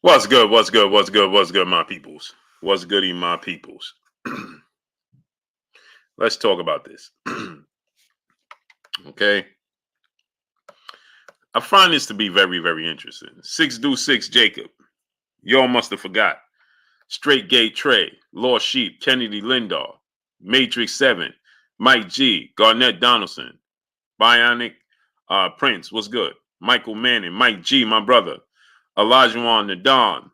What's good? What's good? What's good? What's good, my peoples? What's goody, my peoples? Let's talk about this. Okay. I find this to be very, very interesting. 6 Jacob. Y'all must have forgot. Straight Gate Trey. Lost Sheep. Kennedy Lindahl. Matrix 7. Mike G. Garnett Donaldson. Bionic Prince. What's good? Michael Manning. Mike G. My brother. Elijah Nadon.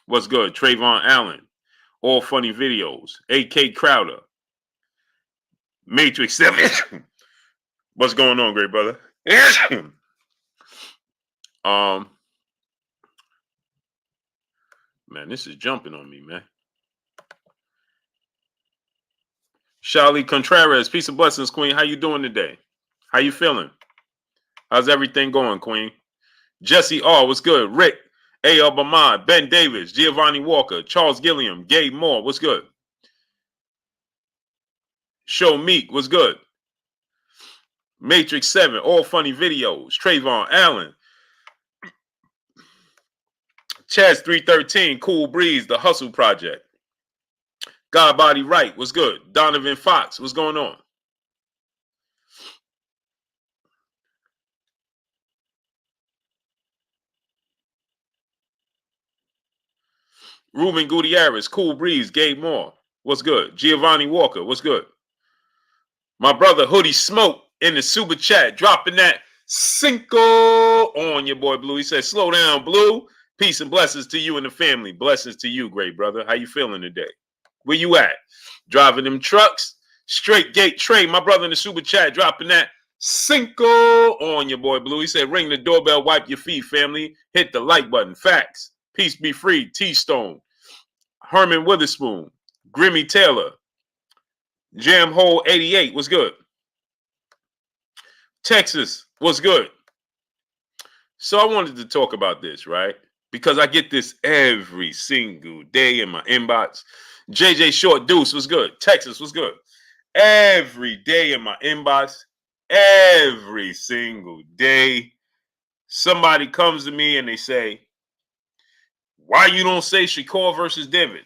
What's good? Trayvon Allen. All Funny Videos. A.K. Crowder. Matrix 7. What's going on, great brother? Man, this is jumping on me, man. Charlie Contreras, peace and blessings, Queen. How you doing today? How you feeling? How's everything going, Queen? Jesse R, what's good? Rick, A.L. Bamad, Ben Davis, Giovanni Walker, Charles Gilliam, Gabe Moore, what's good? Show Meek, what's good? Matrix 7, All Funny Videos, Trayvon Allen, Chaz 313, Cool Breeze, The Hustle Project, God Body Right, what's good? Donovan Fox, what's going on? Ruben Gutierrez, Cool Breeze, Gabe Moore, what's good? Giovanni Walker, what's good? My brother Hoodie Smoke in the super chat, dropping that Cinco on your boy Blue. He said, slow down, Blue. Peace and blessings to you and the family. Blessings to you, great brother. How you feeling today? Where you at? Driving them trucks? Straight Gate Trey, my brother in the super chat, dropping that Cinco on your boy Blue. He said, ring the doorbell, wipe your feet, family. Hit the like button. Facts. Peace be free. T-Stone. Herman Witherspoon. Grimmy Taylor. Jam Hole 88. What's good? Texas. What's good? So I wanted to talk about this, right? Because I get this every single day in my inbox. JJ Short Deuce was good. Texas was good. Every day in my inbox, every single day, somebody comes to me and they say, why you don't say Shakur versus Devin?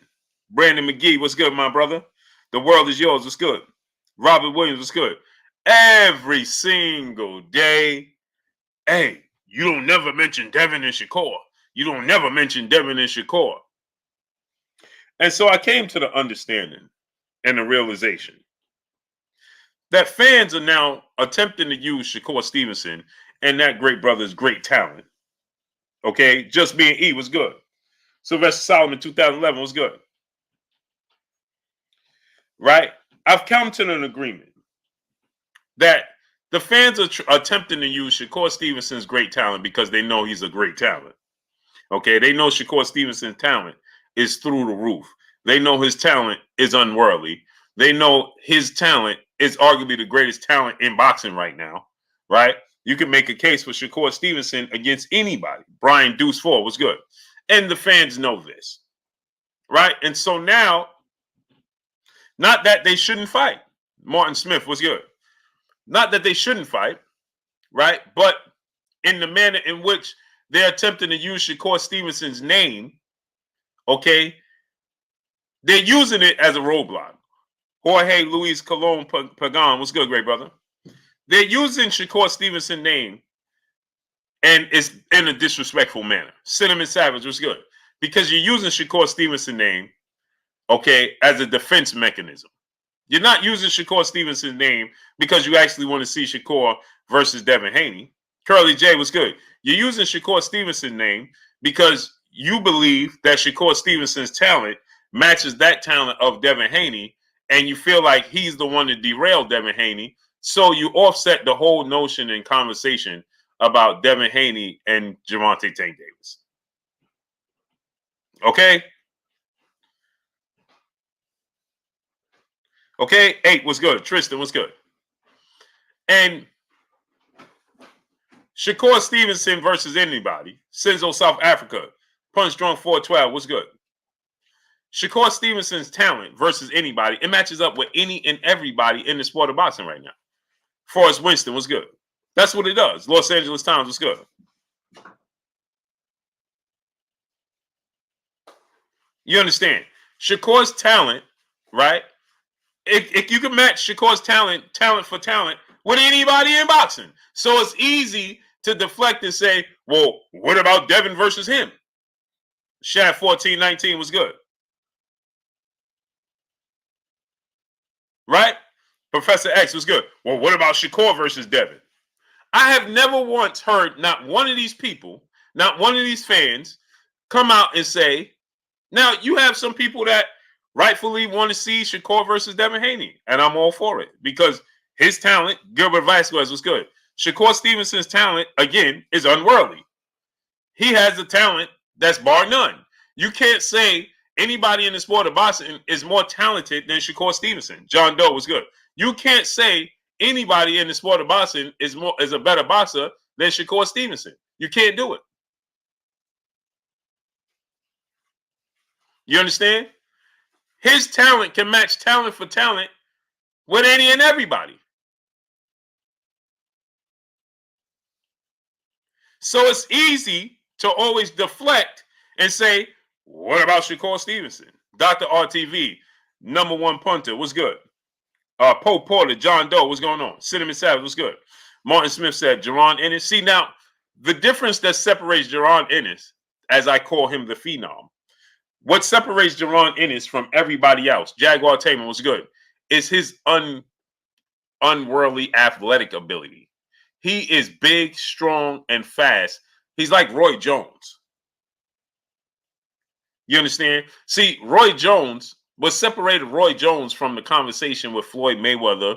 Brandon McGee, what's good, my brother? The world is yours, what's good? Robert Williams, what's good? Every single day, hey, you don't never mention Devin and Shakur. You don't never mention Devin and Shakur. And so I came to the understanding and the realization that fans are now attempting to use Shakur Stevenson and that great brother's great talent. Okay, Just Being E was good. Sylvester Solomon 2011 was good. Right? I've come to an agreement that the fans are attempting to use Shakur Stevenson's great talent because they know he's a great talent. Okay, they know Shakur Stevenson's talent is through the roof. They know his talent is unworldly. They know his talent is arguably the greatest talent in boxing right now, right? You can make a case for Shakur Stevenson against anybody. Brian Deuce 4 was good. And the fans know this, right? And so now, not that they shouldn't fight. Martin Smith was good. Not that they shouldn't fight, right? But in the manner in which they're attempting to use Shakur Stevenson's name, okay, they're using it as a roadblock. Jorge Luis Colon Pagan was good, great brother. They're using Shakur Stevenson's name and it's in a disrespectful manner. Cinnamon Savage was good because you're using Shakur Stevenson's name, okay, as a defense mechanism. You're not using Shakur Stevenson's name because you actually want to see Shakur versus Devin Haney. Curly J was good. You're using Shakur Stevenson's name because you believe that Shakur Stevenson's talent matches that talent of Devin Haney, and you feel like he's the one that derailed Devin Haney. So you offset the whole notion and conversation about Devin Haney and Gervonta Tank Davis. Okay? Okay? 8 was good. Tristan was good. And Shakur Stevenson versus anybody. Senzo, South Africa. Punch Drunk 412 was good. Shakur Stevenson's talent versus anybody, it matches up with any and everybody in the sport of boxing right now. Forrest Winston was good. That's what it does. Los Angeles Times was good. You understand? Shakur's talent, right? If you can match Shakur's talent for talent, with anybody in boxing. So it's easy to deflect and say, well, what about Devin versus him? Shaq 14-19 was good. Right? Professor X was good. Well, what about Shakur versus Devin? I have never once heard not one of these people, not one of these fans come out and say, now you have some people that rightfully want to see Shakur versus Devin Haney, and I'm all for it because his talent, Gilbert Vasquez, was good. Shakur Stevenson's talent, again, is unworldly. He has a talent that's bar none. You can't say anybody in the sport of boxing is more talented than Shakur Stevenson. John Doe was good. You can't say anybody in the sport of boxing is a better boxer than Shakur Stevenson. You can't do it. You understand? His talent can match talent for talent with any and everybody. So it's easy to always deflect and say, what about Shakur Stevenson? Dr. RTV, number one punter, was good. Poe Porter, John Doe, what's going on? Cinnamon Savage, what's good? Martin Smith said, Jerron Ennis. See, now, the difference that separates Jerron Ennis, as I call him the phenom, what separates Jerron Ennis from everybody else, Jaguar Tamer was good, is his unworldly athletic ability. He is big, strong, and fast. He's like Roy Jones. You understand? See, Roy Jones, what separated Roy Jones from the conversation with Floyd Mayweather,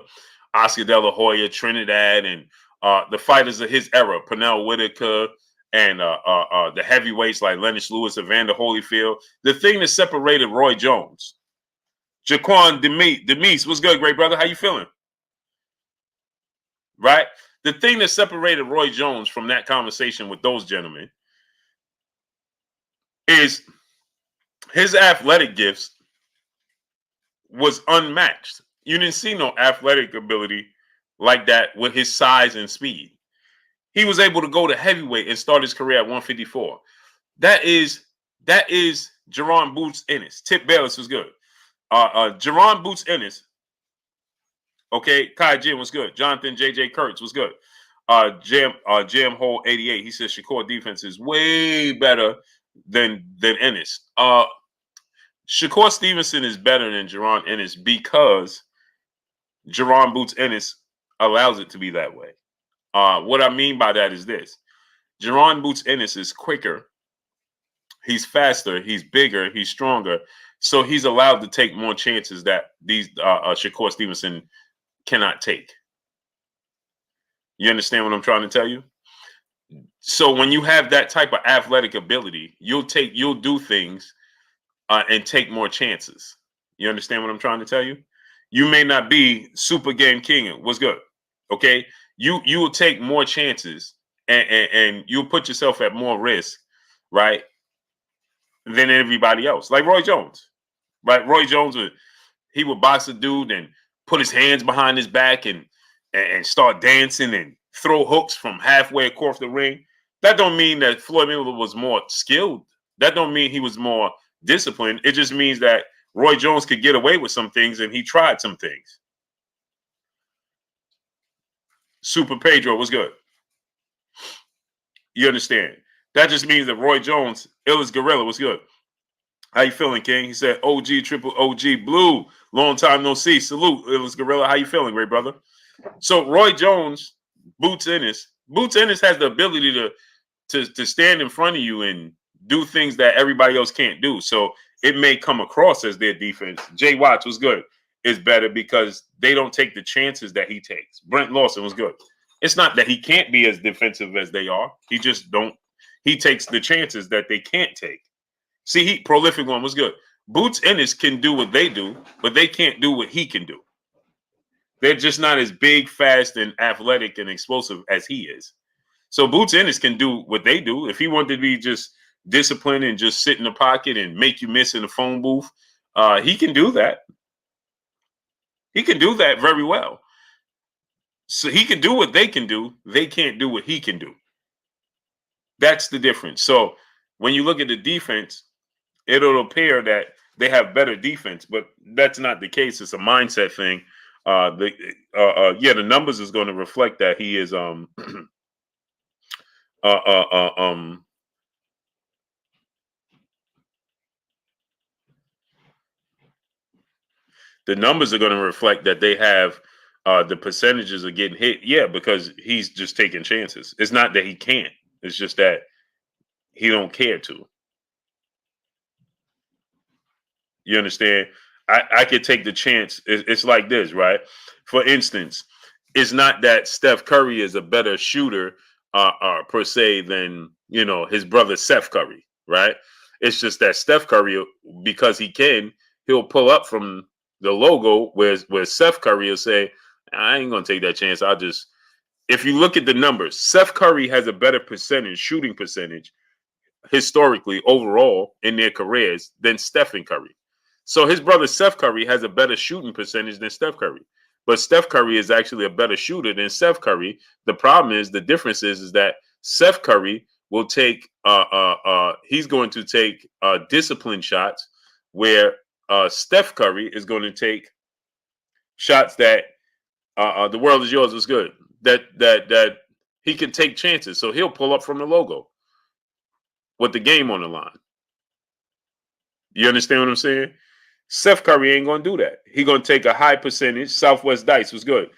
Oscar De La Hoya, Trinidad, and the fighters of his era, Pernell Whitaker, and the heavyweights like Lennox Lewis, Evander Holyfield. The thing that separated Roy Jones, Jaquan Demise, what's good, great brother? How you feeling? Right? The thing that separated Roy Jones from that conversation with those gentlemen is his athletic gifts was unmatched. You didn't see no athletic ability like that with his size and speed. He was able to go to heavyweight and start his career at 154. That is Jerron Boots Ennis. Tip Bayless was good. Jerron Boots Ennis. Okay, Kai Jim was good. Jonathan JJ Kurtz was good. Jam Hole 88. He says Shakur defense is way better than Ennis. Shakur Stevenson is better than Jerron Ennis because Jerron Boots Ennis allows it to be that way. What I mean by that is this. Jerron Boots Ennis is quicker. He's faster. He's bigger. He's stronger. So he's allowed to take more chances that these Shakur Stevenson cannot take. You understand what I'm trying to tell you? So when you have that type of athletic ability, you'll do things and take more chances. You understand what I'm trying to tell you? You may not be super game king. What's good? Okay. You will take more chances and you'll put yourself at more risk, right? Than everybody else. Like Roy Jones. Right? Roy Jones he would box a dude and put his hands behind his back and start dancing and throw hooks from halfway across the ring. That don't mean that Floyd Mayweather was more skilled. That don't mean he was more disciplined. It just means that Roy Jones could get away with some things and he tried some things. Super Pedro was good. You understand? That just means that Roy Jones, Illis Gorilla, was good. How you feeling, King? He said, OG, triple OG, Blue. Long time no see. Salute, Illis Gorilla. How you feeling, great brother? So Roy Jones, Boots Ennis has the ability to stand in front of you and do things that everybody else can't do. So it may come across as their defense. Jay Watts was good. Is better because they don't take the chances that he takes. Brent Lawson was good. It's not that he can't be as defensive as they are. He just don't. He takes the chances that they can't take. See, Prolific One was good. Boots Ennis can do what they do, but they can't do what he can do. They're just not as big, fast, and athletic and explosive as he is. So Boots Ennis can do what they do. If he wanted to be just disciplined and just sit in the pocket and make you miss in the phone booth, he can do that. He can do that very well. So he can do what they can do. They can't do what he can do. That's the difference. So when you look at the defense, it'll appear that they have better defense, but that's not the case. It's a mindset thing. The numbers is going to reflect that he is uh, uh, uh, um the numbers are going to reflect that they have the percentages of getting hit. Yeah, because he's just taking chances. It's not that he can't. It's just that he don't care to. You understand? I could take the chance. It's like this, right? For instance, it's not that Steph Curry is a better shooter per se than his brother Seth Curry, right? It's just that Steph Curry, because he can, he'll pull up from the logo, where Seth Curry will say, "I ain't gonna take that chance. I'll just." If you look at the numbers, Seth Curry has a better shooting percentage historically overall in their careers than Stephen Curry. So his brother Seth Curry has a better shooting percentage than Steph Curry. But Steph Curry is actually a better shooter than Seth Curry. The problem is, the difference is that Seth Curry will take he's going to take disciplined shots, where Steph Curry is going to take shots that the world is yours was good. That he can take chances. So he'll pull up from the logo with the game on the line. You understand what I'm saying? Seth Curry ain't gonna do that. He gonna take a high percentage. Southwest Dice was good.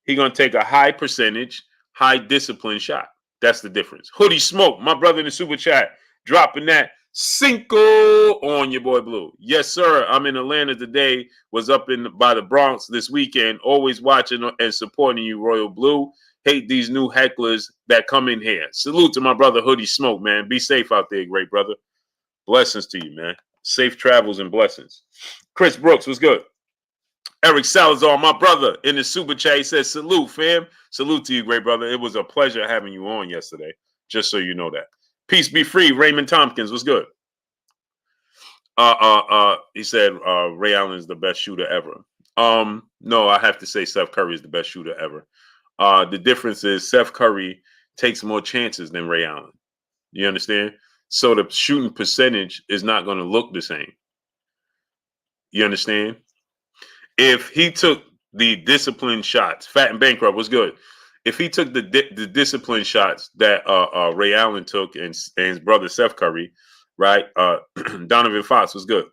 He gonna take a high percentage, high discipline shot. That's the difference. Hoodie Smoke, my brother in the super chat, dropping that Cinco on your boy Blue. Yes, sir. I'm in Atlanta today. Was up by the Bronx this weekend. Always watching and supporting you, Royal Blue. Hate these new hecklers that come in here. Salute to my brother Hoodie Smoke, man. Be safe out there, great brother. Blessings to you, man. Safe travels and blessings. Chris Brooks was good. Eric Salazar, my brother, in the super chat, he says, "Salute, fam. Salute to you, great brother. It was a pleasure having you on yesterday, just so you know that. Peace be free. Raymond Tompkins was good. He said Ray Allen is the best shooter ever. No, I have to say Steph Curry is the best shooter ever. The difference is Steph Curry takes more chances than Ray Allen. You understand? So the shooting percentage is not going to look the same. You understand? If he took the disciplined shots, Fat and Bankrupt was good. If he took the disciplined shots that Ray Allen took and his brother Seth Curry, right? Donovan Fox was good.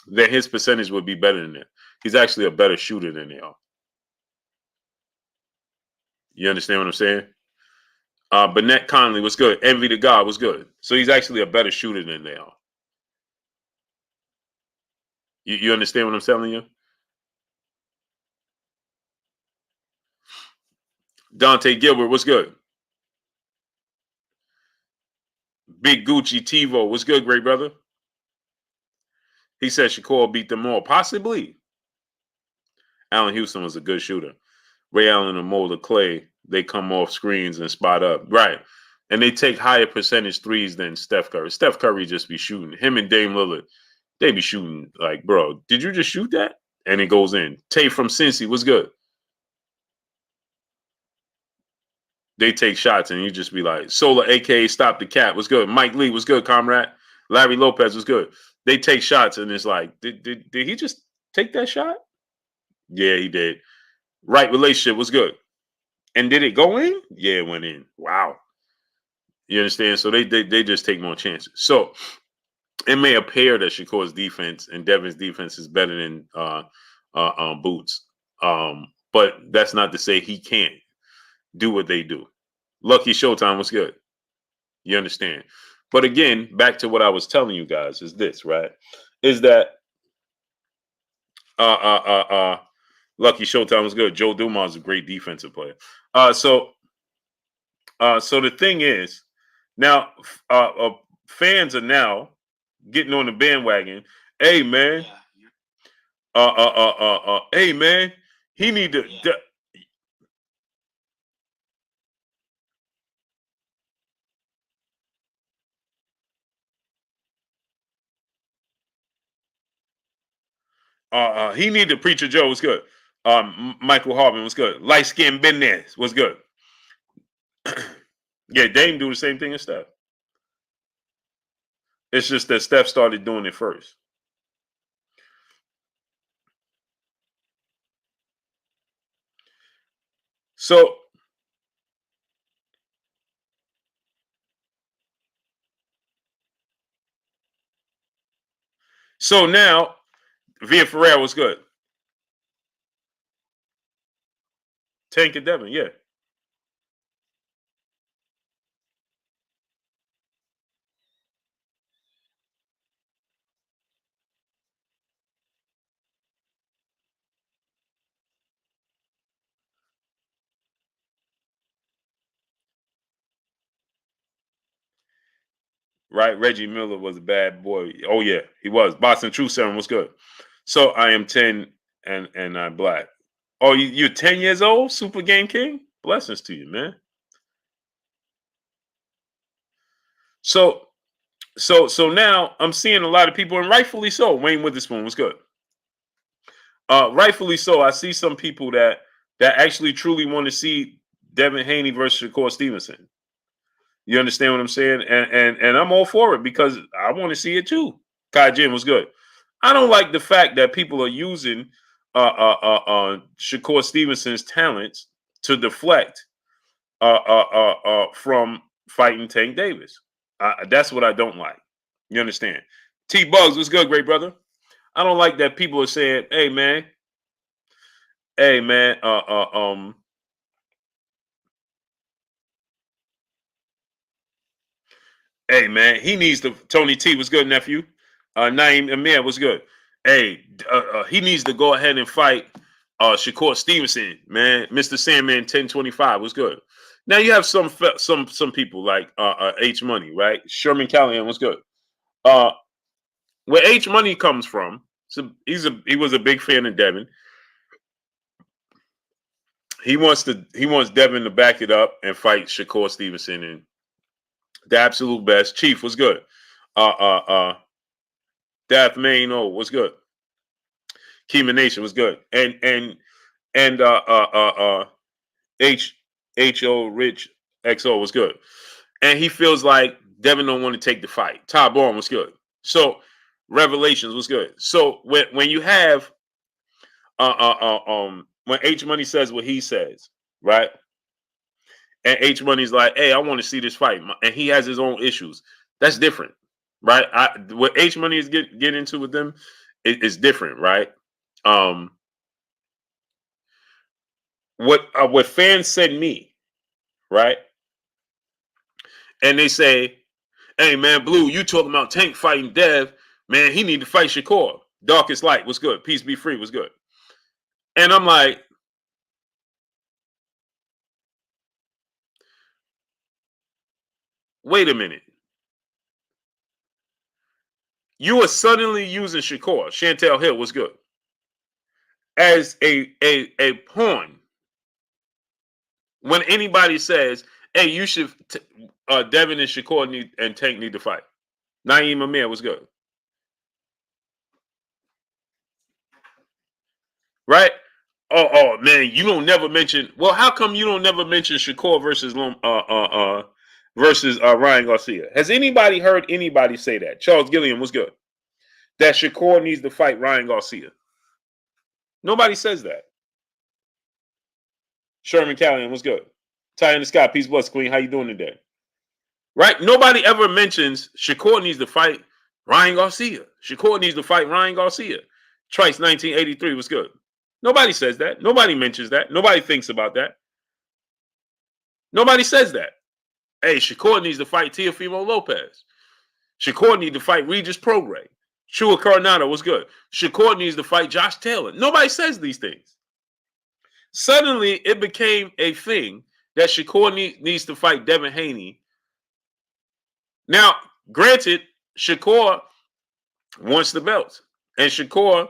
Then his percentage would be better than that. He's actually a better shooter than they are. You understand what I'm saying? Burnett Conley was good. Envy the God was good. So he's actually a better shooter than they are. You understand what I'm telling you? Dante Gilbert was good. Big Gucci Tivo was good, great brother. He said Shakur beat them all. Possibly. Allen Houston was a good shooter. Ray Allen and Mulder Clay, they come off screens and spot up. Right. And they take higher percentage threes than Steph Curry. Steph Curry just be shooting. Him and Dame Lillard, they be shooting like, bro, did you just shoot that? And it goes in. Tay from Cincy was good. They take shots and you just be like, Solar, a.k.a. Stop the Cat, was good. Mike Lee was good, comrade. Larry Lopez was good. They take shots and it's like, did he just take that shot? Yeah, he did. Right relationship was good. And did it go in? Yeah, it went in. Wow. You understand? So they just take more chances. So it may appear that Shakur's defense and Devin's defense is better than Boots. But that's not to say he can't do what they do. Lucky Showtime was good. You understand? But again, back to what I was telling you guys is this, right? Is that Lucky Showtime was good. Joe Dumars is a great defensive player. So the thing is, now fans are now getting on the bandwagon. Hey man, hey man, he need to. He need to Preacher Joe was good. Michael Harvin was good. Light skin business was good. Yeah, Dame do the same thing as stuff. It's just that Steph started doing it first. So now Via Ferrer was good. Tank and Devin, yeah. Right? Reggie Miller was a bad boy. Oh yeah, he was. Boston True Serum was good. So I am 10 and I'm black. Oh, you're 10 years old, Super Game King? Blessings to you, man. So now I'm seeing a lot of people, and rightfully so. Wayne Witherspoon was good. Rightfully so. I see some people that actually truly want to see Devin Haney versus Shakur Stevenson. You understand what I'm saying? And I'm all for it because I want to see it too. Kai Jin was good. I don't like the fact that people are using Shakur Stevenson's talents to deflect from fighting Tank Davis. That's what I don't like. You understand? T Bugs was good, great brother. I don't like that people are saying, hey man, hey man, he needs to. Tony T was good, nephew. Naeem Amir was good. Hey, he needs to go ahead and fight Shakur Stevenson, man. Mr. Sandman 1025 was good. Now you have some people like H Money, right? Sherman Callahan was good. Where H Money comes from, so he was a big fan of Devin. He wants Devin to back it up and fight Shakur Stevenson, and the absolute best. Chief was good. Daft Maino was good. Kima Nation was good. And H.O. Rich XO was good. And he feels like Devin don't want to take the fight. Todd Bourne was good. So Revelations was good. So when you have when H Money says what he says, right? And H Money's like, hey, I want to see this fight. And he has his own issues. That's different. Right? What H Money is get into with them is different, right? What fans send me, right? And they say, hey man, Blue, you talking about Tank fighting Dev, man, he need to fight Shakur. Darkest Light was good. Peace Be Free was good. And I'm like, wait a minute. You are suddenly using Shakur. Chantel Hill was good. As a pawn. When anybody says, hey, you should Devin and Shakur and Tank need to fight. Naeem Amir was good. Right? Oh man, you don't never mention. Well, how come you don't never mention Shakur versus Ryan Garcia? Has anybody heard anybody say that? Charles Gilliam was good. That Shakur needs to fight Ryan Garcia. Nobody says that. Sherman Callahan was good. Ty in the Sky, peace, bless, Queen. How you doing today? Right? Nobody ever mentions Shakur needs to fight Ryan Garcia. Shakur needs to fight Ryan Garcia. Trice 1983 was good. Nobody says that. Nobody mentions that. Nobody thinks about that. Nobody says that. Hey, Shakur needs to fight Teofimo Lopez. Shakur needs to fight Regis Prograis. Chua Coronado was good. Shakur needs to fight Josh Taylor. Nobody says these things. Suddenly, it became a thing that Shakur needs to fight Devin Haney. Now, granted, Shakur wants the belt, and Shakur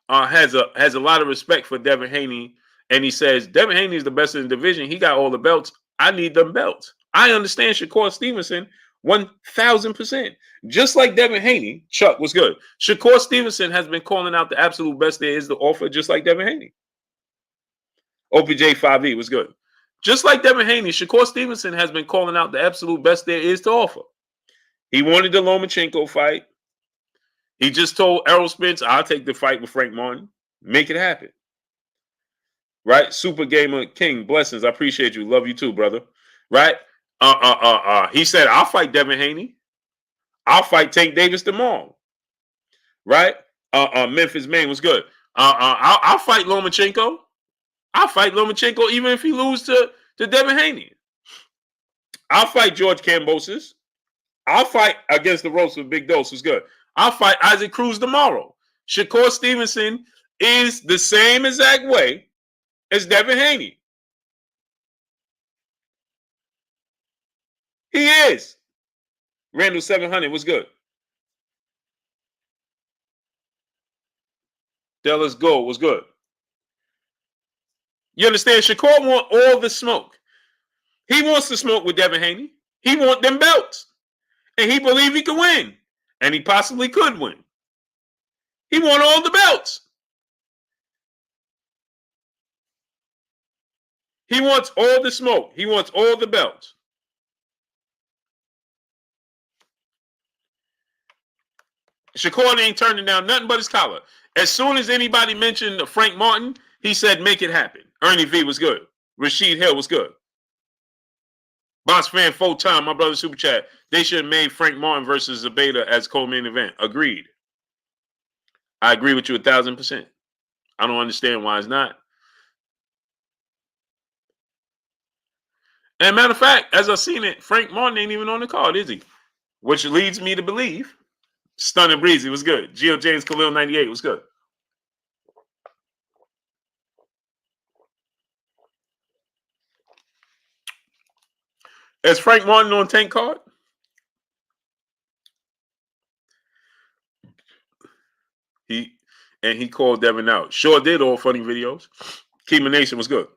has a lot of respect for Devin Haney, and he says Devin Haney is the best in the division. He got all the belts. I need them belts. I understand Shakur Stevenson 1,000%. Just like Devin Haney, Chuck was good. Shakur Stevenson has been calling out the absolute best there is to offer, just like Devin Haney. OPJ 5E was good. Just like Devin Haney, Shakur Stevenson has been calling out the absolute best there is to offer. He wanted the Lomachenko fight. He just told Errol Spence, I'll take the fight with Frank Martin. Make it happen. Right? Super Gamer King, blessings. I appreciate you. Love you too, brother. Right? He said, I'll fight Devin Haney. I'll fight Tank Davis tomorrow. Right? Memphis Man was good. I'll fight Lomachenko. I'll fight Lomachenko even if he loses to Devin Haney. I'll fight George Kambosos. I'll fight against the ropes with Big Dose. Was good. I'll fight Isaac Cruz tomorrow. Shakur Stevenson is the same exact way as Devin Haney. He is. Randall 700 was good. Dallas Gold was good. You understand? Shakur want all the smoke. He wants to smoke with Devin Haney. He want them belts. And he believe he can win. And he possibly could win. He want all the belts. He wants all the smoke. He wants all the belts. Shakur ain't turning down nothing but his collar. As soon as anybody mentioned Frank Martin, he said, make it happen. Ernie V was good. Rashid Hill was good. Boss fan, full time, my brother Super Chat. They should have made Frank Martin versus Zabeda as co-main event. Agreed. I agree with you 1,000%. I don't understand why it's not. And matter of fact, as I've seen it, Frank Martin ain't even on the card, is he? Which leads me to believe Stunning Breezy was good. Gio James Khalil 98 was good. Is Frank Martin on Tank card? He called Devin out. Sure did, all funny videos. Kima Nation was good.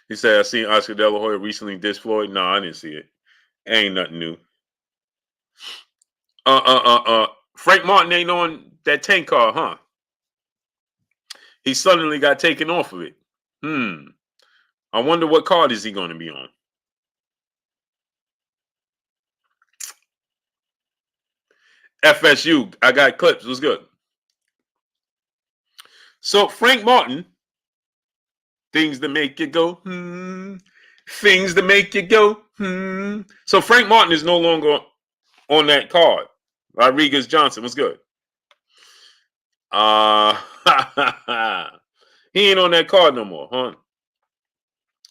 He said, I seen Oscar De La Hoya recently diss Floyd. No, I didn't see it. Ain't nothing new. Frank Martin ain't on that Tank card, huh? He suddenly got taken off of it. I wonder what card is he going to be on. FSU, I got clips. It was good. So Frank Martin, things that make you go, things that make you go, So Frank Martin is no longer on that card. Rodriguez Johnson was good. He ain't on that card no more, huh?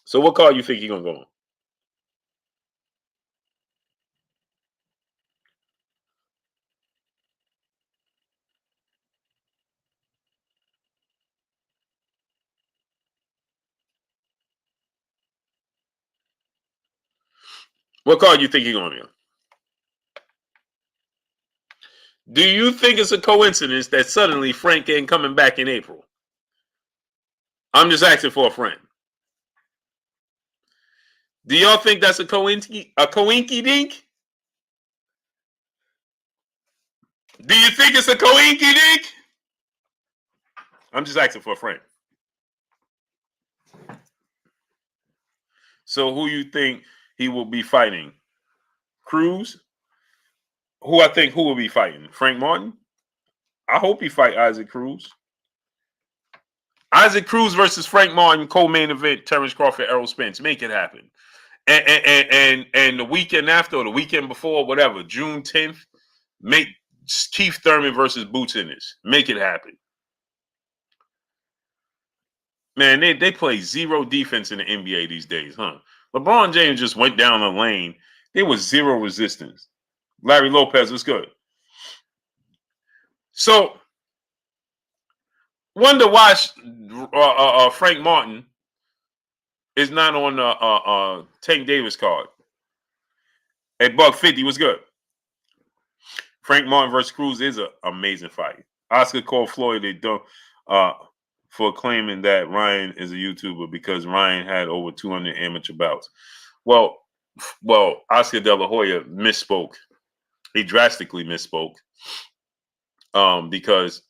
So what card you think he gonna go on? What card you think he gonna be on? Do you think it's a coincidence that suddenly Frank ain't coming back in April? I'm just asking for a friend. Do y'all think that's a coinky dink? Do you think it's a coinky dink? I'm just asking for a friend. So who you think he will be fighting? Cruz? Who will be fighting? Frank Martin? I hope he fight Isaac Cruz. Isaac Cruz versus Frank Martin, co-main event, Terrence Crawford, Errol Spence. Make it happen. And the weekend after or the weekend before, whatever, June 10th, make Keith Thurman versus Boots Ennis. Make it happen. Man, they play zero defense in the NBA these days, huh? LeBron James just went down the lane. There was zero resistance. Larry Lopez was good. So, wonder why Frank Martin is not on Tank Davis card. At $150 was good. Frank Martin versus Cruz is an amazing fight. Oscar called Floyd for claiming that Ryan is a YouTuber because Ryan had over 200 amateur bouts. Well, Oscar De La Hoya misspoke. He drastically misspoke because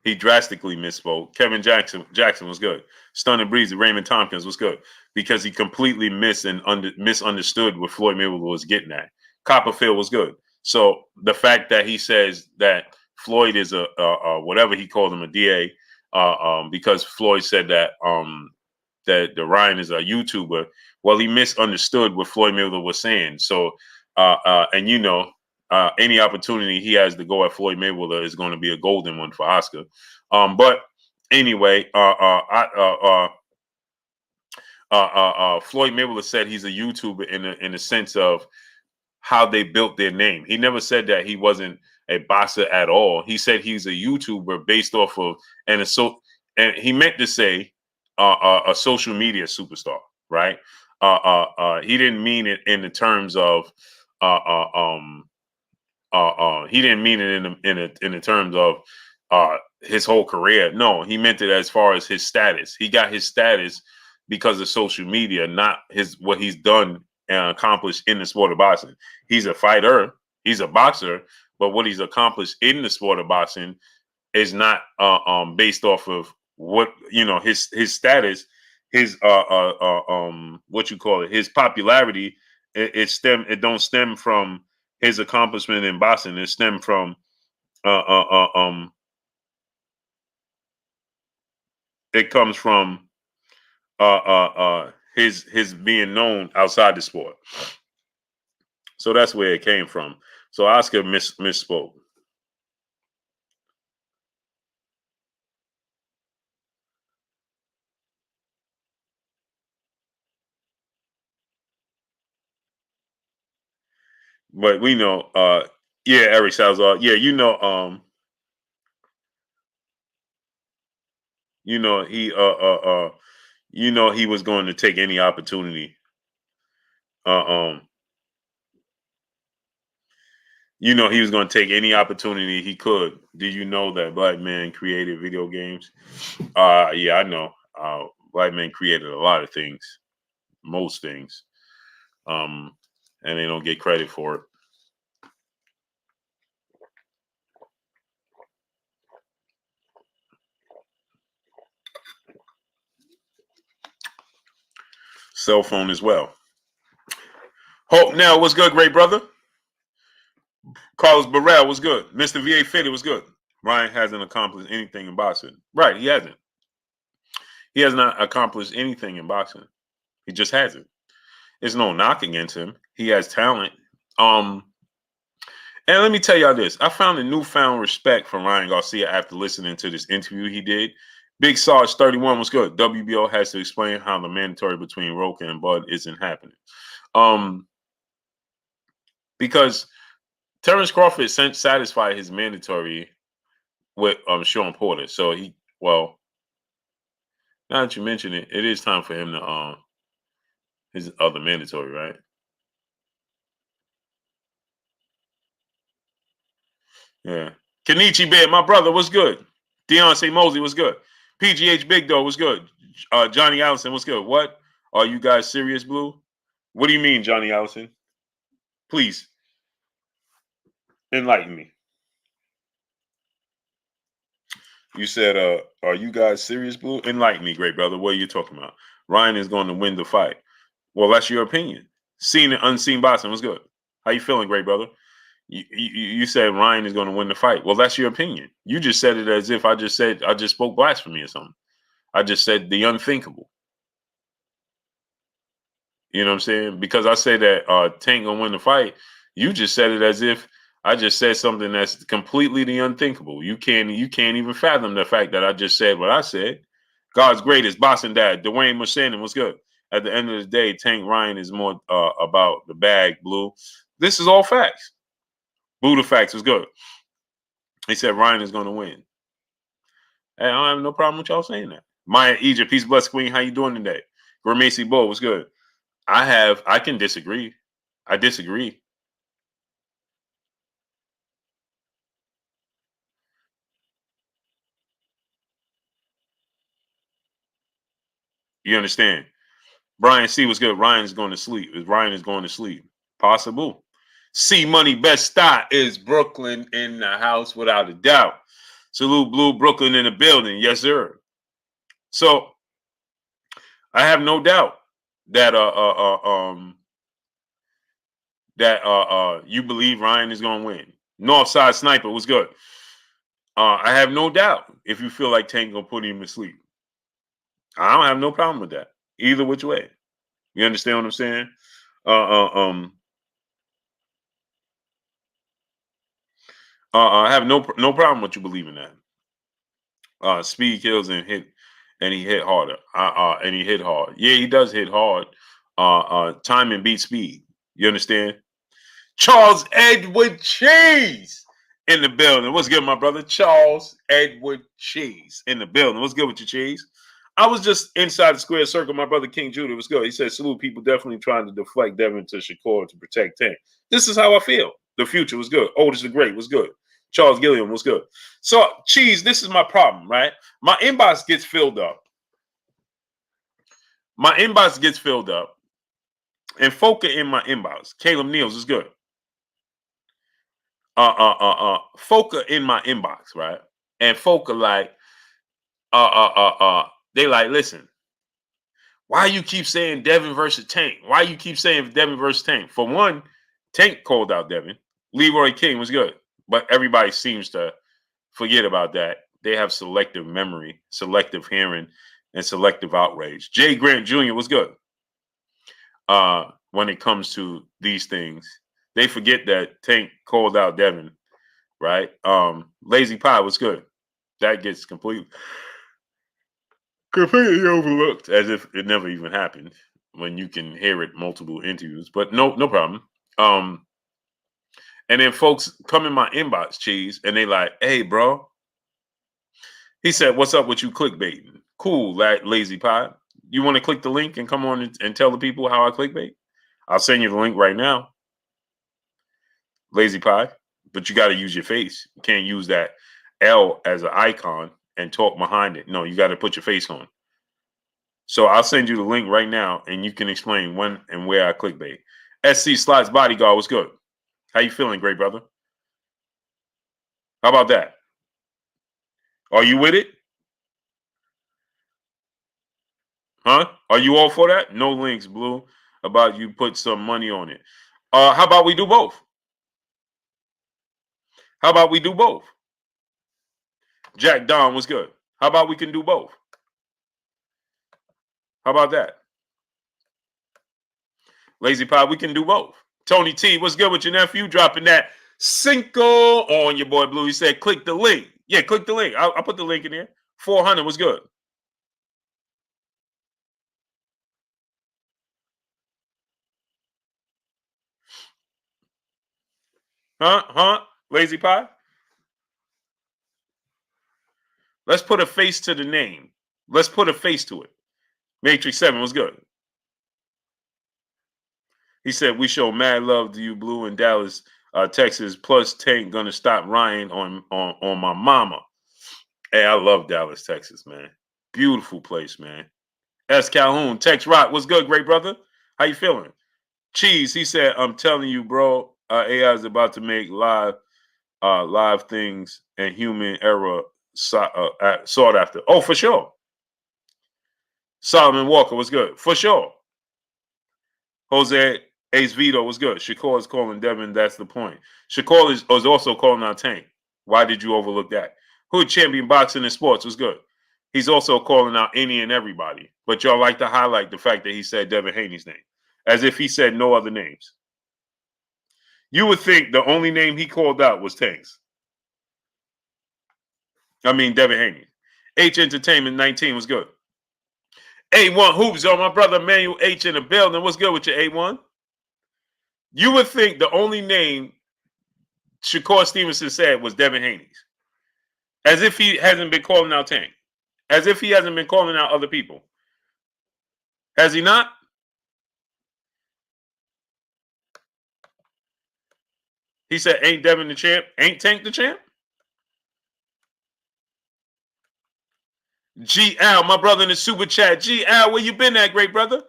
He drastically misspoke. Kevin Jackson was good. Stunning Breezy, Raymond Tompkins was good because he completely misunderstood what Floyd Mayweather was getting at. Copperfield was good. So the fact that he says that Floyd is a whatever he called him, a DA, because Floyd said that that the Ryan is a YouTuber. Well, he misunderstood what Floyd Mayweather was saying. So and any opportunity he has to go at Floyd Mayweather is going to be a golden one for Oscar. But anyway, Floyd Mayweather said he's a YouTuber in the sense of how they built their name. He never said that he wasn't a boxer at all. He said he's a YouTuber based off of and he meant to say a social media superstar, right? He didn't mean it in the terms of he didn't mean it in the terms of his whole career. No, he meant it as far as his status. He got his status because of social media, not what he's done and accomplished in the sport of boxing. He's a fighter, he's a boxer, but what he's accomplished in the sport of boxing is not based off of what his status, his what you call it, his popularity. It don't stem from his accomplishment in boxing. It stem from it comes from his being known outside the sport. So that's where it came from. So Oscar misspoke. But we know, yeah, Eric Salazar, yeah, he he was going to take any opportunity. He was going to take any opportunity he could. Did you know that Black Man created video games? Yeah, I know. Black Man created a lot of things, most things, and they don't get credit for it. Cell phone as well. Hope now, what's good, great brother? Carlos Burrell was good. Mr. VA Fitted was good. Ryan hasn't accomplished anything in boxing. Right, he hasn't. He has not accomplished anything in boxing. He just hasn't. There's no knock against him. He has talent. And let me tell y'all this. I found a newfound respect for Ryan Garcia after listening to this interview he did. Big Sarge 31 was good. WBO has to explain how the mandatory between Roca and Bud isn't happening. Because Terrence Crawford satisfied his mandatory with Sean Porter. So now that you mention it, it is time for him to his other mandatory, right? Yeah. Kenichi Bear, my brother, was good. Deontay Mosley was good. PGH Big Dog was good. Johnny Allison was good. What? Are you guys serious, Blue? What do you mean, Johnny Allison? Please enlighten me. You said, are you guys serious, Blue? Enlighten me, great brother. What are you talking about? Ryan is going to win the fight. Well, that's your opinion. Seen and unseen boxing was good. How you feeling, great brother? You said Ryan is going to win the fight. Well, that's your opinion. You just said it as if I just spoke blasphemy or something. I just said the unthinkable. You know what I'm saying? Because I say that Tank gonna win the fight. You just said it as if I just said something that's completely the unthinkable. You can't even fathom the fact that I just said what I said. God's greatest, boxing dad, Dwayne Mushanan was good. At the end of the day, Tank Ryan is more about the bag, Blue. This is all facts. Buddha Facts was good. He said Ryan is going to win. Hey, I don't have no problem with y'all saying that. Maya Egypt, peace, bless, queen. How you doing today? Gramacey Bull was good. I can disagree. I disagree. You understand? Brian C was good. Ryan is going to sleep. Ryan is going to sleep. Possible. C Money best stop is Brooklyn in the house without a doubt. Salute Blue Brooklyn in the building. Yes, sir. So I have no doubt that you believe Ryan is gonna win. Northside Sniper was good. I have no doubt if you feel like Tank gonna put him to sleep. I don't have no problem with that. Either which way. You understand what I'm saying? I have no problem with you believing that. Speed kills and he hit harder. And he hit hard. Yeah, he does hit hard. Timing beats speed. You understand? Charles Edward Cheese in the building. What's good, my brother? Charles Edward Cheese in the building. What's good with you, Cheese? I was just inside the square circle. My brother King Judah was good. He said, salute people definitely trying to deflect Devin to Shakur to protect Tank. This is how I feel. The future was good. Otis the Great was good. Charles Gilliam was good. So, Cheese, this is my problem, right? My inbox gets filled up. And Foka in my inbox. Caleb Niels is good. Foka in my inbox, right? And Foka like, they like, listen, why you keep saying Devin versus Tank? Why you keep saying Devin versus Tank? For one, Tank called out Devin. Leroy King was good. But everybody seems to forget about that. They have selective memory, selective hearing, and selective outrage. Jay Grant Jr. was good. When it comes to these things, they forget that Tank called out Devin, right? Lazy Pie was good. That gets completely overlooked as if it never even happened when you can hear it multiple interviews. But no problem. And then folks come in my inbox, Cheese, and they like, hey, bro. He said, what's up with you clickbaiting? Cool, Lazy Pie. You want to click the link and come on and tell the people how I clickbait? I'll send you the link right now. Lazy Pie. But you got to use your face. You can't use that L as an icon and talk behind it. No, you got to put your face on. So I'll send you the link right now, and you can explain when and where I clickbait. SC Slots Bodyguard was good. How you feeling, great brother? How about that? Are you with it? Huh? Are you all for that? No links, Blue, about you put some money on it. How about we do both? How about we do both? Jack Don was good. How about we can do both? How about that? Lazy Pie, we can do both. Tony T, what's good with your nephew? Dropping that Cinco on your boy Blue. He said, click the link. Yeah, click the link. I'll put the link in there. 400 was good. Huh? Lazy Pie? Let's put a face to the name. Let's put a face to it. Matrix 7 was good. He said, we show mad love to you, Blue, in Dallas, Texas. Plus, Tank gonna stop Ryan on my mama. Hey, I love Dallas, Texas, man. Beautiful place, man. S. Calhoun, Tex Rock, what's good, great brother? How you feeling? Cheese, he said, I'm telling you, bro, AI is about to make live things and human error sought after. Oh, for sure. Solomon Walker was good. For sure. Jose Ace Vito was good. Shakur is calling Devin. That's the point. Shakur is also calling out Tank. Why did you overlook that? Hood champion boxing and sports was good. He's also calling out any and everybody. But y'all like to highlight the fact that he said Devin Haney's name. As if he said no other names. You would think the only name he called out was Tank's. I mean, Devin Haney. H Entertainment 19 was good. A1 Hoops on my brother Manuel H in the building. What's good with your A1? You would think the only name Shakur Stevenson said was Devin Haney's. As if he hasn't been calling out Tank. As if he hasn't been calling out other people. Has he not? He said, ain't Devin the champ? Ain't Tank the champ? G Al, my brother in the super chat. G Al, where you been at, great brother?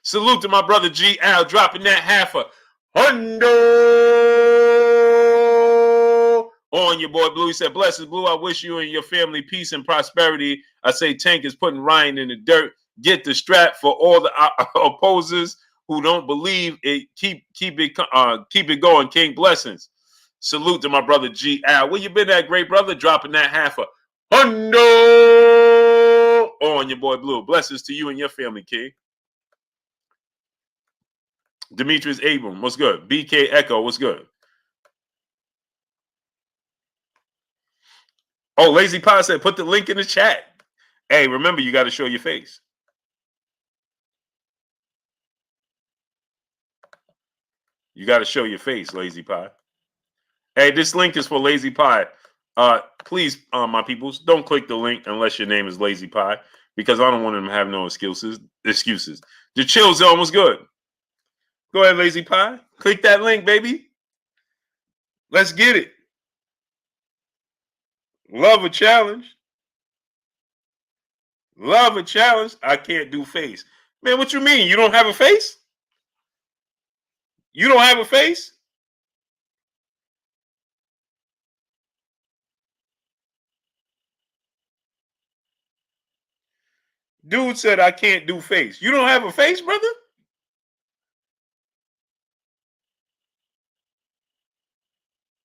Salute to my brother G Al, dropping that $500 on your boy Blue. He said, blessings, Blue. I wish you and your family peace and prosperity. I say Tank is putting Ryan in the dirt. Get the strap for all the opposers who don't believe it. Keep it going, King. Blessings. Salute to my brother G. Al. Where you been at, great brother? Dropping that half a hundo on your boy Blue. Blessings to you and your family, King. Demetrius Abram, what's good? BK Echo, what's good? Oh, Lazy Pie said, put the link in the chat. Hey, remember, you got to show your face. You got to show your face, Lazy Pie. Hey, this link is for Lazy Pie. Please, my peoples, don't click the link unless your name is Lazy Pie, because I don't want them to have no excuses. The chill zone was good. Go ahead, Lazy Pie. Click that link, baby. Let's get it. Love a challenge. Love a challenge. I can't do face. Man, what you mean? You don't have a face? You don't have a face? Dude said I can't do face. You don't have a face, brother?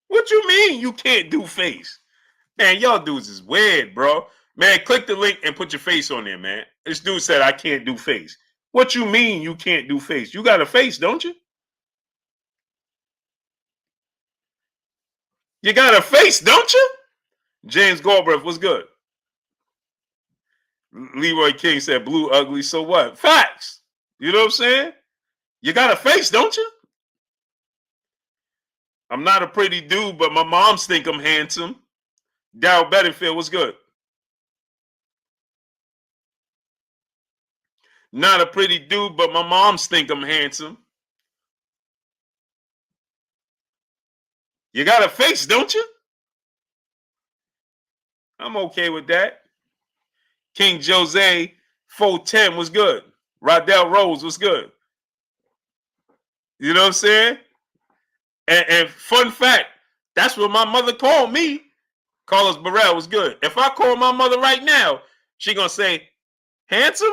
What you mean you can't do face? Man, y'all dudes is weird, bro. Man, click the link and put your face on there, man. This dude said I can't do face. What you mean you can't do face? You got a face, don't you? You got a face, don't you? James Galbraith, what's good? Leroy King said Blue ugly, so what? Facts. You know what I'm saying? You got a face, don't you? I'm not a pretty dude, but my moms think I'm handsome. Darryl Bedingfield, what's good? Not a pretty dude, but my moms think I'm handsome. You got a face, don't you? I'm okay with that. King Jose 410 was good. Rodell Rose was good. You know what I'm saying? And fun fact, that's what my mother called me. Carlos Burrell was good. If I call my mother right now, she gonna say, handsome?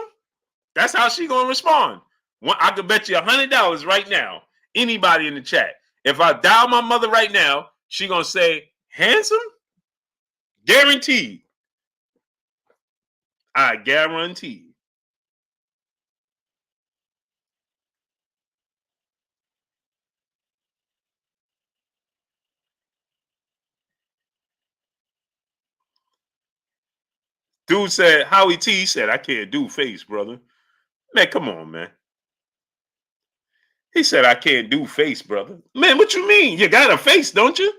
That's how she gonna respond. I could bet you $100 right now, anybody in the chat. If I dial my mother right now, she gonna say, handsome? Guaranteed. I guarantee. Dude said, Howie T said, I can't do face, brother. Man, come on, man. He said, I can't do face, brother. Man, what you mean? You got a face, don't you?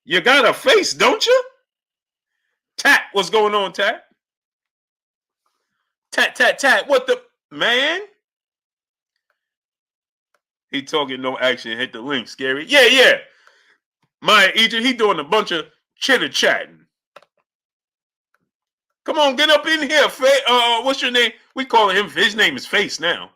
You got a face, don't you? Tat, what's going on, Tat? Tat, what the, man? He talking no action, hit the link, scary. Yeah. Maya Egypt, he doing a bunch of chitter chatting. Come on, get up in here. What's your name? We calling him, his name is Face now.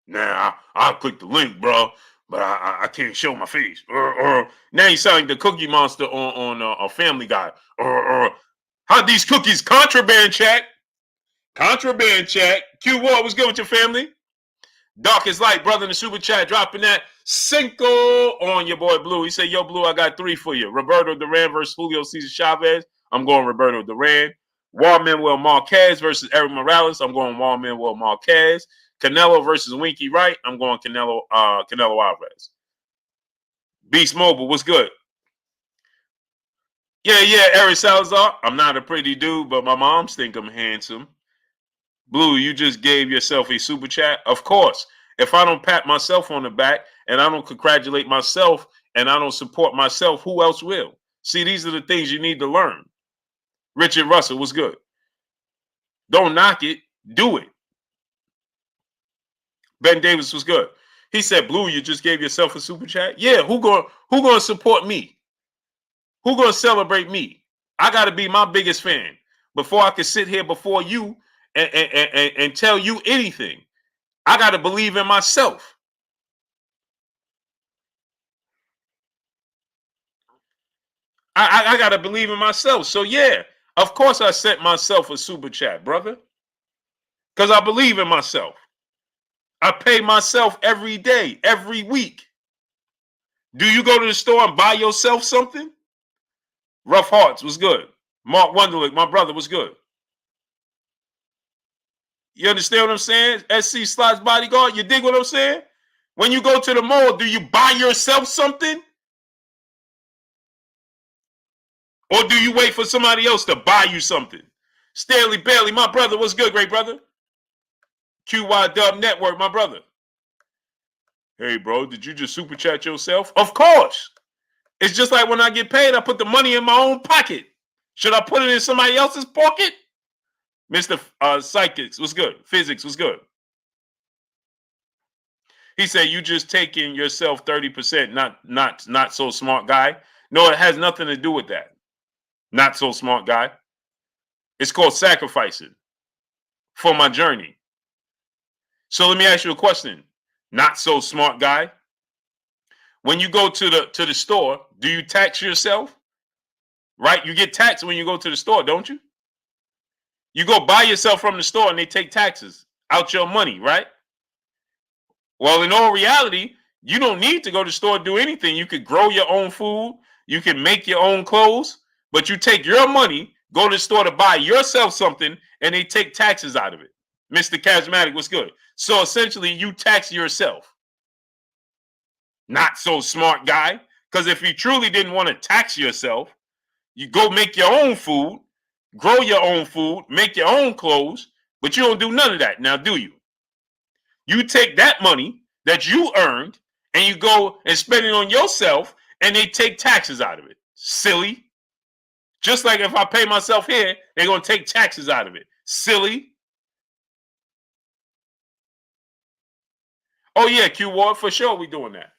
Nah, I'll click the link, bro, but I can't show my face. Now you sound like the Cookie Monster on a Family Guy. How these cookies contraband check? Contraband check. Q War, what's good with your family? Dark is light, brother in the super chat, dropping that Cinco on your boy Blue. He said, yo, Blue, I got 3 for you. Roberto Duran versus Julio Cesar Chavez. I'm going Roberto Duran. Juan Manuel Marquez versus Eric Morales. I'm going Juan Manuel Marquez. Canelo versus Winky Wright. I'm going Canelo Alvarez. Beast Mobile, what's good? Yeah, Eric Salazar. I'm not a pretty dude, but my moms think I'm handsome. Blue, you just gave yourself a super chat. Of course, if I don't pat myself on the back and I don't congratulate myself and I don't support myself, who else will? See, these are the things you need to learn. Richard Russell was good. Don't knock it, do it. Ben Davis was good. He said, Blue, you just gave yourself a super chat? Yeah, who gonna support me? Who gonna celebrate me? I gotta be my biggest fan before I can sit here before you and tell you anything. I got to believe in myself. I got to believe in myself. So, yeah, of course I sent myself a super chat, brother, because I believe in myself. I pay myself every day, every week. Do you go to the store and buy yourself something? Rough Hearts was good. Mark Wunderlich, my brother, was good. You understand what I'm saying? SC Slots Bodyguard, you dig what I'm saying? When you go to the mall, do you buy yourself something? Or do you wait for somebody else to buy you something? Stanley Bailey, my brother, what's good, great brother? QY Dub Network, my brother. Hey, bro, did you just super chat yourself? Of course. It's just like when I get paid, I put the money in my own pocket. Should I put it in somebody else's pocket? Mr. Psychics was good. Physics was good. He said, you just taking yourself 30%, not so smart guy. No, it has nothing to do with that. Not so smart guy. It's called sacrificing for my journey. So let me ask you a question. Not so smart guy. When you go to the store, do you tax yourself? Right? You get taxed when you go to the store, don't you? You go buy yourself from the store and they take taxes out your money, right? Well, in all reality, you don't need to go to the store to do anything. You could grow your own food. You can make your own clothes, but you take your money, go to the store to buy yourself something, and they take taxes out of it. Mr. Charismatic was good. So essentially, you tax yourself. Not so smart guy. Because if you truly didn't want to tax yourself, you go make your own food, grow your own food, make your own clothes, but you don't do none of that. Now, do you? You take that money that you earned and you go and spend it on yourself and they take taxes out of it. Silly. Just like if I pay myself here, they're going to take taxes out of it. Silly. Oh, yeah, Q Ward, for sure we doing that.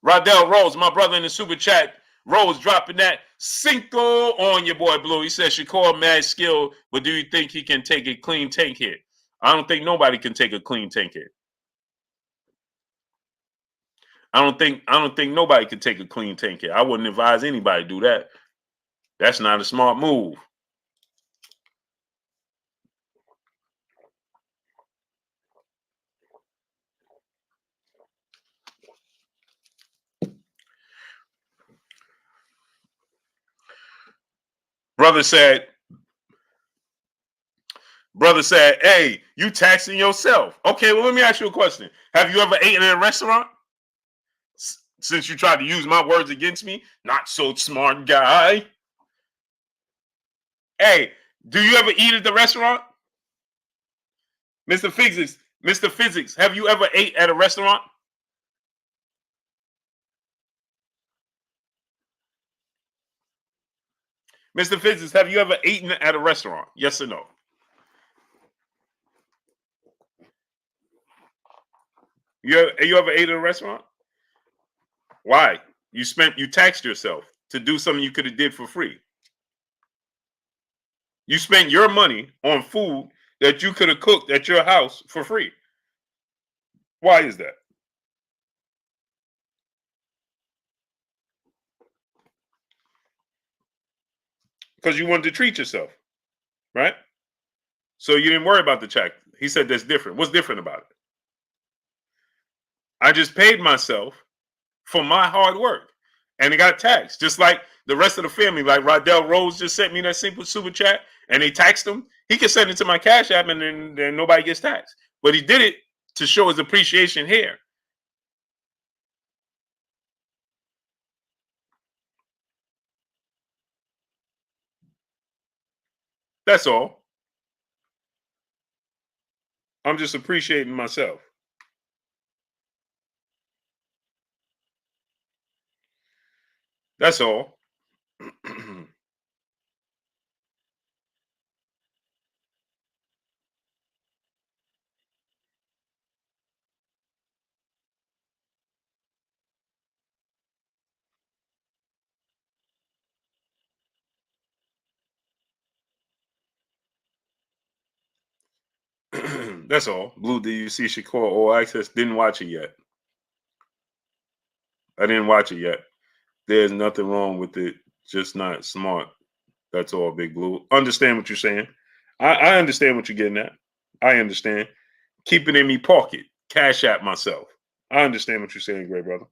Rodell Rose, my brother in the super chat, Rose dropping that Cinco on your boy Blue. He says Shakur mad skill, but do you think he can take a clean tank hit? I don't think nobody can take a clean tank hit. I don't think nobody could take a clean tank hit. I wouldn't advise anybody to do that. That's not a smart move. Brother said, hey, you taxing yourself. Okay, well, let me ask you a question. Have you ever eaten in a restaurant? Since you tried to use my words against me, not so smart guy. Hey, do you ever eat at the restaurant? Mr. Physics, have you ever ate at a restaurant? Mr. Physics, have you ever eaten at a restaurant? Yes or no? You ever ate at a restaurant? Why? You taxed yourself to do something you could have did for free. You spent your money on food that you could have cooked at your house for free. Why is that? Because you wanted to treat yourself, right? So you didn't worry about the check. He said that's different. What's different about it? I just paid myself for my hard work and it got taxed, just like the rest of the family. Like Rodell Rose just sent me that simple super chat and they taxed him. He can send it to my Cash App and then nobody gets taxed. But he did it to show his appreciation here. That's all. I'm just appreciating myself. That's all. That's all. Blue, did you see Shakur All Access? Didn't watch it yet. I didn't watch it yet. There's nothing wrong with it. Just not smart. That's all, Big Blue. Understand what you're saying. I understand what you're getting at. I understand. Keep it in me pocket. Cash at myself. I understand what you're saying, great brother.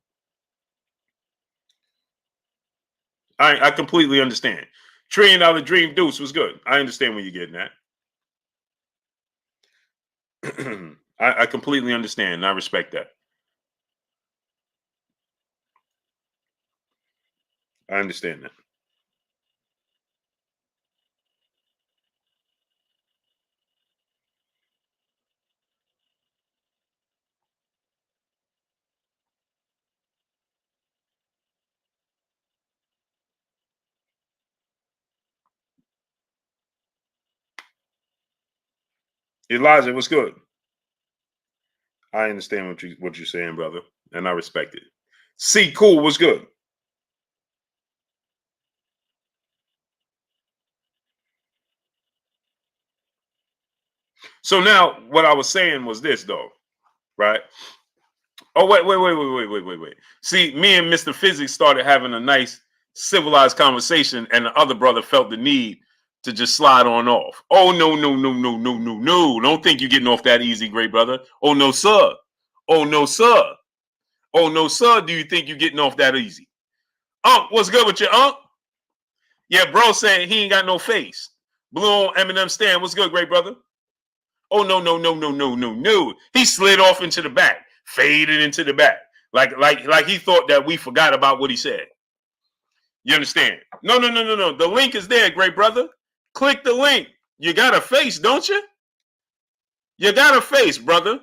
I completely understand. $1 trillion dream Deuce was good. I understand where you're getting at. I completely understand, and I respect that. I understand that. Elijah, what's good? I understand what you're saying, brother, and I respect it. See, cool, what's good? So now, what I was saying was this, though, right? Oh, wait. See, me and Mr. Physics started having a nice civilized conversation, and the other brother felt the need to just slide on off. Oh, no. Don't think you're getting off that easy, great brother. Oh, no, sir. Oh, no, sir. Oh, no, sir. Do you think you're getting off that easy? What's good with you, Yeah, bro saying he ain't got no face. Blue on Eminem stand. What's good, great brother? Oh, no. He slid off into the back, faded into the back. Like he thought that we forgot about what he said. You understand? No. The link is there, great brother. Click the link. You got a face, don't you? You got a face, brother.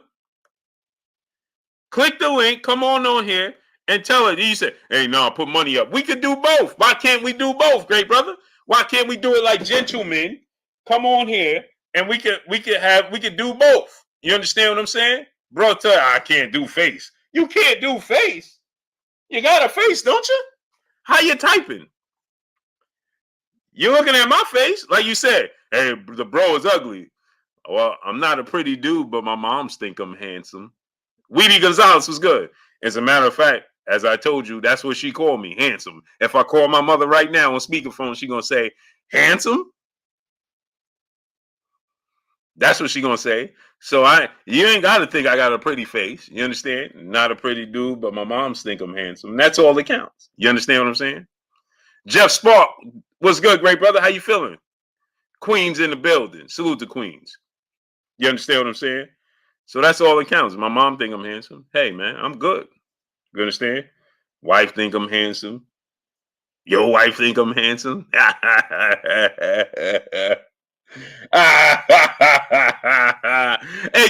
Click the link. Come on here and tell it. He said, hey, no, put money up. We could do both. Why can't we do both, great brother? Why can't we do it like gentlemen? Come on here and we could do both. You understand what I'm saying? Bro, tell you, I can't do face. You can't do face. You got a face, don't you? How you typing? You're looking at my face, like you said. Hey, the bro is ugly. Well, I'm not a pretty dude, but my moms think I'm handsome. Weedy Gonzalez was good. As a matter of fact, as I told you, that's what she called me, handsome. If I call my mother right now on speakerphone, she gonna say, handsome? That's what she gonna say. So you ain't gotta think I got a pretty face. You understand? Not a pretty dude, but my moms think I'm handsome. That's all that counts. You understand what I'm saying? Jeff Spark, what's good, great brother? How you feeling? Queens in the building. Salute to Queens. You understand what I'm saying? So that's all that counts. My mom think I'm handsome. Hey, man, I'm good. You understand? Wife think I'm handsome. Your wife think I'm handsome. Hey,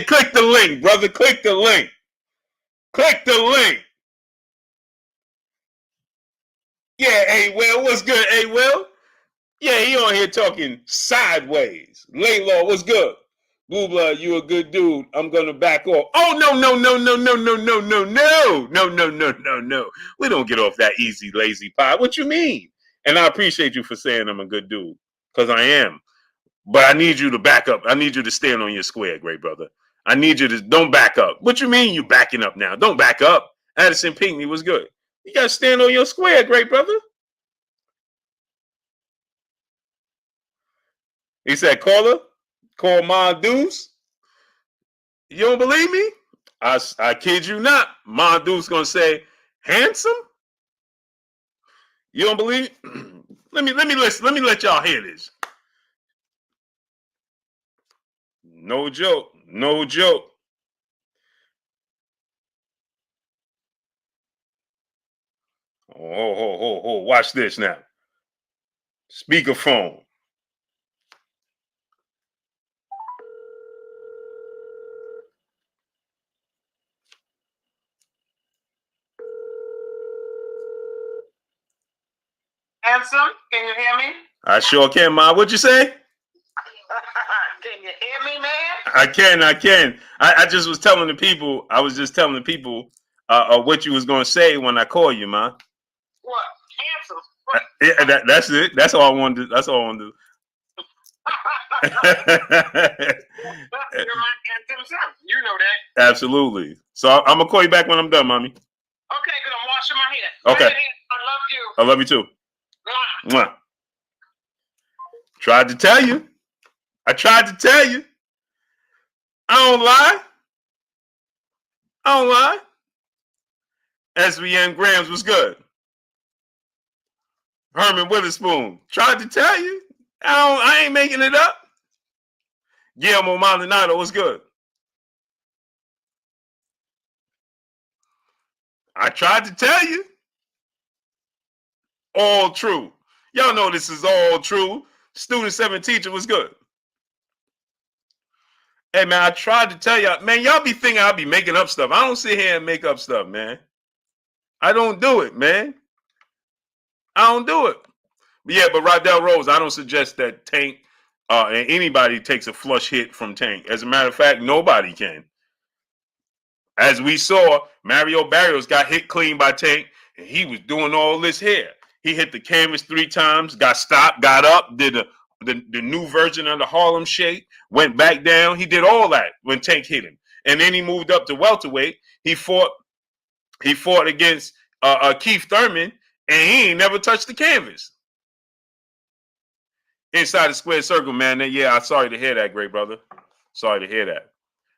click the link, brother. Click the link. Click the link. Yeah, hey, Will, what's good? Hey, Will? Yeah, he on here talking sideways. Laylaw, what's good? Blue Blood, you a good dude. I'm gonna back off. Oh, no. No. We don't get off that easy, lazy pie. What you mean? And I appreciate you for saying I'm a good dude, because I am. But I need you to back up. I need you to stand on your square, great brother. I need you to don't back up. What you mean you backing up now? Don't back up. Addison Pinckney was good. You gotta stand on your square, great brother. He said, call my Deuce. You don't believe me? I kid you not. My Deuce gonna say, handsome? You don't believe? Let me listen. Let me let y'all hear this. No joke. No joke. Oh. Watch this now. Speakerphone. Handsome, can you hear me? I sure can, Ma. What'd you say? Can you hear me, man? I can. I just was telling the people. I was just telling the people what you was gonna say when I call you, Ma. What? Handsome. Yeah, that's it. That's all I wanted to. That's all I wanted to do. You're my handsome son. You know that. Absolutely. So I'm gonna call you back when I'm done, mommy. Okay, because I'm washing my hair. Okay. I love you. I love you too. Mwah. Mwah. Tried to tell you. I tried to tell you. I don't lie. I don't lie. SVN Grams was good. Herman Witherspoon. Tried to tell you. I ain't making it up. Guillermo Maldonado was good. I tried to tell you. All true. Y'all know this is all true. Student 7 teacher was good. Hey, man, I tried to tell y'all. Man, y'all be thinking I'll be making up stuff. I don't sit here and make up stuff, man. I don't do it, man. I don't do it. But yeah, but Rodell Rose, I don't suggest that Tank and anybody takes a flush hit from Tank. As a matter of fact, nobody can. As we saw, Mario Barrios got hit clean by Tank, and he was doing all this here. He hit the canvas 3 times, got stopped, got up, did the new version of the Harlem Shake, went back down. He did all that when Tank hit him. And then he moved up to welterweight. He fought against Keith Thurman, and he ain't never touched the canvas. Inside the square circle, man. Yeah, I'm sorry to hear that, great brother. Sorry to hear that.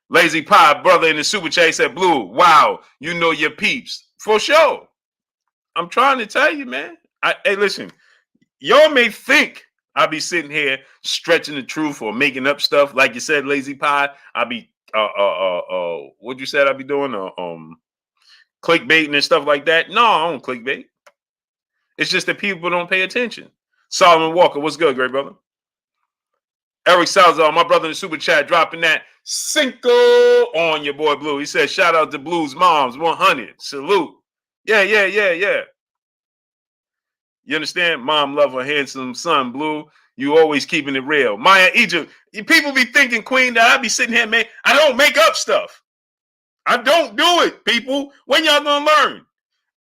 Lazy Pie, brother in the super chat, said, Blue, wow, you know your peeps. For sure. I'm trying to tell you, man. Hey, listen, y'all may think I'll be sitting here stretching the truth or making up stuff. Like you said, Lazy Pie, I'll be, what you said I'll be doing? Clickbaiting and stuff like that. No, I don't clickbait. It's just that people don't pay attention. Solomon Walker, what's good, great brother? Eric Salazar, my brother in the super chat, dropping that Cinco on your boy Blue. He said, shout out to Blue's moms, 100. Salute. Yeah. You understand? Mom love her handsome son, Blue. You always keeping it real. Maya Egypt, people be thinking, Queen, that I be sitting here, man. I don't make up stuff. I don't do it, people. When y'all gonna learn?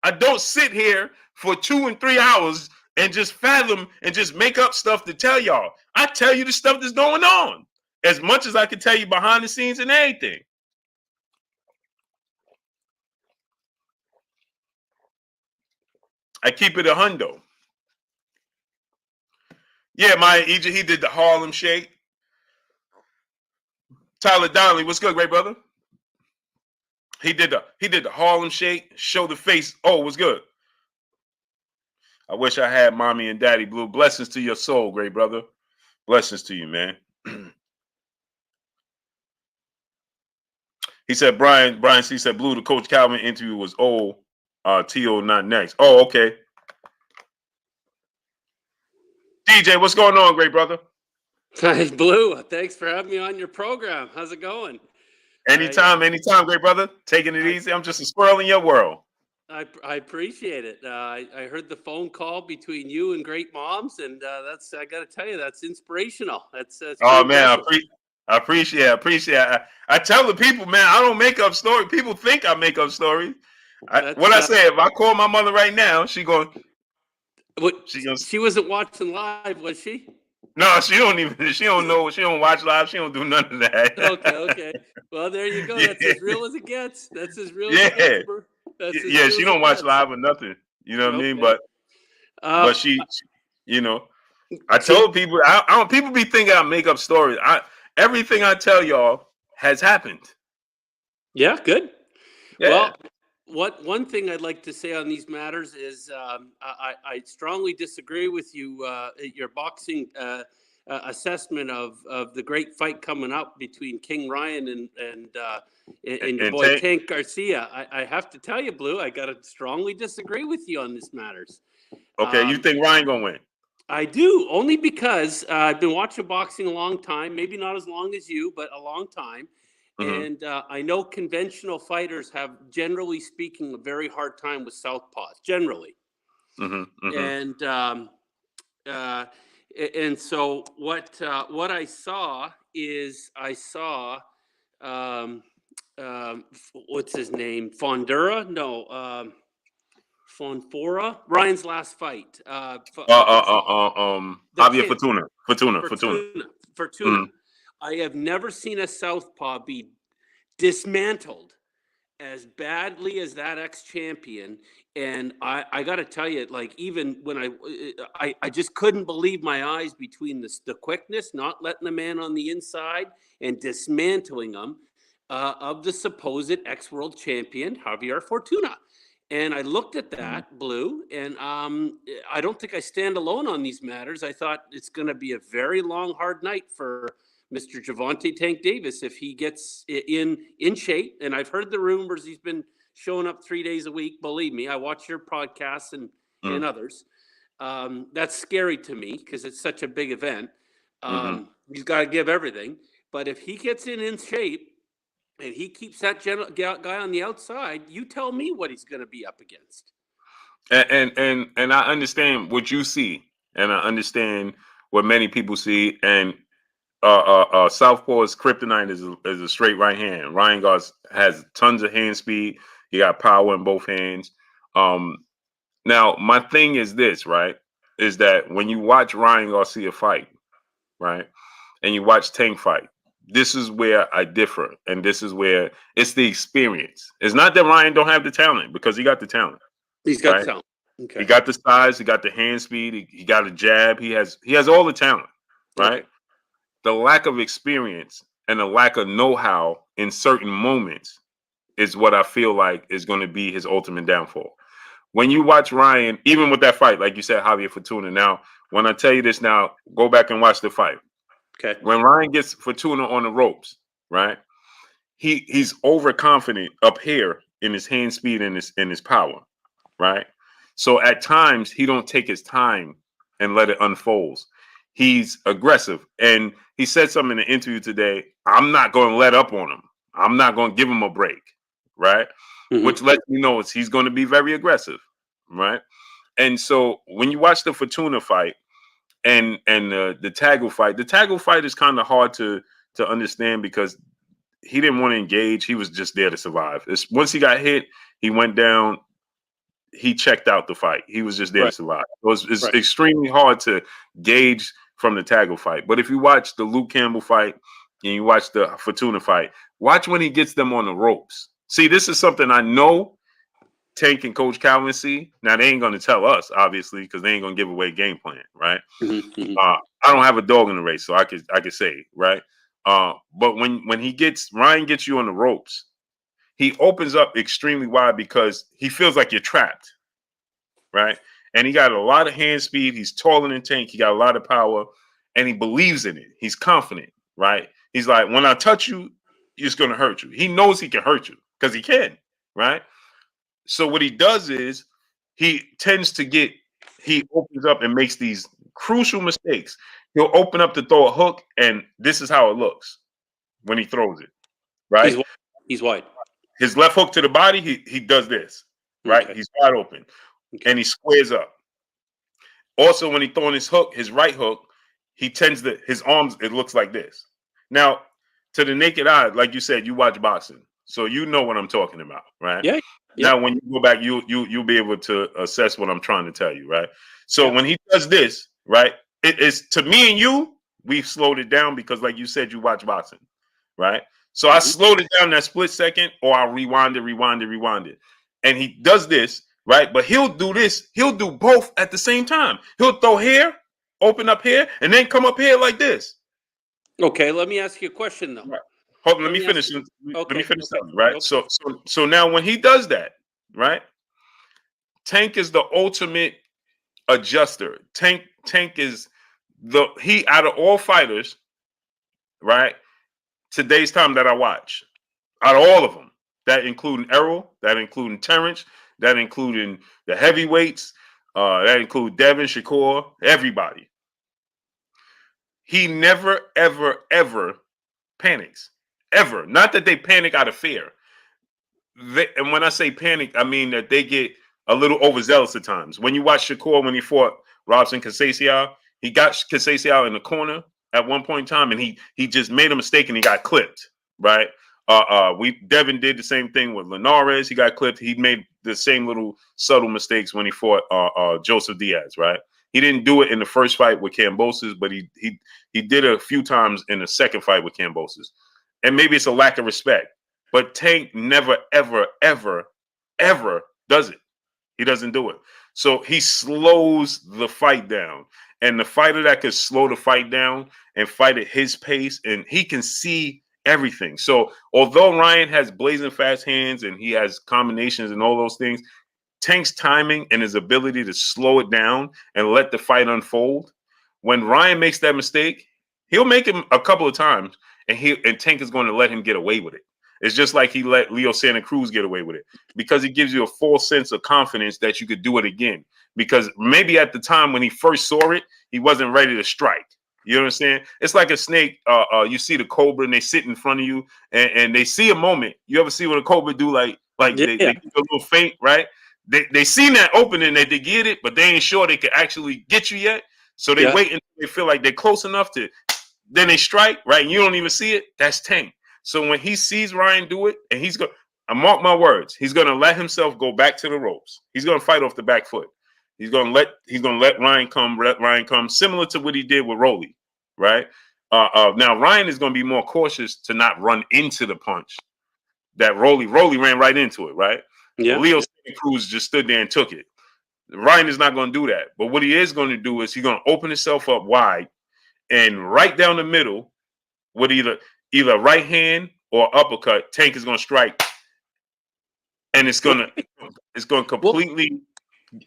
I don't sit here for 2 and 3 hours and just fathom and just make up stuff to tell y'all. I tell you the stuff that's going on as much as I can tell you behind the scenes and everything. I keep it a hundo. Yeah, Maya Egypt, he did the Harlem Shake. Tyler Donnelly, what's good, great brother? He did the Harlem Shake, show the face. Oh, what's good? I wish I had mommy and daddy Blue. Blessings to your soul, great brother. Blessings to you, man. He said, Brian C said, Blue, the Coach Calvin interview was old. T.O. not next. Oh, okay. DJ, what's going on, great brother? Hi, Blue. Thanks for having me on your program. How's it going? Anytime, great brother. Taking it easy. I'm just a squirrel in your world. I appreciate it. I heard the phone call between you and Great Moms, and I got to tell you, that's inspirational. That's oh man, I appreciate it. I tell the people, man, I don't make up stories. People think I make up stories. I say, if I call my mother right now, she wasn't watching live, was she? No, she don't know. She don't watch live. She don't do none of that. Okay. Well, there you go. That's as real as it gets. That's as real as it gets. Yeah, she don't watch live or nothing. You know what I mean? But she, you know, I told people, people be thinking I make up stories. Everything I tell y'all has happened. Yeah, good. Yeah. Well, one thing I'd like to say on these matters is I strongly disagree with you, your boxing assessment of the great fight coming up between King Ryan and your boy Tank Garcia. I have to tell you, Blue, I got to strongly disagree with you on these matters. Okay, you think Ryan gonna win? I do, only because I've been watching boxing a long time, maybe not as long as you, but a long time. And I know conventional fighters have, generally speaking, a very hard time with southpaws, generally. And so what I saw is what's his name? Fondura? No, Fonfora? Ryan's last fight. Javier Fortuna. I have never seen a southpaw be dismantled as badly as that ex-champion. And I got to tell you, like, even when I just couldn't believe my eyes between the quickness, not letting the man on the inside and dismantling him of the supposed ex-world champion, Javier Fortuna. And I looked at that, Blue, and I don't think I stand alone on these matters. I thought it's going to be a very long, hard night for Mr. Gervonta Tank Davis if he gets in shape. And I've heard the rumors he's been showing up 3 days a week. Believe me, I watch your podcasts and others. That's scary to me because it's such a big event. He's got to give everything. But if he gets in shape and he keeps that guy on the outside, you tell me what he's going to be up against. And I understand what you see, and I understand what many people see. And Southpaw's kryptonite is a straight right hand. Ryan Garcia has tons of hand speed. He got power in both hands. Now, my thing is this, right? Is that when you watch Ryan Garcia fight, right, and you watch Tank fight, this is where I differ, and this is where it's the experience. It's not that Ryan don't have the talent, because he got the talent. He's got the talent. Okay. He got the size. He got the hand speed. He got a jab. He has all the talent, right? Okay. The lack of experience and the lack of know-how in certain moments is what I feel like is going to be his ultimate downfall. When you watch Ryan, even with that fight, like you said, Javier Fortuna. Now, when I tell you this now, go back and watch the fight. Okay. When Ryan gets Fortuna on the ropes, right? He's overconfident up here in his hand speed and his power, right? So at times he don't take his time and let it unfold. He's aggressive. And he said something in the interview today, I'm not going to let up on him. I'm not going to give him a break, right? Which lets me know he's going to be very aggressive, right? And so when you watch the Fortuna fight and the Tagle fight is kind of hard to understand because he didn't want to engage. He was just there to survive. Once he got hit, he went down. He checked out the fight. He was just there to survive. It's extremely hard to gauge from the Tagle fight. But if you watch the Luke Campbell fight and you watch the Fortuna fight, watch when he gets them on the ropes. See, this is something I know Tank and Coach Calvin see. Now, they ain't going to tell us, obviously, because they ain't going to give away game plan, right? I don't have a dog in the race, so I could say, right? But when Ryan gets you on the ropes, he opens up extremely wide because he feels like you're trapped, right? And he got a lot of hand speed. He's taller than Tank. He got a lot of power, and he believes in it. He's confident, right? He's like, when I touch you, it's going to hurt you. He knows he can hurt you because he can, right? So what he does is he opens up and makes these crucial mistakes. He'll open up to throw a hook, and this is how it looks when he throws it, right? He's wide. His left hook to the body, he does this, right? Okay. He's wide open, and he squares up. Also, when he's throwing his hook, his right hook, he tends to, his arms, it looks like this. Now, to the naked eye, like you said, you watch boxing, so you know what I'm talking about, right? Yeah. Now, when you go back, you'll be able to assess what I'm trying to tell you, right? So when he does this, right, it is, to me and you, we've slowed it down because, like you said, you watch boxing, right? So I slowed it down that split second, or I'll rewind it. And he does this, right? But he'll do this. He'll do both at the same time. He'll throw here, open up here, and then come up here like this. Okay, let me ask you a question, though. Right. Hold on, let me finish. Let me finish something, right? Okay. So now when he does that, right? Tank is the ultimate adjuster. Tank is out of all fighters, right? Today's time that I watch, out of all of them, that including Errol, that including Terrence, that including the heavyweights, that include Devin, Shakur, everybody. He never, ever, ever panics. Ever. Not that they panic out of fear. And when I say panic, I mean that they get a little overzealous at times. When you watch Shakur when he fought Robson Conceição, he got Conceição in the corner at one point in time, and he just made a mistake and he got clipped, right? Devin did the same thing with Linares. He got clipped. He made the same little subtle mistakes when he fought Joseph Diaz, right? He didn't do it in the first fight with Kambosos, but he did it a few times in the second fight with Kambosos. And maybe it's a lack of respect, but Tank never, ever, ever, ever does it. He doesn't do it. So he slows the fight down. And the fighter that could slow the fight down and fight at his pace, and he can see everything. So although Ryan has blazing fast hands and he has combinations and all those things, Tank's timing and his ability to slow it down and let the fight unfold. When Ryan makes that mistake, he'll make him a couple of times, and Tank is going to let him get away with it. It's just like he let Leo Santa Cruz get away with it, because it gives you a false sense of confidence that you could do it again. Because maybe at the time when he first saw it, he wasn't ready to strike. You understand? It's like a snake. You see the cobra and they sit in front of you and they see a moment. You ever see what a cobra do? Like they do a little faint, right? They seen that opening that they get it, but they ain't sure they could actually get you yet. So they wait until they feel like they're close enough to, then they strike, right? And you don't even see it. That's Tank. So when he sees Ryan do it, and he's going, I mark my words, he's going to let himself go back to the ropes. He's going to fight off the back foot. He's going to let Ryan come, similar to what he did with Rolly, right? Now Ryan is going to be more cautious to not run into the punch that Rolly ran right into it, right? Yeah. Leo Cruz just stood there and took it. Ryan is not going to do that. But what he is going to do is he's going to open himself up wide and right down the middle with either right hand or uppercut. Tank is going to strike, and it's going to completely,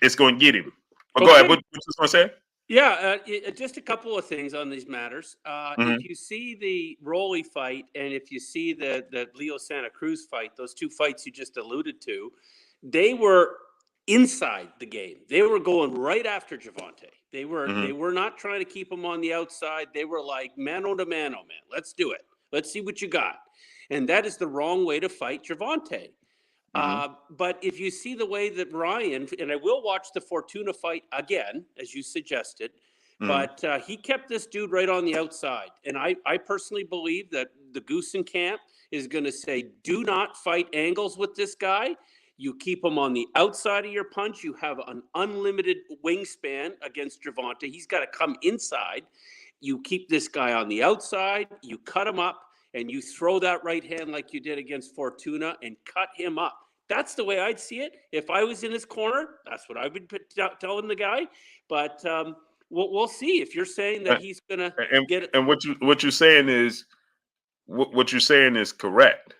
it's going to get him. Oh, go ahead. What you going to say? Yeah, just a couple of things on these matters. If you see the Rolly fight and if you see the Leo Santa Cruz fight, those two fights you just alluded to, they were inside the game. They were going right after Gervonta. They were not trying to keep him on the outside. They were like mano to mano, man. Let's do it. Let's see what you got. And that is the wrong way to fight Gervonta. But if you see the way that Ryan, and I will watch the Fortuna fight again, as you suggested, but he kept this dude right on the outside. And I personally believe that the Goosen camp is going to say, do not fight angles with this guy. You keep him on the outside of your punch. You have an unlimited wingspan against Gervonta. He's got to come inside. You keep this guy on the outside. You cut him up, and you throw that right hand like you did against Fortuna and cut him up. That's the way I'd see it. If I was in his corner, that's what I would be telling the guy. But we'll see. If you're saying that he's going to get it. And what you're saying is correct,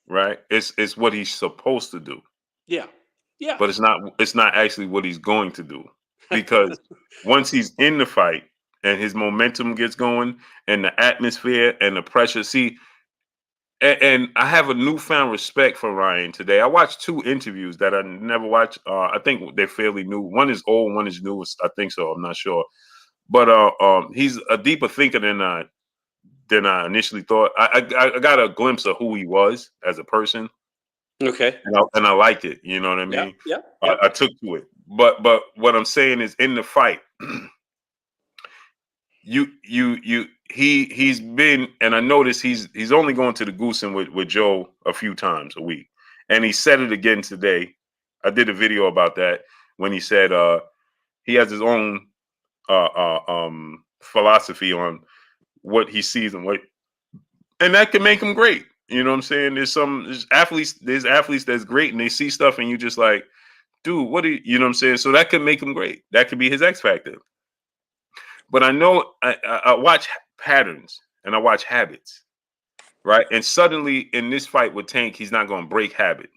right? It's what he's supposed to do. Yeah. But it's not actually what he's going to do, because once he's in the fight and his momentum gets going and the atmosphere and the pressure, see. And I have a newfound respect for Ryan today. I watched two interviews that I never watched. I think they're fairly new. One is old, one is new. I think so. I'm not sure. But he's a deeper thinker than I initially thought. I got a glimpse of who he was as a person. Okay. And I liked it. You know what I mean? Yeah. I took to it. But what I'm saying is, in the fight, he's been, and I noticed he's only going to the Goosen with Joe a few times a week, and he said it again today. I did a video about that when he said he has his own philosophy on what he sees and that can make him great. You know what I'm saying? There's athletes that's great and they see stuff and you just like, dude, you know what I'm saying? So that could make him great. That could be his X factor. But I know I watch patterns and I watch habits, right? And suddenly in this fight with Tank, he's not going to break habit.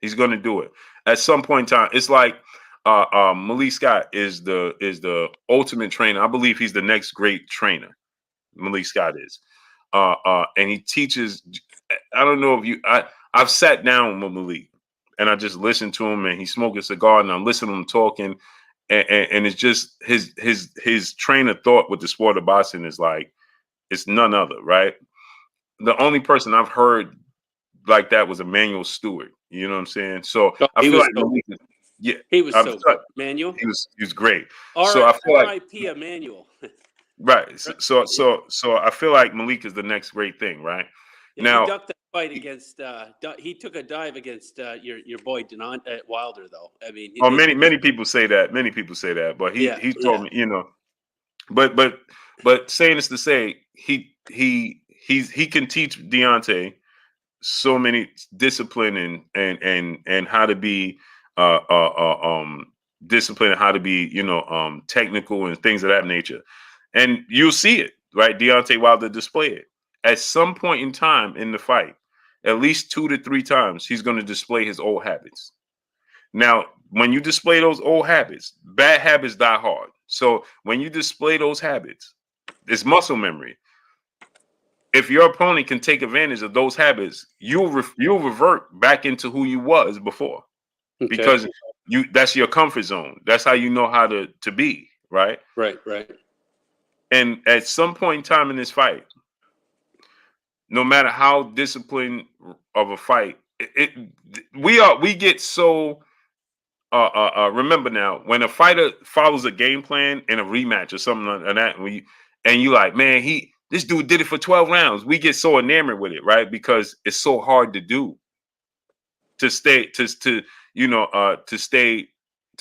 He's going to do it at some point in time. It's like Malik Scott is the ultimate trainer. I believe he's the next great trainer. Malik Scott is, and he teaches. I don't know if I've sat down with Malik and I just listened to him, and he's smoking a cigar, and I'm listening to him talking. And it's just his train of thought with the sport of boxing is like, it's none other, right? The only person I've heard like that was Emmanuel Stewart. You know what I'm saying? So I feel like he was so good. Emmanuel. He was great. So I feel like R.I.P. Emmanuel. Right. So I feel like Malik is the next great thing, right? Yeah, now he ducked that fight against. He took a dive against your boy Wilder, though. I mean, Oh, many people say that. Many people say that, but he told me, but saying this to say he can teach Deontay so many discipline and how to be disciplined, how to be technical and things of that nature, and you'll see it, right? Deontay Wilder display it at some point in time in the fight, at least 2 to 3 times. He's going to display his old habits. Now, when you display those old habits, bad habits die hard. So when you display those habits, it's muscle memory. If your opponent can take advantage of those habits, you'll revert back into who you was before, because that's your comfort zone. That's how you know how to be, right? Right. And at some point in time in this fight, no matter how disciplined of a fight, we get so. Remember now, when a fighter follows a game plan in a rematch or something like that, and you like, man, this dude did it for 12 rounds. We get so enamored with it, right? Because it's so hard to do, to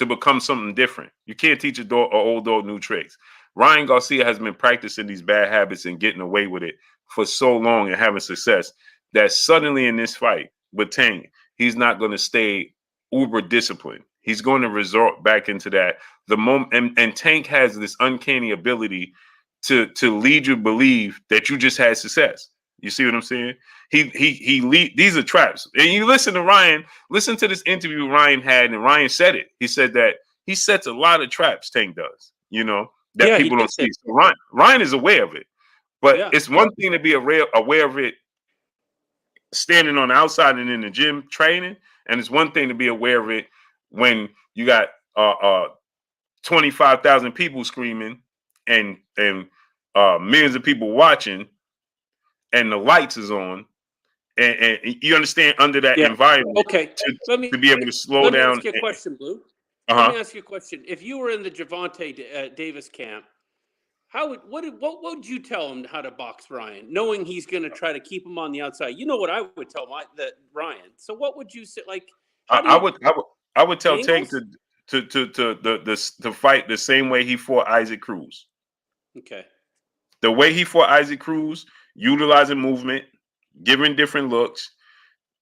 become something different. You can't teach an old dog new tricks. Ryan Garcia has been practicing these bad habits and getting away with it for so long and having success that suddenly in this fight with Tank, he's not going to stay uber disciplined. He's going to resort back into that. The moment, and Tank has this uncanny ability to lead you to believe that you just had success. You see what I'm saying? These are traps. And you listen to Ryan, listen to this interview Ryan had, and Ryan said it. He said that he sets a lot of traps, Tank does, that people don't see. So Ryan is aware of it. But it's one thing to be aware of it standing on the outside and in the gym training, and it's one thing to be aware of it when you got 25,000 people screaming and millions of people watching, and the lights is on, and you understand under that environment. Okay, to be able to slow down. Let me ask you a question, Blue. Let me ask you a question. If you were in the Gervonta Davis camp, what would you tell him how to box Ryan, knowing he's going to try to keep him on the outside? You know what I would tell Ryan. So what would you say? Like, I would tell Tank to fight the same way he fought Isaac Cruz. Okay. The way he fought Isaac Cruz, utilizing movement, giving different looks,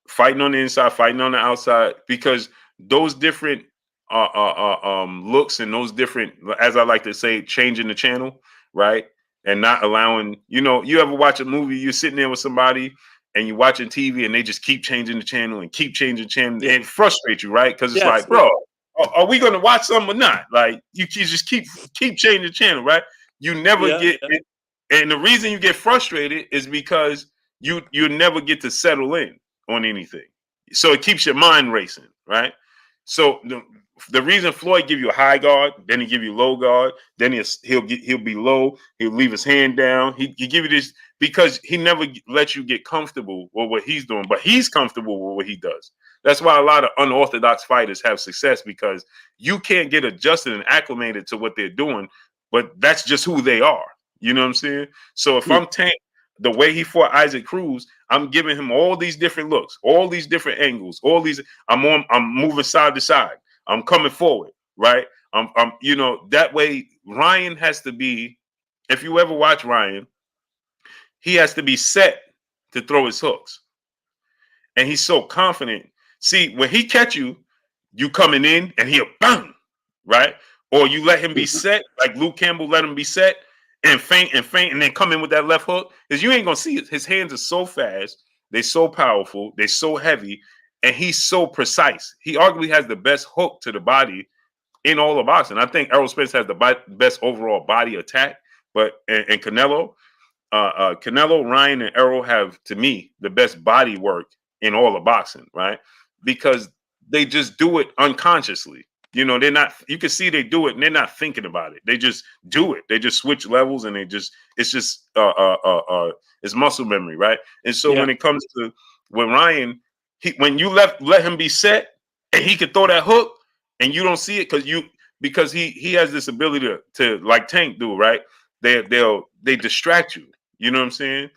fighting on the inside, fighting on the outside, because those different looks and those different, as I like to say, changing the channel, right? And not allowing, you ever watch a movie, you're sitting there with somebody and you're watching TV and they just keep changing the channel and keep changing the channel, and it frustrates you, right? Because it's like, bro, are we going to watch something or not? Like, you just keep changing the channel, right? You never get it. And the reason you get frustrated is because you never get to settle in on anything. So it keeps your mind racing, right? So the reason Floyd give you a high guard, then he give you low guard, then he'll be low, he'll leave his hand down. He give you this because he never lets you get comfortable with what he's doing, but he's comfortable with what he does. That's why a lot of unorthodox fighters have success, because you can't get adjusted and acclimated to what they're doing, but that's just who they are. You know what I'm saying? So if I'm Tank, the way he fought Isaac Cruz, I'm giving him all these different looks, all these different angles, all these. I'm moving side to side. I'm coming forward, right? I'm that way. Ryan has to be. If you ever watch Ryan, he has to be set to throw his hooks, and he's so confident. See, when he catch you, you coming in, and he'll bang, right? Or you let him be set, like Luke Campbell let him be set. And feint, and then come in with that left hook, because you ain't gonna see it. His hands are so fast, they're so powerful, they're so heavy, and he's so precise. He arguably has the best hook to the body in all of boxing. I think Errol Spence has the best overall body attack, but and Canelo, Ryan, and Errol have, to me, the best body work in all of boxing, right? Because they just do it unconsciously. They're not, you can see they do it and they're not thinking about it. They just do it. They just switch levels, and it's muscle memory, right? And so when it comes to Ryan, when you let him be set and he can throw that hook and you don't see it because he has this ability to like Tank do, right? They distract you. You know what I'm saying?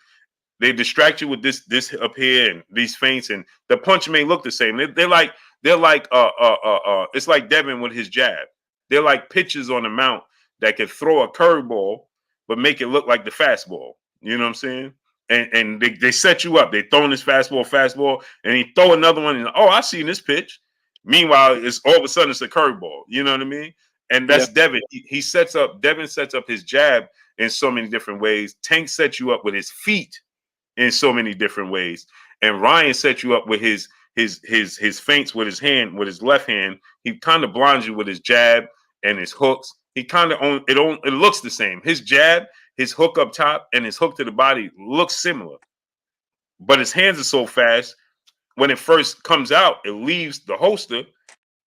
They distract you with this up here and these feints, and the punch may look the same. They're like it's like Devin with his jab. They're like pitches on the mount that could throw a curveball but make it look like the fastball. You know what I'm saying? And they set you up. They throwing this fastball, and he throw another one, and I seen this pitch. Meanwhile, it's all of a sudden it's a curveball. You know what I mean? And that's Devin. Devin sets up his jab in so many different ways. Tank sets you up with his feet in so many different ways. And Ryan sets you up with his feints with his hand, with his left hand. He kind of blinds you with his jab and his hooks. He kind of it looks the same. His jab, his hook up top, and his hook to the body looks similar. But his hands are so fast, when it first comes out, it leaves the holster.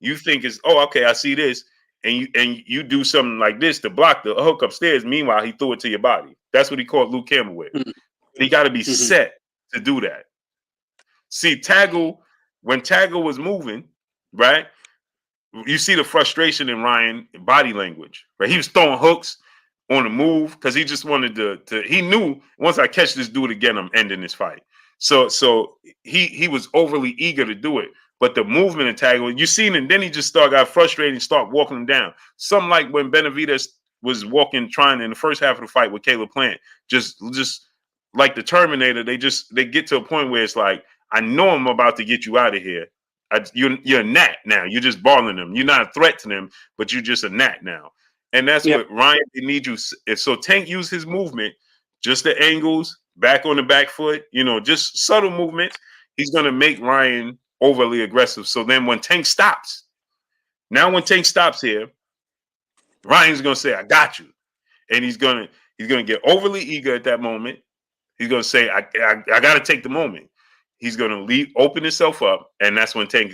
You think it's, okay, I see this. And you do something like this to block the hook upstairs. Meanwhile, he threw it to your body. That's what he caught Luke Campbell with. Mm-hmm. He got to be set to do that. See, when Taggle was moving, right? You see the frustration in Ryan body language, right? He was throwing hooks on the move because he just wanted to. He knew once I catch this dude again, I'm ending this fight. So he was overly eager to do it. But the movement and Taggle, you seen, and then he just got frustrated and started walking him down. Something like when Benavidez was trying in the first half of the fight with Caleb Plant, just like the Terminator, they get to a point where it's like, I know I'm about to get you out of here. You're a gnat now. You're just balling them. You're not a threat to them, but you're just a gnat now. And that's what Ryan needs you. So Tank used his movement, just the angles, back on the back foot, just subtle movements. He's going to make Ryan overly aggressive. So then when Tank stops here, Ryan's going to say, I got you. And he's going to get overly eager at that moment. He's going to say, I got to take the moment. He's going to open himself up, and that's when Tank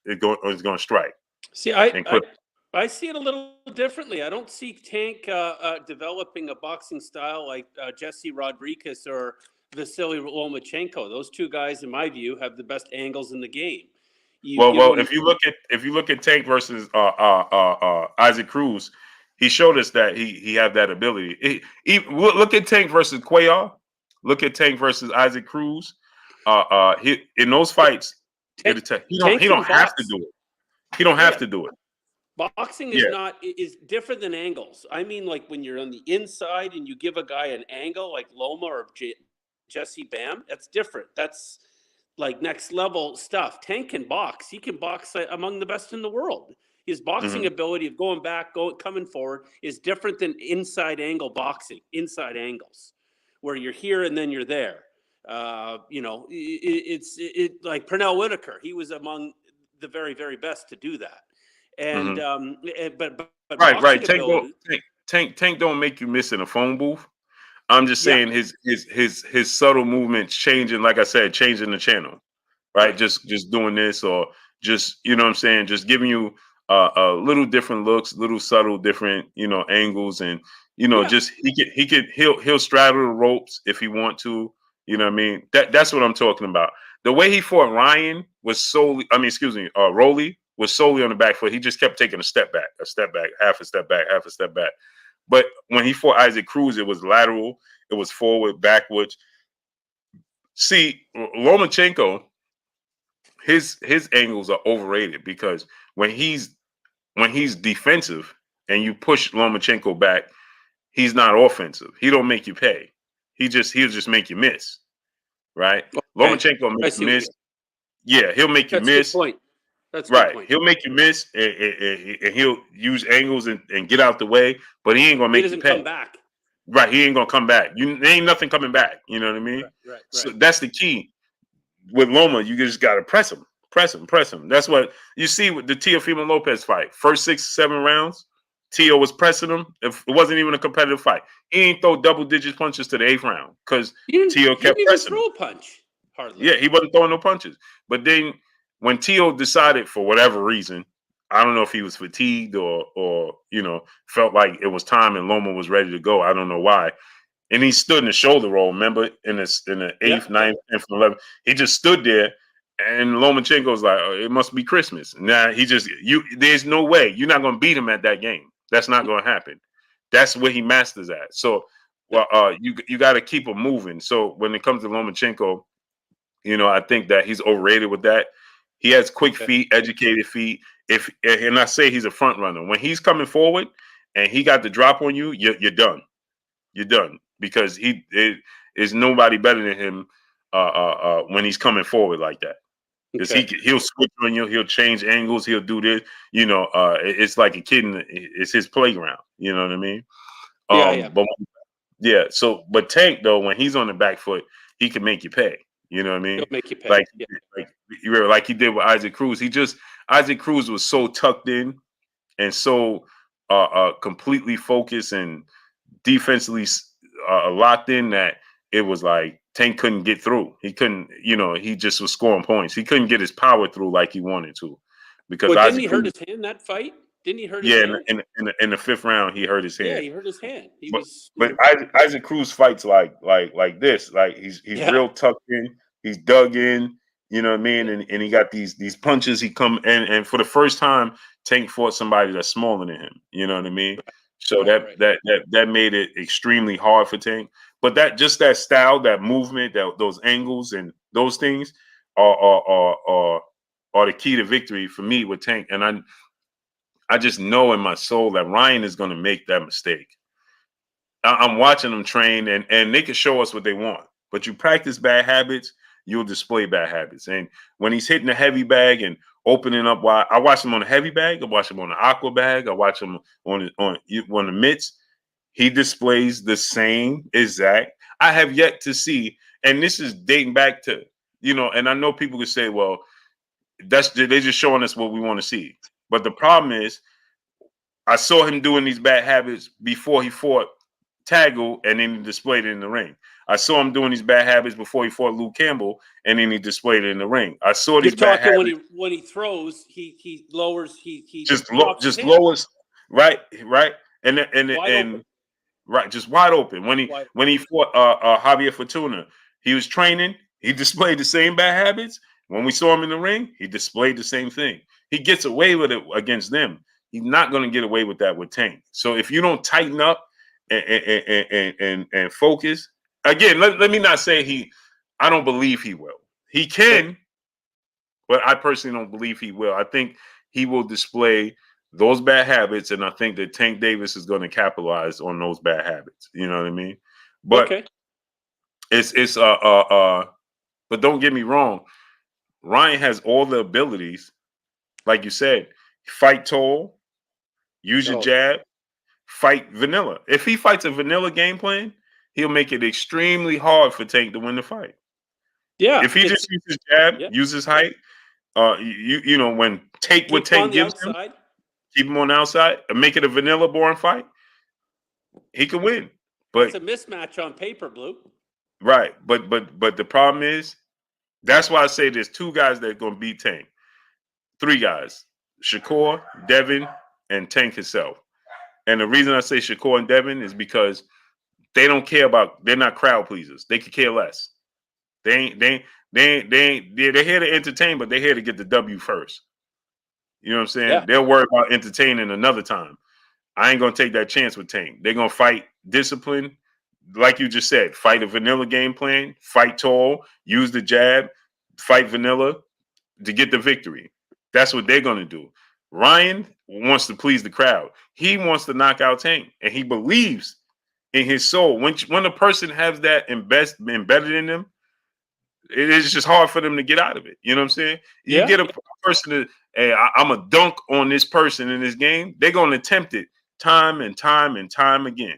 is going to strike. See, I see it a little differently. I don't see Tank developing a boxing style like Jesse Rodriguez or Vasily Lomachenko. Those two guys, in my view, have the best angles in the game. If you look at Tank versus Isaac Cruz, he showed us that he had that ability. Look at Tank versus Cuellar. Look at Tank versus Isaac Cruz. In those fights, he don't have to do it. He don't have to do it. Boxing is different than angles. I mean, like when you're on the inside and you give a guy an angle like Loma or Jesse Bam, that's different. That's like next level stuff. Tank can box. He can box among the best in the world. His boxing ability of going back, coming forward is different than inside angle boxing, inside angles, where you're here and then you're there. It's like Pernell Whitaker. He was among the very, very best to do that. And but right. Tank don't make you miss in a phone booth. I'm just saying his subtle movements changing, like I said, changing the channel, right? Just doing this, or just, you know what I'm saying, just giving you a little different looks, little subtle different, angles, and just he'll straddle the ropes if he want to. You know what I mean? That's what I'm talking about. The way he fought Ryan was Rolly was solely on the back foot. He just kept taking a step back, half a step back. But when he fought Isaac Cruz, it was lateral, it was forward, backwards. See, Lomachenko, his angles are overrated because when he's defensive and you push Lomachenko back, he's not offensive. He don't make you pay. He'll just make you miss, right? Okay. Lomachenko makes you miss. Yeah, he'll make you miss. Good point. That's right. Point. He'll make you miss, and he'll use angles and get out the way, but he ain't gonna make you pay. He doesn't come back. Right, he ain't gonna come back. There ain't nothing coming back. You know what I mean? Right. So that's the key. With Loma, you just gotta press him. That's what you see with the Teofimo Lopez fight. First 6-7 rounds, Tio was pressing him. If it wasn't even a competitive fight, he ain't throw double-digit punches to the 8th round because Tio kept pressing. He didn't throw a punch. Hardly. Yeah, he wasn't throwing no punches. But then when Tio decided, for whatever reason, I don't know if he was fatigued or felt like it was time and Loma was ready to go. I don't know why. And he stood in the shoulder roll. Remember, in the 8th, 9th, 10th, 11th, he just stood there. And Lomachenko's like, it must be Christmas. Now there's no way you're not going to beat him at that game. That's not going to happen. That's where he masters at. So Well, you got to keep him moving. So when it comes to Lomachenko, I think that he's overrated with that. He has quick feet, educated feet. And I say he's a front runner. When he's coming forward and he got the drop on you, you're done. You're done because is nobody better than him when he's coming forward like that. Because he'll switch on you, he'll change angles, he'll do this. It's like a kid. It's his playground. You know what I mean? But Tank though, when he's on the back foot, he can make you pay. You know what I mean? He'll make you pay. Like he did with Isaac Cruz. Isaac Cruz was so tucked in and so completely focused and defensively locked in that it was like Tank couldn't get through. He couldn't, he just was scoring points. He couldn't get his power through like he wanted to. Because didn't he hurt his hand that fight? Didn't he hurt his hand? Yeah, in the fifth round, he hurt his hand. Yeah, he hurt his hand. But Isaac Cruz fights like this. Like he's real tucked in. He's dug in. You know what I mean? And he got these punches. He come and for the first time, Tank fought somebody that's smaller than him. You know what I mean? So that made it extremely hard for Tank. But that style, that movement, those angles and those things are the key to victory for me with Tank. And I just know in my soul that Ryan is going to make that mistake. I'm watching them train, and they can show us what they want. But you practice bad habits, you'll display bad habits. And when he's hitting the heavy bag and opening up wide, I watch him on the heavy bag, I watch him on the aqua bag, I watch him on the mitts. He displays the same exact. I have yet to see, and this is dating back to, and I know people could say, well, they're just showing us what we want to see. But the problem is, I saw him doing these bad habits before he fought Tagle, and then he displayed it in the ring. I saw him doing these bad habits before he fought Luke Campbell, and then he displayed it in the ring. I saw these bad habits. When he throws, he lowers. He just lowers. Right, and right, just wide open. When he fought Javier Fortuna, he was training. He displayed the same bad habits. When we saw him in the ring, he displayed the same thing. He gets away with it against them. He's not going to get away with that with Tank. So if you don't tighten up and focus, again, let me not say I don't believe he will. He can, but I personally don't believe he will. I think he will display those bad habits, and I think that Tank Davis is going to capitalize on those bad habits. You know what I mean? But but don't get me wrong. Ryan has all the abilities, like you said, fight tall, use your jab, fight vanilla. If he fights a vanilla game plan, he'll make it extremely hard for Tank to win the fight. Yeah. If he just uses his jab, uses height, when take what Tank gives him, keep him on the outside, and make it a vanilla boring fight, he can win. But it's a mismatch on paper, Blue. Right. But the problem is, that's why I say there's two guys that are going to beat Tank. Three guys: Shakur, Devin, and Tank himself. And the reason I say Shakur and Devin is because they don't care they're not crowd pleasers. They could care less. They're here to entertain, but they're here to get the W first. You know what I'm saying? Yeah. They'll worry about entertaining another time. I ain't going to take that chance with Tank. They're going to fight discipline. Like you just said, fight a vanilla game plan, fight tall, use the jab, fight vanilla to get the victory. That's what they're going to do. Ryan wants to please the crowd. He wants to knock out Tank, and he believes in his soul. When a person has that embedded in them, it is just hard for them to get out of it. You know what I'm saying? You get a person to, hey, I'm a dunk on this person in this game, they're going to attempt it time and time and time again.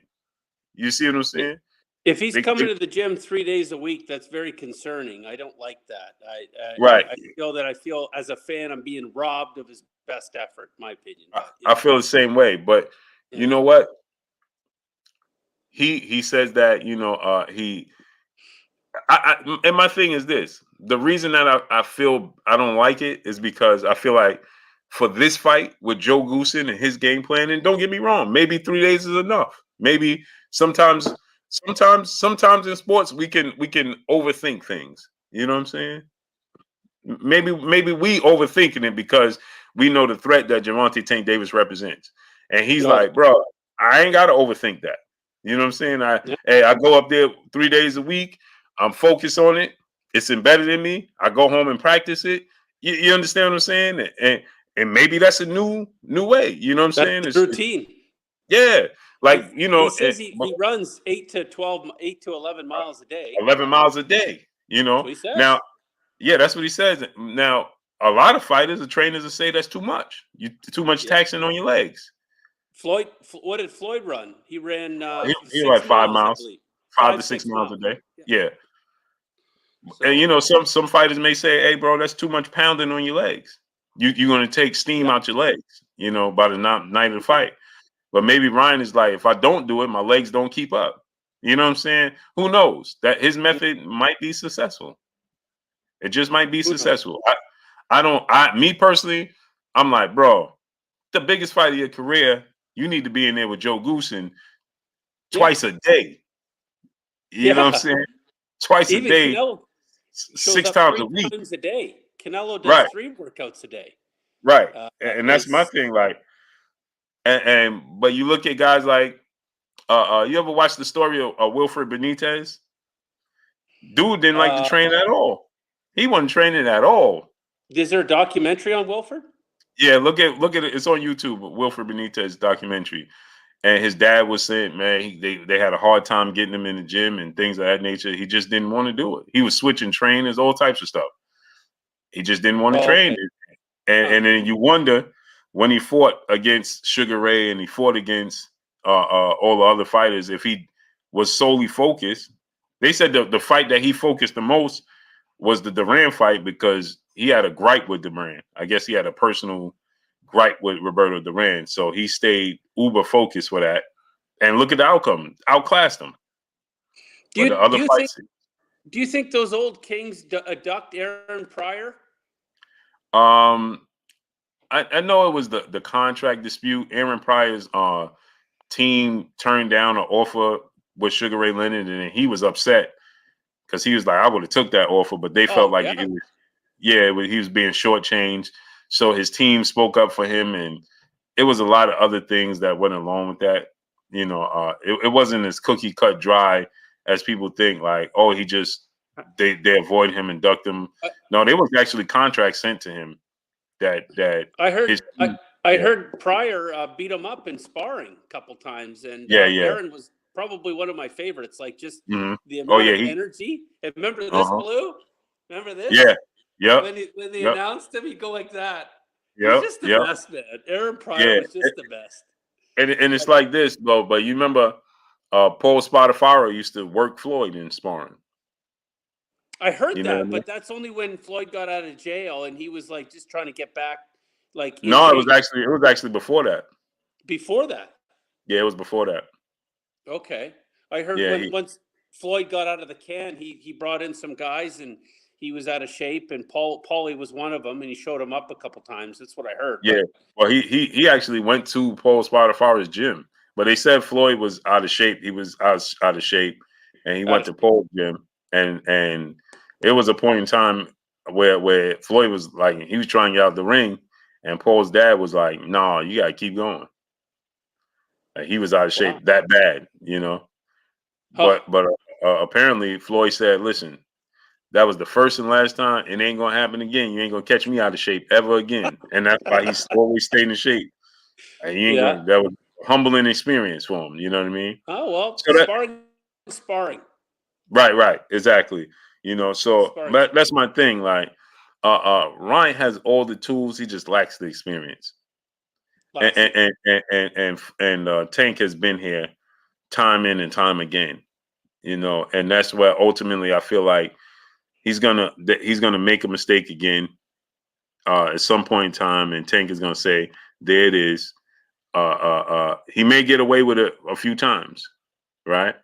You see what I'm saying? If he's coming to the gym 3 days a week, that's very concerning. I don't like that. I feel as a fan, I'm being robbed of his best effort, in my opinion. I feel the same way, but you know what? He says that, and my thing is this. The reason that I feel I don't like it is because I feel like for this fight with Joe Goosen and his game plan, and don't get me wrong, maybe 3 days is enough. Maybe sometimes in sports we can overthink things. You know what I'm saying? Maybe we overthinking it because we know the threat that Gervonta Tank Davis represents. And he's like, bro, I ain't got to overthink that. You know what I'm saying? Yeah. I go up there 3 days a week. I'm focused on it. It's embedded in me. I go home and practice it. You understand what I'm saying? And maybe that's a new way. You know what I'm That's saying? the routine. Yeah, like He says he runs 8 to 11 miles a day. 11 miles a day. You That's know, what he says. now, yeah, that's what he says. Now, a lot of fighters, the trainers will say that's too much. Too much Yeah. taxing on your legs. Floyd, what did Floyd run? He ran He 6 like 5 miles, I miles, believe. 5 to 6 6 miles a miles. day. Yeah. Yeah. So, And some fighters may say, "Hey, bro, that's too much pounding on your legs. You're gonna take steam out your legs, by the night of the fight." But maybe Ryan is like, if I don't do it, my legs don't keep up. You know what I'm saying? Who knows? That his method might be successful. It just might be who knows? successful. Me personally, I'm like, bro, the biggest fight of your career, you need to be in there with Joe Goosen Yeah. twice a day. You know what I'm saying? Twice a Even day, Canelo shows 6 up times 3 a week. times a day. Canelo does Right, 3 workouts a day. right. And that's my His thing. Like, but you look at guys like, you ever watch the story of Wilfred Benitez? Dude didn't like to train at all. He wasn't training at all. Is there a documentary on Wilford? Yeah, look at it. It's on YouTube. Wilfred Benitez documentary, and his dad was saying, man, they had a hard time getting him in the gym and things of that nature. He just didn't want to do it. He was switching trainers, all types of stuff. He just didn't want to Oh, train okay. it. And then you wonder when he fought against Sugar Ray and he fought against all the other fighters, if he was solely focused. They said the fight that he focused the most was the Duran fight because he had a gripe with Duran. I guess he had a personal gripe with Roberto Duran. So he stayed uber focused for that. And look at the outcome. Outclassed him. But the other fights. Do you think those old kings ducked Aaron Pryor? I know it was the contract dispute. Aaron Pryor's team turned down an offer with Sugar Ray Leonard, and he was upset because he was like, I would have took that offer, but they felt Oh, like yeah. he was being shortchanged. So his team spoke up for him, and it was a lot of other things that went along with that. It wasn't as cookie cut dry as people think. Like, oh, they avoid him and ducked him. No, there was actually contracts sent to him that I heard his team, I heard Pryor beat him up in sparring a couple times, and yeah. Aaron was probably one of my favorites. Like just Mm-hmm. the Oh amount yeah, of energy. And remember this, uh-huh. Blue? Remember this? Yeah, yep, When they yep, announced him, he'd go like that. He's yep, just the yep. best, man. Aaron Pryor Yeah, was just the best. and it's like this, though. But you remember, Paul Spadafaro used to work Floyd in sparring. I heard You know what I that, mean? but that's only when Floyd got out of jail and he was like just trying to get back, like in No, shape. it was actually before that. Before that. Yeah, it was before that. Okay. I heard Yeah, once Floyd got out of the can, he brought in some guys and he was out of shape, and Paulie was one of them, and he showed him up a couple times. That's what I heard. yeah. Well, he actually went to Paul Spadafaro's gym, but they said Floyd was out of shape. He was out of shape, and he Out went of to shape. Paul's gym, and it was a point in time where Floyd was like he was trying to get out the ring, and Paul's dad was like, "No, you gotta keep going." Like, he was out of shape Wow. that bad, Huh. But apparently Floyd said, "Listen, that was the first and last time. It ain't gonna happen again. You ain't gonna catch me out of shape ever again." And that's why he's always stayed in shape. And he ain't Yeah. gonna. That was a humbling experience for him. You know what I mean? Oh well, So that sparring. right, exactly. So Sparring. that's my thing. Like, Ryan has all the tools. He just lacks the experience. And Tank has been here time in and time again. And that's where ultimately I feel like he's gonna make a mistake again at some point in time, and Tank is gonna say, "There it is." He may get away with it a few times, right?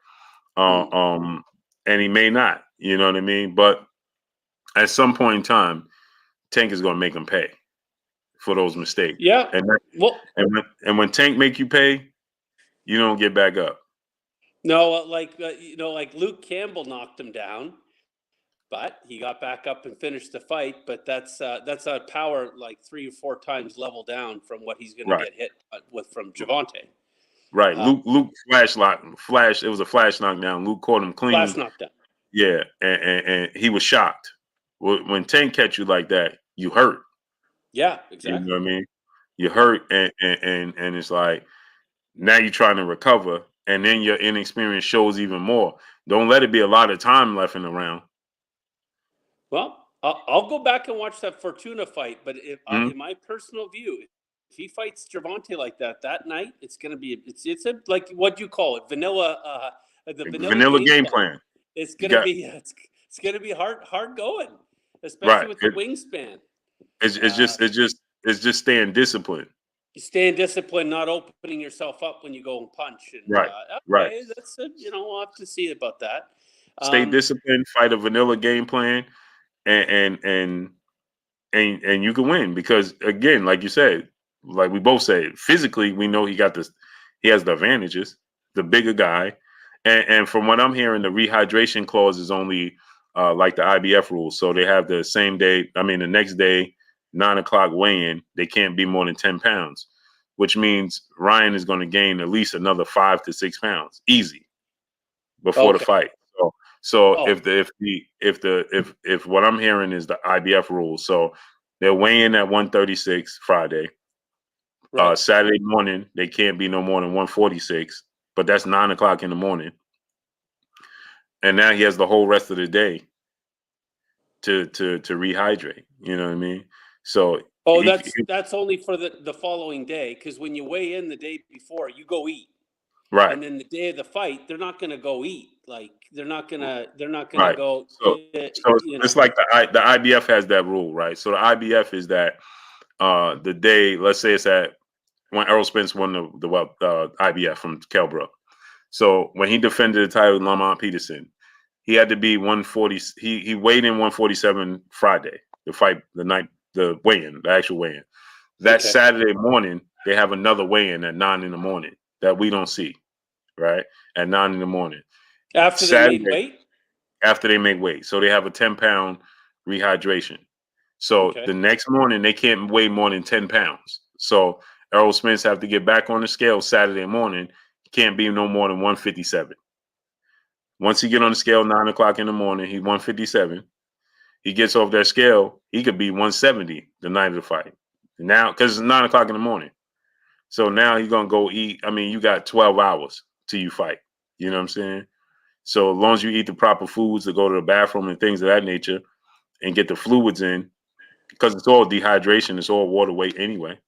And he may not. You know what I mean? But at some point in time, Tank is gonna make him pay for those mistakes. Yeah. And Well, when Tank make you pay, you don't get back up. no, like Luke Campbell knocked him down, but he got back up and finished the fight. But that's a power like 3 or 4 times level down from what he's going to Right. get hit with from Gervonta. Right. Luke flash. It was a flash knockdown. Luke caught him clean. Flash knockdown. Yeah, and he was shocked. When Tank catch you like that, you hurt. Yeah, You exactly. know what I mean? You hurt, and it's like now you're trying to recover, and then your inexperience shows even more. Don't let it be a lot of time left in the round. Well, I'll go back and watch that Fortuna fight, but if Mhm. in my personal view, if he fights Gervonta like that night, it's going to be it's a like what do you call it, the vanilla Game plan. It's You going to got be it's going to be hard going, especially right. with the wingspan. It's just staying disciplined. You stay in discipline, not opening yourself up when you go and punch. And Right. Right. okay, that's we'll have to see about that. Stay disciplined. Fight a vanilla game plan, and you can win because again, like you said, like we both said, physically we know he has the advantages, the bigger guy, and from what I'm hearing, the rehydration clause is only like the IBF rules, so they have the same day. I mean, the next day, 9 o'clock weigh-in, they can't be more than 10 pounds, which means Ryan is going to gain at least another 5 to 6 pounds easy before the fight. So if what I'm hearing is the IBF rules, so they're weighing at 136 Friday. right. Saturday morning they can't be no more than 146, but that's 9 o'clock in the morning, and now he has the whole rest of the day to rehydrate. You know what I mean? So That's only for the following day, because when you weigh in the day before, you go eat. right. And then the day of the fight, they're not going to go eat. Like they're not gonna Right. go. So it's like the IBF has that rule, right? So the IBF is that the day, let's say it's at when Errol Spence won the IBF from Kell Brook. So when he defended the title with Lamont Peterson, he had to be 140. He weighed in 147 Friday, the weigh-in, the actual weigh-in. That Okay. Saturday morning, they have another weigh-in at 9 in the morning that we don't see, right? At 9 in the morning. After Saturday, they made weight? After they make weight. So they have a 10-pound rehydration. So the next morning, they can't weigh more than 10 pounds. So Errol Spence have to get back on the scale Saturday morning. He can't be no more than 157. Once he get on the scale 9 o'clock in the morning, he's 157. He gets off that scale, he could be 170 the night of the fight. Now, because it's 9 o'clock in the morning. So now he's going to go eat. I mean, you got 12 hours till you fight. You know what I'm saying? So as long as you eat the proper foods to go to the bathroom and things of that nature and get the fluids in, because it's all dehydration, it's all water weight anyway.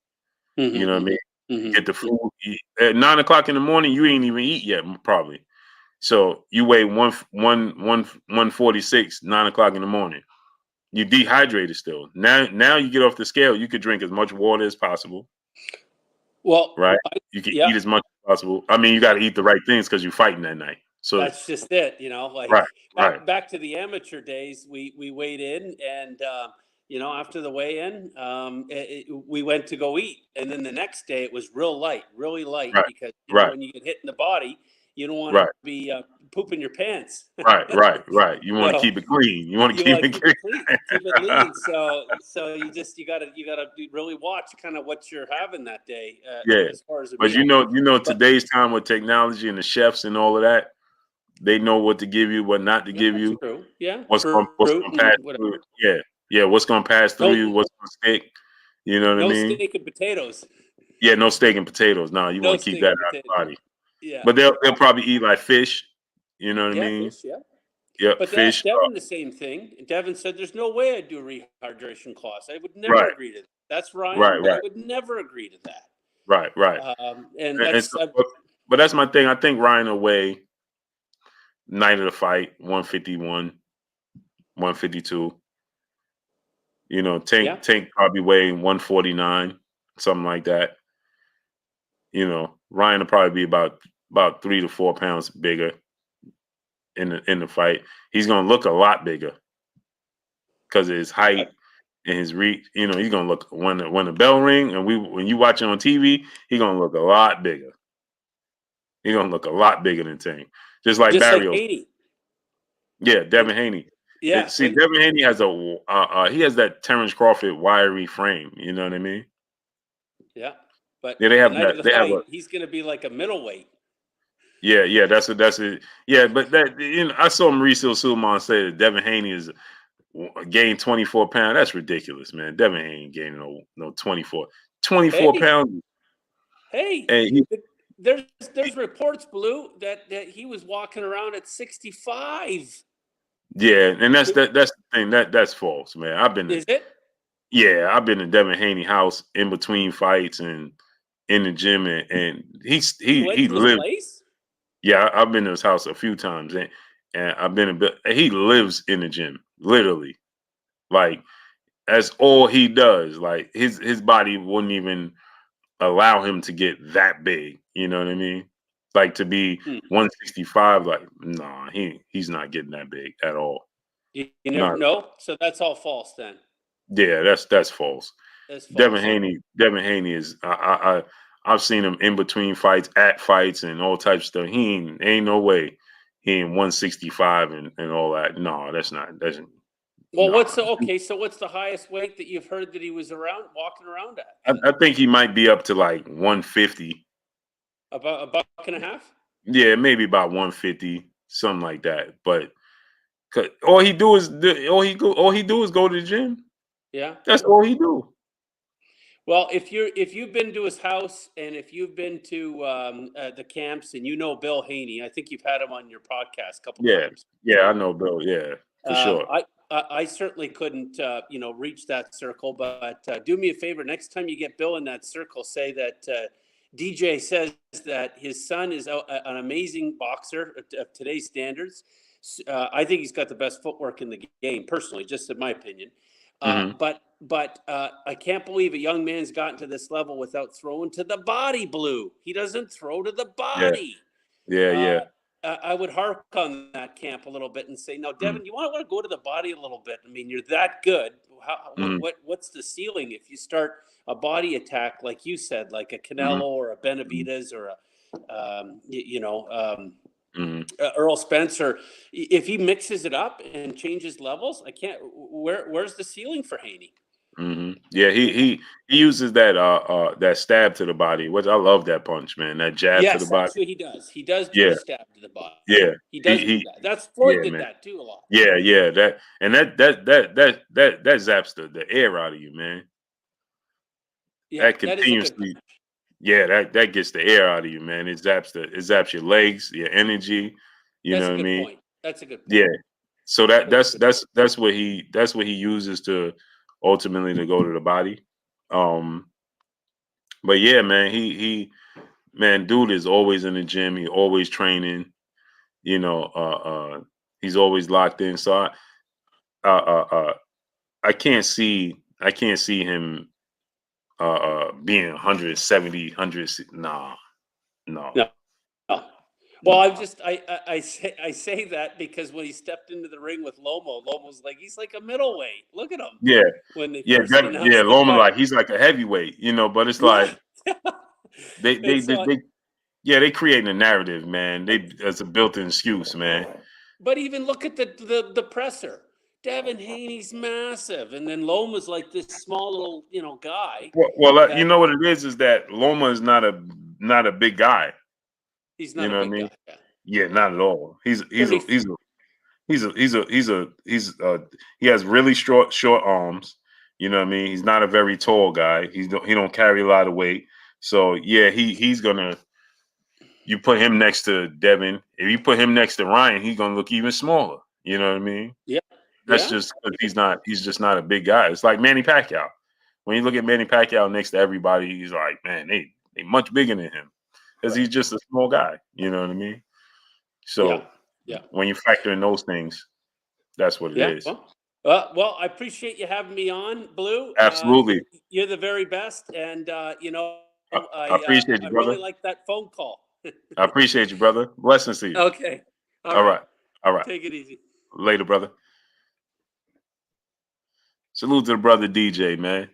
Mm-hmm. You know what I mean? Mm-hmm. Get the food. At 9 o'clock in the morning, you ain't even eat yet, probably. So you weigh 146, 9 o'clock in the morning. You dehydrated still. Now you get off the scale, you could drink as much water as possible. Well, right? You can eat as much as possible. I mean, you got to eat the right things because you're fighting that night. So that's just it, like back to the amateur days, we weighed in and, after the weigh-in, we went to go eat. And then the next day it was really light because, when you get hit in the body, you don't want to be pooping your pants. Right. You want to keep it clean. You want to keep it clean. Keep it lean. So you gotta really watch kind of what you're having that day. As far as but meal. Today's time with technology and the chefs and all of that, they know what to give you, what not to give you. True. Yeah. What's going to pass through? Yeah. What's going to pass through you? What's going to stick? You know what I mean? No steak and potatoes. Yeah, no steak and potatoes. No, you want to keep that out of the body. Yeah. But they'll probably eat like fish. You know what I mean? Fish, yeah. Yeah, but fish. Devin, the same thing. Devin said, "There's no way I'd do a rehydration clause. I would never agree to that." That's Ryan, but I would never agree to that. Right. But that's my thing. I think Ryan away night of the fight, 151, 152. Tank probably weighing 149, something like that. Ryan will probably be about 3 to 4 pounds bigger in the fight. He's gonna look a lot bigger because of his height and his reach. He's gonna look when the bell ring and when you watch it on TV, he's gonna look a lot bigger. He's gonna look a lot bigger than Tank, just like Barrios. Like Haney. Yeah, Devin Haney. Yeah. Devin Haney has he has that Terrence Crawford wiry frame. You know what I mean? Yeah. But Yeah, they the have night of that. the They have fight, a he's going to be like a middleweight. yeah. That's it. Yeah, but that I saw Mauricio Sulaiman say that Devin Haney is gained 24 pounds. That's ridiculous, man. Devin Haney ain't gaining no 24 Hey, pounds. hey, And he, there's reports, Blue, that he was walking around at 65. yeah, and that's the thing that's false, man. Is it? I've been to Devin Haney house in between fights and in the gym, and You went he to his lives. place? Yeah, I've been to his house a few times, and I've been a bit. He lives in the gym, literally. Like that's all he does. Like his body wouldn't even allow him to get that big. You know what I mean? Like to be Hmm. 165. Like nah, he's not getting that big at all. You never Not know. So that's all false then. yeah, that's false. That's false. Devin Haney is I've seen him in between fights, at fights, and all types of stuff. He ain't no way he ain't 165 and all that. No, that's Well, no. so what's the highest weight that you've heard that he was walking around at? I think he might be up to like 150. About a buck and a half? Yeah, maybe about 150, something like that. But all he do is go to the gym. Yeah. That's all he do. Well, if you've been to his house and if you've been to the camps and you know Bill Haney, I think you've had him on your podcast a couple Yeah, times. yeah, I know, Bill. Yeah, for sure. I certainly couldn't reach that circle, but do me a favor next time you get Bill in that circle, say that DJ says that his son is an amazing boxer of today's standards. I think he's got the best footwork in the game, personally, just in my opinion. Hmm. But I can't believe a young man's gotten to this level without throwing to the body, Blue. He doesn't throw to the Yeah, body. yeah. I would harp on that camp a little bit and say, no, Mm-hmm. Devin, you want to go to the body a little bit. I mean, you're that good. Mm-hmm. What's the ceiling if you start a body attack like you said, like a Mm-hmm. Canelo or a Mm-hmm. Benavidez or a Mm-hmm. Earl Spencer? If he mixes it up and changes levels, I can't. Where's the ceiling for Haney? Hmm. Yeah, he uses that stab to the body, which I love that punch, man. That jab to the Yes, body. actually, he does. He does do Yeah, a stab to the body. yeah. He does do He that. That's Floyd yeah, did man. that too a lot. Yeah. That zaps the air out of you, man. Yeah, That that is a good continuously, punch. yeah, that gets the air out of you, man. It zaps your legs, your energy. You That's know a what I good mean? point. That's a good Yeah. point. So That's a good point. that's what he uses to ultimately to go to the body. Um, but yeah, man, man, dude is always in the gym. He always training. You know, he's always locked in. So uh, uh, uh, I can't see him being 170, 100. Nah, no, No, no. Well, nah. I say that because when he stepped into the ring with Lomo's like he's like a middleweight. Look at him Yeah, when they yeah, first yeah. announced the Loman, fight. like he's like a heavyweight, but it's Yeah. like they And they they, so, they yeah, they creating a narrative, man. They It's a built-in excuse, man. but even look at the presser. Devin Haney's massive, and then Loma's like this small little guy. You know what it is that Loma is not a big guy. He's You not a know what I big mean? guy. Yeah. Yeah, not at all. Thirty. He has really short arms. You know what I mean? He's not a very tall guy. He don't carry a lot of weight. So yeah, he's gonna. You put him next to Devin. If you put him next to Ryan, he's gonna look even smaller. You know what I mean? Yeah. That's Yeah. just because he's just not a big guy. It's like Manny Pacquiao. When you look at Manny Pacquiao next to everybody, he's like, man, they much bigger than him because he's just a small guy. You know what I mean? Yeah. So Yeah. when you factor in those things, that's what it Yeah. is. Well, I appreciate you having me on, Blue. Absolutely. You're the very best, and I appreciate I you, really brother. like that phone call. I appreciate you, brother. Blessings to you. Okay. All All right. right. All right. Take it easy. Later, brother. Salute to the brother DJ, man.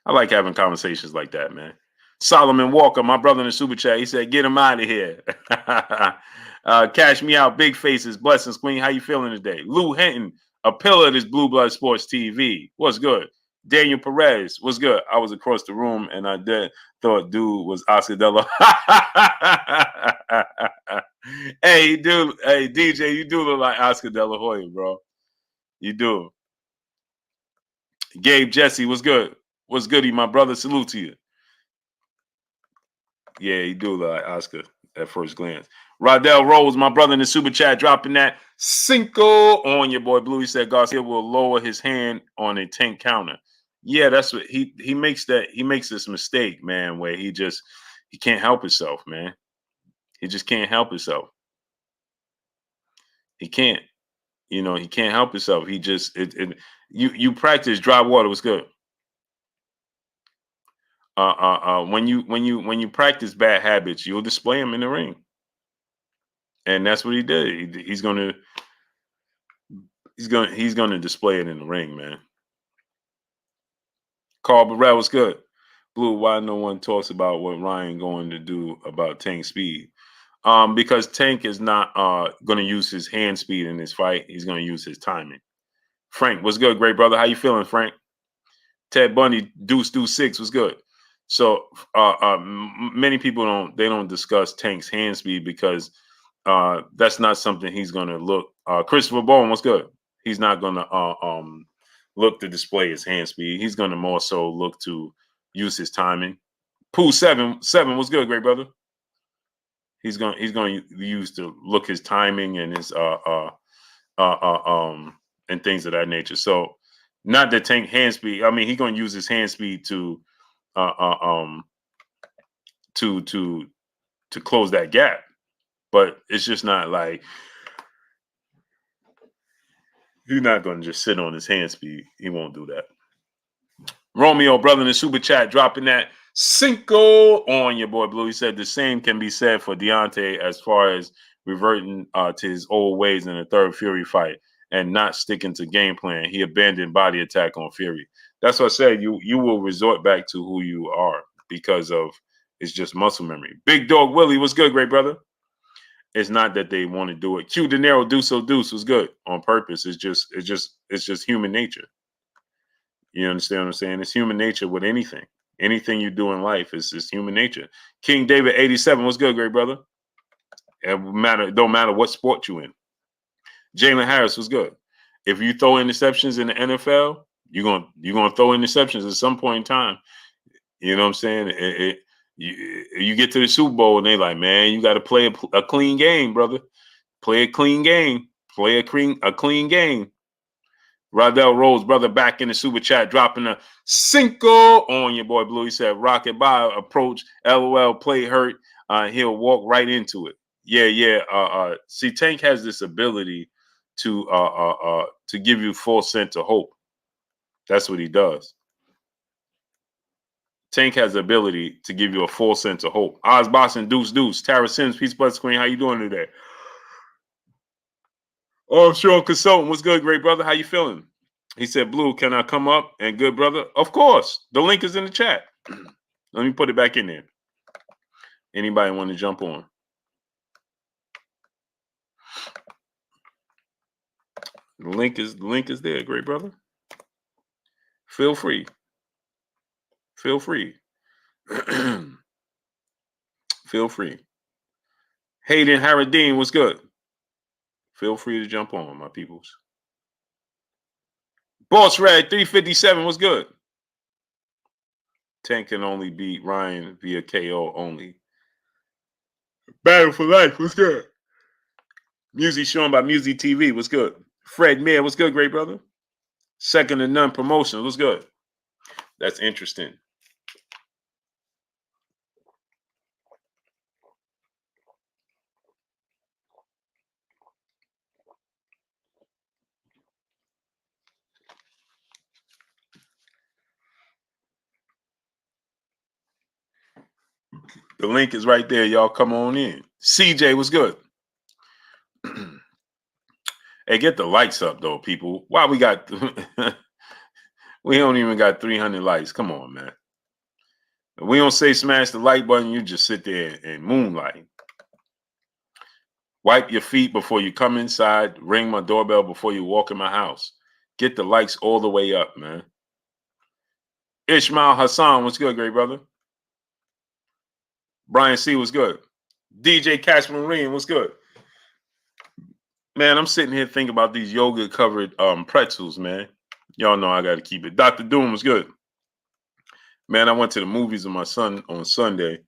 I like having conversations like that, man. Solomon Walker, my brother in the super chat, he said, "Get him out of here." Cash me out, big faces, blessings, Queen. How you feeling today? Lou Hinton, a pillar of this Blue Blood Sports TV. What's good? Daniel Perez, what's good? I was across the room and I thought dude was Oscar De La. Hey, dude. Hey, DJ, you do look like Oscar De La Hoya, bro. You do. Gabe Jesse, what's good? What's goody, my brother? Salute to you. Yeah, you do look like Oscar at first glance. Rodell Rose, my brother in the super chat, dropping that Cinco on your boy Blue. He said Garcia will lower his hand on a tank counter. Yeah, that's what he makes this mistake, man, where he can't help himself, man. He just can't help himself. He can't. You know, he can't help himself. He just you practice dry water. What's good? When you practice bad habits, you'll display them in the ring. And that's what he did. He's gonna display it in the ring, man. Carl Burrell was good. Blue, why no one talks about what Ryan going to do about Tank speed? Because Tank is not going to use his hand speed in this fight. He's going to use his timing. Frank, what's good, great brother? How you feeling, Frank? Ted Bundy, Deuce 6 was good. So many people don't discuss Tank's hand speed because that's not something he's going to look. Christopher Bowen, what's good? He's not going to look to display his hand speed. He's going to more so look to use his timing. Pooh 7 was good, great brother. He's going to use to look his timing and his and things of that nature. So not the Tank hand speed. I mean, he's going to use his hand speed to close that gap. But it's just not like he's not going to just sit on his hand speed. He won't do that. Romeo, brother in the super chat, dropping that Cinco on your boy Blue. He said the same can be said for Deontay as far as reverting to his old ways in the third Fury fight and not sticking to game plan. He abandoned body attack on Fury. That's what I said. You will resort back to who you are because of it's just muscle memory. Big Dog Willie, what's good, great brother? It's not that they want to do it. Q De Niro Deuce was good on purpose. It's just human nature. You understand what I'm saying? It's human nature with anything. Anything you do in life is human nature. King David 87, what's good, great brother? It don't matter what sport you in. Jalen Harris was good. If you throw interceptions in the NFL, you're gonna throw interceptions at some point in time. You know what I'm saying? You get to the Super Bowl and they like, man, you got to play a clean game, brother. Play a clean game. Play a clean game. Rodell Rose, brother, back in the super chat, dropping a Cinco on your boy Blue. He said, Rocket Bio approach, LOL, play hurt. He'll walk right into it. Yeah. See, Tank has this ability to give you full sense of hope. That's what he does. Tank has the ability to give you a full sense of hope. Oz Boston, Deuce. Tara Sims, Peace Blood Screen. How you doing today? Oh, Sean Consultant. What's good, great brother? How you feeling? He said, Blue, can I come up? And good brother, of course. The link is in the chat. Let me put it back in there. Anybody want to jump on? The link is there, great brother. Feel free. Feel free. Feel free. Hayden Harradine, what's good? Feel free to jump on, my peoples. Boss Red 357, what's good? Tank can only beat Ryan via KO only. Battle for life, what's good? Music shown by Music TV, what's good? Fred Mayer, what's good, great brother? Second to none promotion, what's good? That's interesting. The link is right there. Y'all come on in. CJ, what's good? Hey, get the likes up, though, people. Why we got... we don't even got 300 likes. Come on, man. If we don't say smash the like button, you just sit there and moonlight. Wipe your feet before you come inside. Ring my doorbell before you walk in my house. Get the likes all the way up, man. Ishmael Hassan, what's good, great brother? Brian C, what's good? DJ Cash Marine, what's good? Man, I'm sitting here thinking about these yogurt covered pretzels, man. Y'all know I got to keep it. Dr. Doom was good. Man, I went to the movies with my son on Sunday,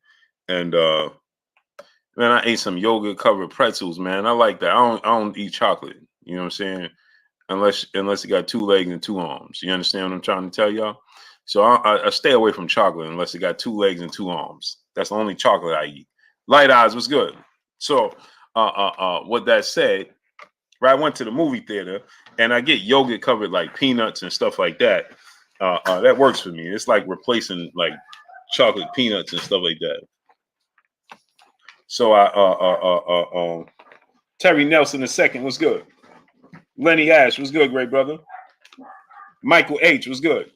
and man, I ate some yogurt covered pretzels, man. I like that. I don't eat chocolate. You know what I'm saying? Unless it got 2 legs and 2 arms. You understand what I'm trying to tell y'all? So I stay away from chocolate unless it got 2 legs and 2 arms. That's the only chocolate I eat. Light Eyes was good. So with that said, right, I went to the movie theater and I get yogurt covered like peanuts and stuff like that. That works for me. It's like replacing like chocolate peanuts and stuff like that. So Terry Nelson II was good. Lenny Ash was good, great brother. Michael H was good.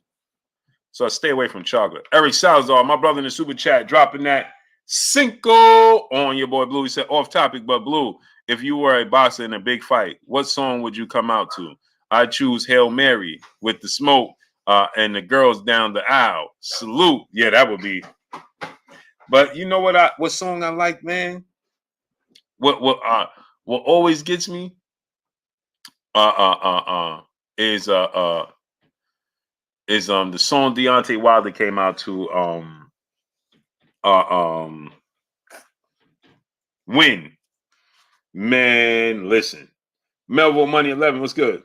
So I stay away from chocolate. Eric Salazar, my brother in the super chat, dropping that Cinco on your boy Blue. He said, off topic, but Blue, if you were a boxer in a big fight, what song would you come out to? I choose Hail Mary with the smoke and the girls down the aisle. Salute. Yeah, that would be. But you know what song I like, man? What always gets me is the song Deontay Wilder came out to Win. Man, listen. Melville Money 11, what's good?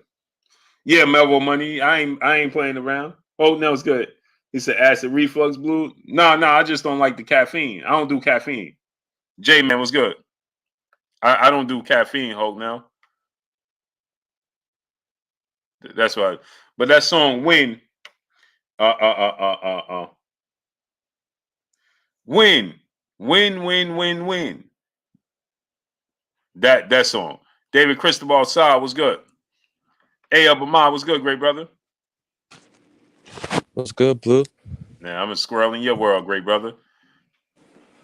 Yeah, Melville Money. I ain't playing around. Oh, no, it's good. He said acid reflux Blue. No, I just don't like the caffeine. I don't do caffeine. J Man, what's good? I don't do caffeine, Hope now. That's right. But that song Win. Win. Win. That song. David Cristobal Saad was good. Hey, Abama was good, great brother. What's good, Blue? Now I'm a squirrel in your world, great brother.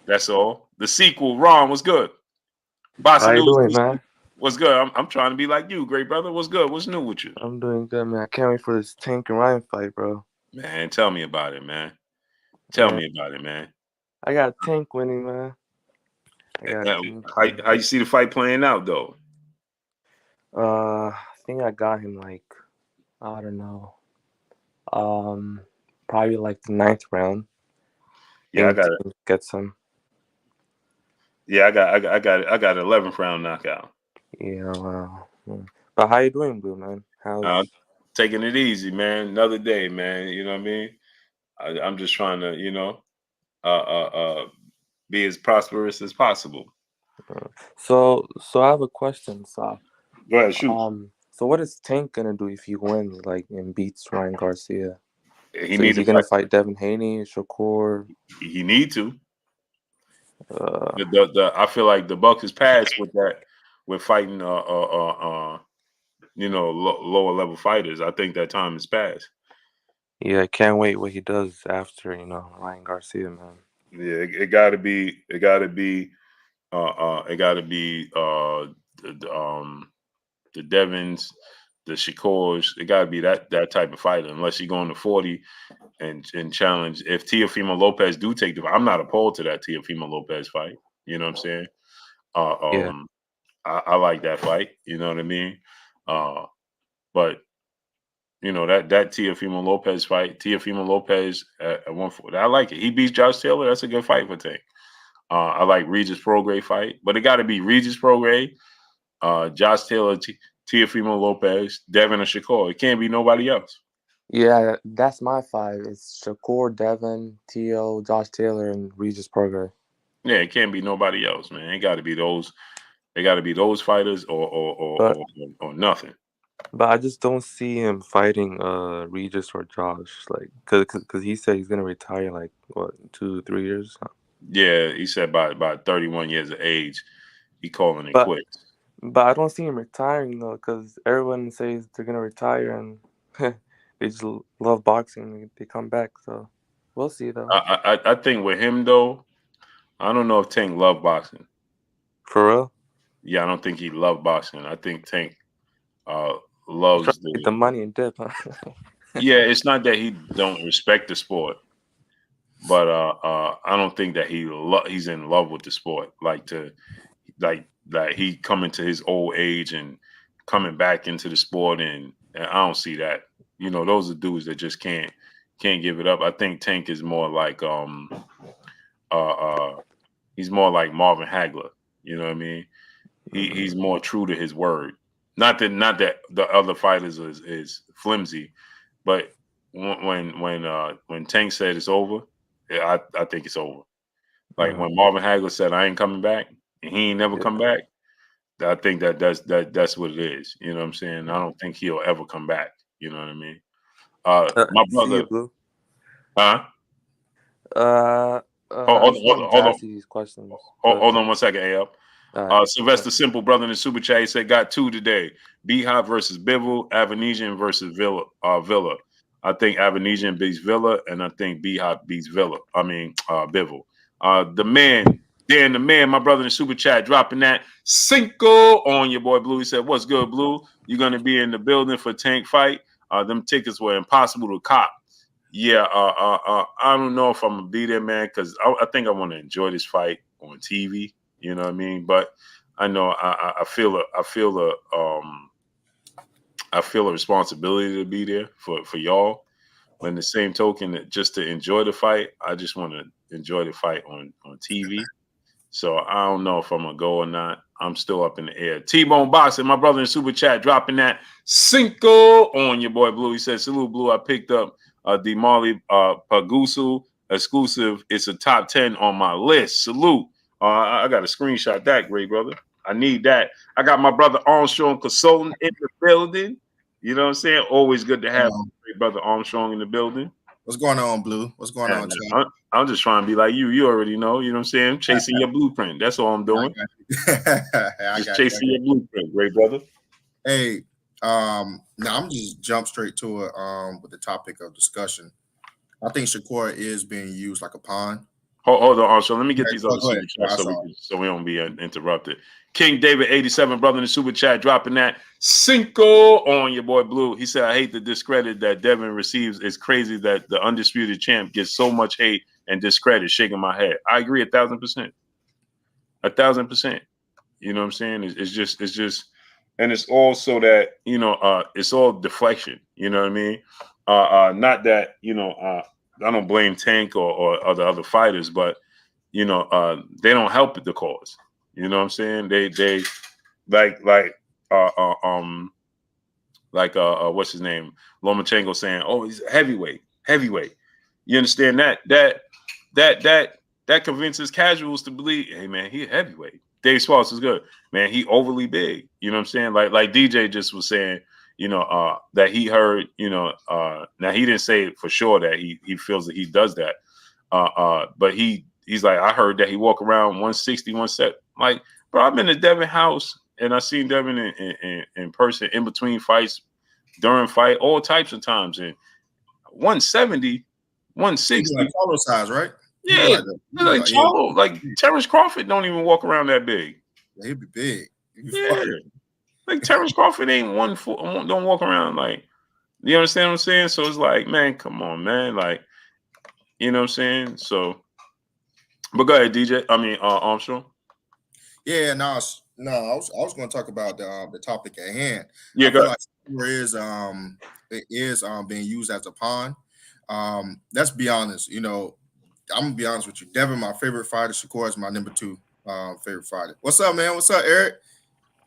That's all. The sequel, Ron, was good. How you doing, man? What's good? I'm trying to be like you, great brother. What's good? What's new with you? I'm doing good, man. I can't wait for this Tank and Ryan fight, bro. Man, tell me about it, man. Tell me about it, man. I got Tank winning, man. How you see the fight playing out, though? I think I got him like, I don't know. Probably like the 9th round. Yeah, I got it. Get some. Yeah, I got 11th round knockout. Yeah, wow. But how you doing, Blue, man? How's taking it easy, man. Another day, man. You know what I mean? I'm just trying to, be as prosperous as possible. So I have a question, so go ahead, shoot. So what is Tank gonna do if he wins, like, and beats Ryan Garcia? Is he gonna fight Devin Haney, Shakur? He need to. I feel like the buck is passed with that. With fighting, lower level fighters. I think that time is past. Yeah, I can't wait what he does after, Ryan Garcia, man. Yeah, it got to be the Devins, the Shakurs. It got to be that type of fighter, unless you go into 40 and challenge. If Teofimo Lopez do take the fight, I'm not opposed to that Teofimo Lopez fight. You know what I'm saying? Yeah. I like that fight. You know what I mean? But that Teofimo Lopez fight, Teofimo Lopez at 140, I like it. He beats Josh Taylor. That's a good fight for Tank. I like Regis Prograis fight, but it got to be Regis Prograis, Josh Taylor, Teofimo Lopez, Devin, or Shakur. It can't be nobody else. Yeah, that's my 5. It's Shakur, Devin, Teo, Josh Taylor, and Regis Prograis. Yeah, it can't be nobody else, man. It got to be those. It got to be those fighters or nothing. But I just don't see him fighting Regis or Josh, like, cause he said he's gonna retire like what 2-3 years. Yeah, he said by 31 years of age, he calling it quits. But I don't see him retiring though, because everyone says they're gonna retire and they just love boxing. They come back, so we'll see though. I think with him though, I don't know if Tank loved boxing. For real? Yeah, I don't think he loved boxing. I think Tank loves the money and dip. Huh? Yeah, it's not that he don't respect the sport, but I don't think that he's in love with the sport. Like he coming to his old age and coming back into the sport, and I don't see that. Those are dudes that just can't give it up. I think Tank is more like he's more like Marvin Hagler. You know what I mean? He's more true to his word. Not that the other fighters is flimsy, but when Tank said it's over, yeah, I think it's over. Like when Marvin Hagler said I ain't coming back, and he ain't never come back. I think that's what it is. You know what I'm saying? I don't think he'll ever come back. You know what I mean? My See you, brother, Blue. huh? I just wanted to ask you these questions. Hold on 1 second, AL. Alright. Sylvester Simple, brother in the super chat, he said got 2 today. Beehive versus Bivol, Avanesian versus Villa. I think Avanesian beats Villa, and I think Beehive beats Villa. Bivol. The man, Dan the man, my brother in the super chat, dropping that Cinco on your boy Blue. He said, "What's good, Blue? You're gonna be in the building for Tank fight? Them tickets were impossible to cop." Yeah, I don't know if I'm gonna be there, man, because I think I want to enjoy this fight on TV. You know what I mean? But I know I feel a responsibility to be there for y'all. But in the same token, just to enjoy the fight, I just want to enjoy the fight on TV. So I don't know if I'm gonna go or not. I'm still up in the air. T-Bone Boxing, my brother in super chat, dropping that Cinco on your boy Blue. He said, "Salute, Blue. I picked up the Marley Pagusu exclusive. It's a top 10 on my list. Salute." I got to screenshot that, great brother. I need that. I got my brother Armstrong Consultant in the building. You know what I'm saying? Always good to have great brother Armstrong in the building. What's going on, Blue? What's going on, Chad? I'm just trying to be like you. You already know. You know what I'm saying? Chasing your blueprint. That's all I'm doing. Just chasing your blueprint, great brother. Hey, now I'm just jump straight to it with the topic of discussion. I think Shakur is being used like a pawn. Hold on, so let me get these other super chats so we don't be interrupted. King David 87, brother in the super chat, dropping that Cinco on your boy Blue. He said, "I hate the discredit that Devin receives. It's crazy that the undisputed champ gets so much hate and discredit." Shaking my head. I agree 1,000%. 1,000%. You know what I'm saying? It's just, and it's also that it's all deflection. You know what I mean? Not that I don't blame Tank or the other fighters, but they don't help the cause. You know what I'm saying? They what's his name? Lomachenko saying, "Oh, he's a heavyweight. You understand that convinces casuals to believe, hey man, he a heavyweight. Dave Sparks is good, man. He overly big. You know what I'm saying? Like DJ just was saying. That he heard, now he didn't say for sure that he feels that he does that. But he's like, I heard that he walk around 160, 170. Like, bro, I've been to Devin house and I seen Devin in person in between fights, during fight, all types of times. And 170, 160. Like Paulo size, right? Yeah. Like Paulo, like Terrence Crawford don't even walk around that big. Yeah, he'd be big. Yeah. Like Terrence Crawford ain't don't walk around like, you understand what I'm saying? So it's like, man, come on, man. Like, you know what I'm saying? So, but go ahead, DJ. Armstrong. Yeah, I was going to talk about the topic at hand. Yeah, go ahead. It is being used as a pawn. Let's be honest. I'm gonna be honest with you. Devin, my favorite fighter. Shakur is my number 2 favorite fighter. What's up, man? What's up, Eric?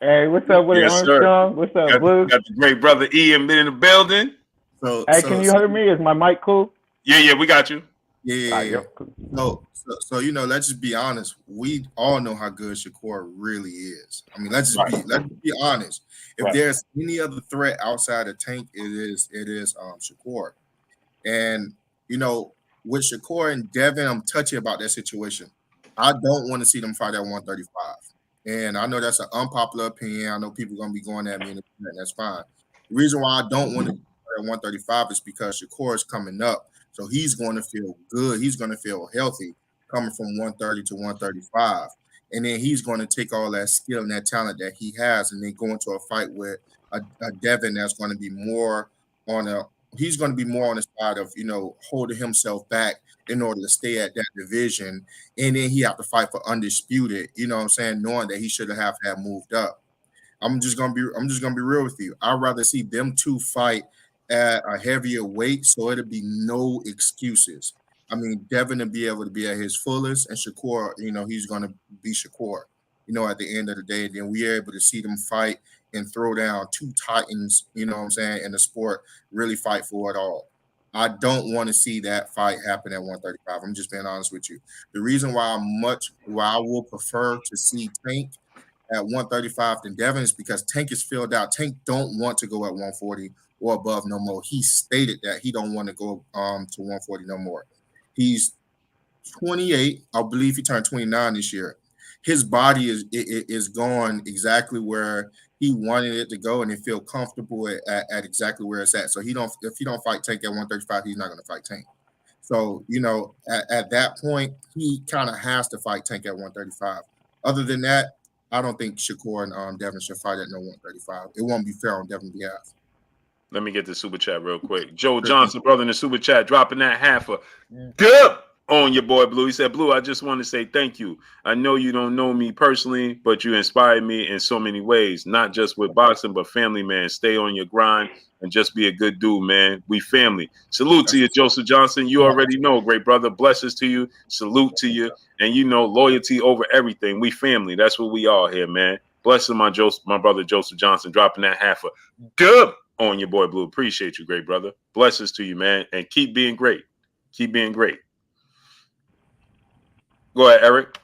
Hey, what's up, Willie Armstrong? What's up, Blue? Got the great brother Ian been in the building. Can you hear me? Is my mic cool? Yeah, we got you. Yeah. So let's just be honest. We all know how good Shakur really is. I mean, let's be honest. If there's any other threat outside of Tank, it is Shakur. And with Shakur and Devin, I'm touchy about that situation. I don't want to see them fight at 135. And I know that's an unpopular opinion. I know people are going to be going at me, and that's fine. The reason why I don't want to at 135 is because Shakur is coming up. So he's going to feel good. He's going to feel healthy coming from 130 to 135. And then he's going to take all that skill and that talent that he has and then go into a fight with a Devin that's going to be more on a he's going to be more on the side of, holding himself back in order to stay at that division. And then he have to fight for undisputed, you know what I'm saying, knowing that he should have moved up. I'm just gonna be real with you. I'd rather see them two fight at a heavier weight, so it'll be no excuses. I mean, Devin will be able to be at his fullest, and Shakur, he's gonna be Shakur. At the end of the day, then we are able to see them fight and throw down two titans. You know what I'm saying? In the sport, really fight for it all. I don't want to see that fight happen at 135. I'm just being honest with you. The reason why I will prefer to see Tank at 135 than Devin is because Tank is filled out. Tank don't want to go at 140 or above no more. He stated that he don't want to go to 140 no more. He's 28. I believe he turned 29 this year. His body is going exactly where he wanted it to go, and he feel comfortable at exactly where it's at. So if he don't fight Tank at 135, he's not going to fight Tank. So at that point, he kind of has to fight Tank at 135. Other than that, I don't think Shakur and Devin should fight at no 135. It won't be fair on Devin's behalf. Let me get the super chat real quick. Joe Johnson, brother, in the super chat, dropping that half a dub on your boy Blue. He said, Blue, I just want to say thank you. I know you don't know me personally, but you inspired me in so many ways, not just with boxing, but family, man. Stay on your grind and just be a good dude, man. We family. Salute to you, Joseph Johnson. You already know, great brother. Blessings to you. Salute to you. And loyalty over everything. We family. That's what we are here, man. Blessing my brother Joseph Johnson, dropping that half a dub on your boy Blue. Appreciate you, great brother. Blessings to you, man. And keep being great. Keep being great. Go ahead, Eric.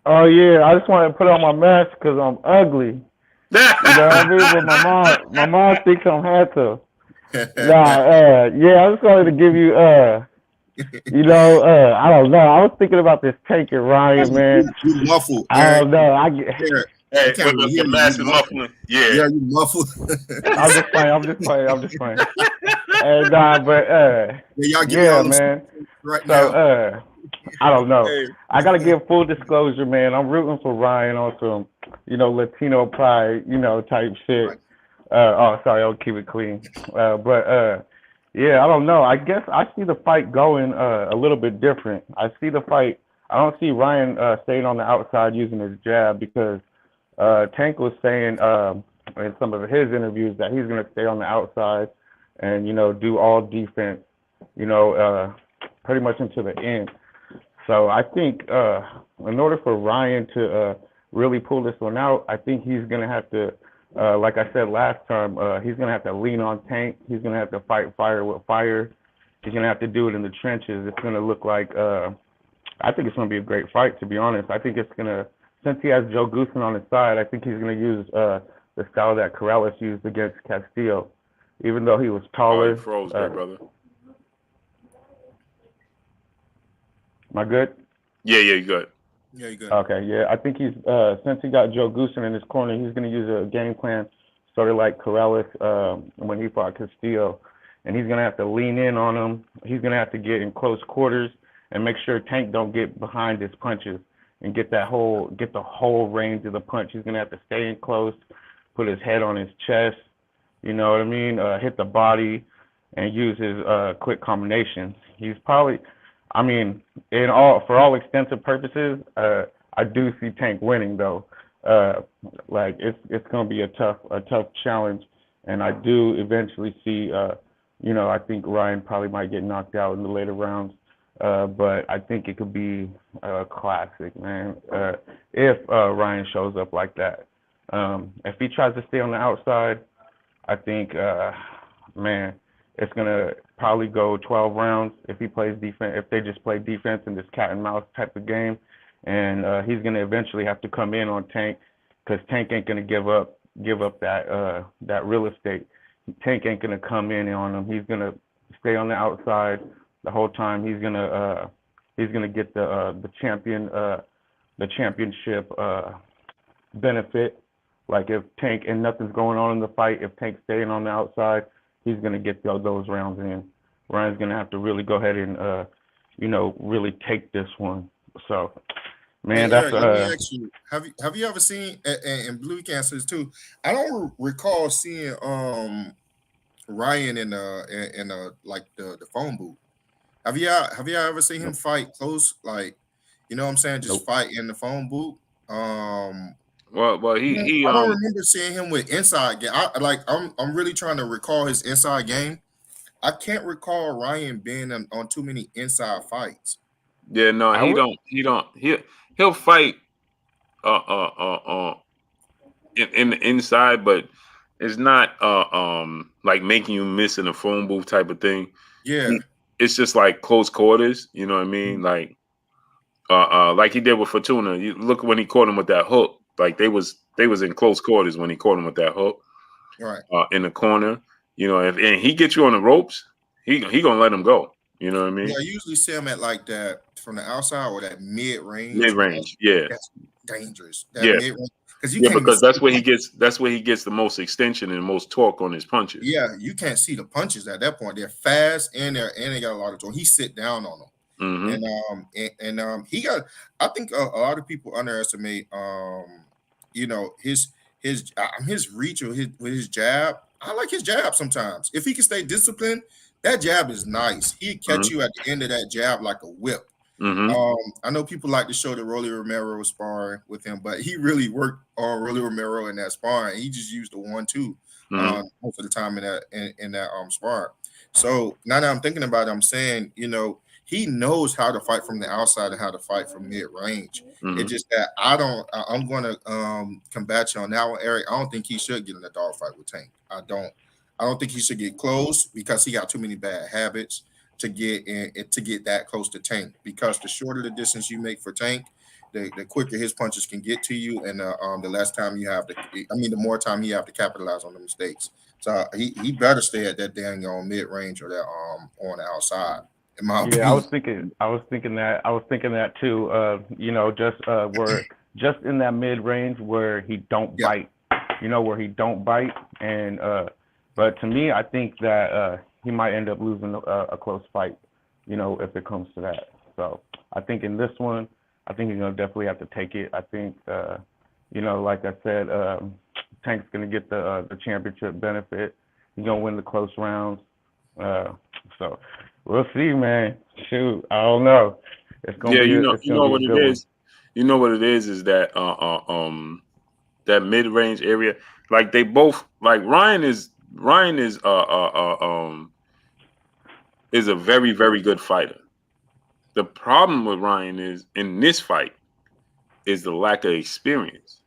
Oh yeah, I just want to put on my mask because I'm ugly. You know what I mean? But my mom thinks I'm handsome. I just wanted to give you I don't know. I was thinking about this Tank and Ryan, man. You muffled. I don't know. Hey, the mask is muffling. Yeah, you muffled. I'm just playing. And man. Right so now. I don't know. Hey. I gotta give full disclosure, man. I'm rooting for Ryan on some, Latino pride, type shit. Sorry, I'll keep it clean. I don't know. I guess I see the fight going a little bit different. I don't see Ryan staying on the outside using his jab because Tank was saying in some of his interviews that he's gonna stay on the outside and do all defense, pretty much until the end. So I think in order for Ryan to really pull this one out, I think he's going to have to, like I said last time, he's going to have to lean on Tank. He's going to have to fight fire with fire. He's going to have to do it in the trenches. It's going to look like, I think it's going to be a great fight, to be honest. I think it's going to, since he has Joe Goosen on his side, I think he's going to use the style that Corrales used against Castillo, even though he was taller. You froze there, brother. Am I good? Yeah, you're good. Yeah, you're good. Okay, yeah. I think he's since he got Joe Goosen in his corner, he's going to use a game plan sort of like Corrales when he fought Castillo, and he's going to have to lean in on him. He's going to have to get in close quarters and make sure Tank don't get behind his punches and get the whole range of the punch. He's going to have to stay in close, put his head on his chest, you know what I mean? Hit the body and use his quick combinations. He's probably. I mean, for all extensive purposes, I do see Tank winning though. It's gonna be a tough challenge, and I do eventually see. I think Ryan probably might get knocked out in the later rounds, but I think it could be a classic, man. If Ryan shows up like that, if he tries to stay on the outside, I think, it's gonna probably go 12 rounds if he plays defense. If they just play defense in this cat and mouse type of game, and he's gonna eventually have to come in on Tank because Tank ain't gonna give up that real estate. Tank ain't gonna come in on him. He's gonna stay on the outside the whole time. He's gonna get the championship benefit. Like if Tank and nothing's going on in the fight, if Tank's staying on the outside, he's going to get those rounds in. Ryan's going to have to really go ahead and, really take this one. So, man, Eric, let me ask you, have you ever seen, and Blue Cancers too, I don't recall seeing Ryan in like the phone booth. Have y'all ever seen him fight close? Like, you know what I'm saying? Just fight in the phone booth. Well, he I don't remember seeing him with inside game. I'm really trying to recall his inside game. I can't recall Ryan being on too many inside fights. Yeah, no, he don't. He'll fight in the inside, but it's not like making you miss in a phone booth type of thing. Yeah. It's just like close quarters, you know what I mean? Like he did with Fortuna. You look when he caught him with that hook. Like they was in close quarters when he caught him with that hook. Right. In the corner. You know, and he gets you on the ropes, he gonna let him go. You know what I mean? Yeah, I usually see him at like that from the outside or that mid range. Mid range, yeah. That's dangerous. That yeah. mid-range. Because that's where he gets the most extension and the most torque on his punches. Yeah, you can't see the punches at that point. They're fast and they got a lot of torque. He sit down on them. Mm-hmm. He got. I think a lot of people underestimate, his reach or with his jab. I like his jab sometimes. If he can stay disciplined, that jab is nice. He'd catch you at the end of that jab like a whip. I know people like to show that Rolly Romero was sparring with him, but he really worked on Rolly Romero in that sparring. He just used the 1-2 most of the time in that sparring. So now that I'm thinking about it, I'm saying, he knows how to fight from the outside and how to fight from mid range. It's just that I'm going to combat you on that one, Eric. I don't think he should get in a dogfight with Tank. I don't think he should get close because he got too many bad habits to get that close to Tank. Because the shorter the distance you make for Tank, the quicker his punches can get to you, and the less time you have the more time you have to capitalize on the mistakes. So he better stay at that dang mid range or that on the outside. In my opinion. I was thinking that too. Where just in that mid range where he don't bite, where he don't bite, and but to me, I think that he might end up losing a close fight, if it comes to that. So I think in this one, I think he's gonna definitely have to take it. I think, like I said, Tank's gonna get the championship benefit. He's gonna win the close rounds. So we'll see, man. Shoot, I don't know. It's gonna be. What it is. You know what it is that that mid range area. Like they both like Ryan is a very, very good fighter. The problem with Ryan is in this fight is the lack of experience.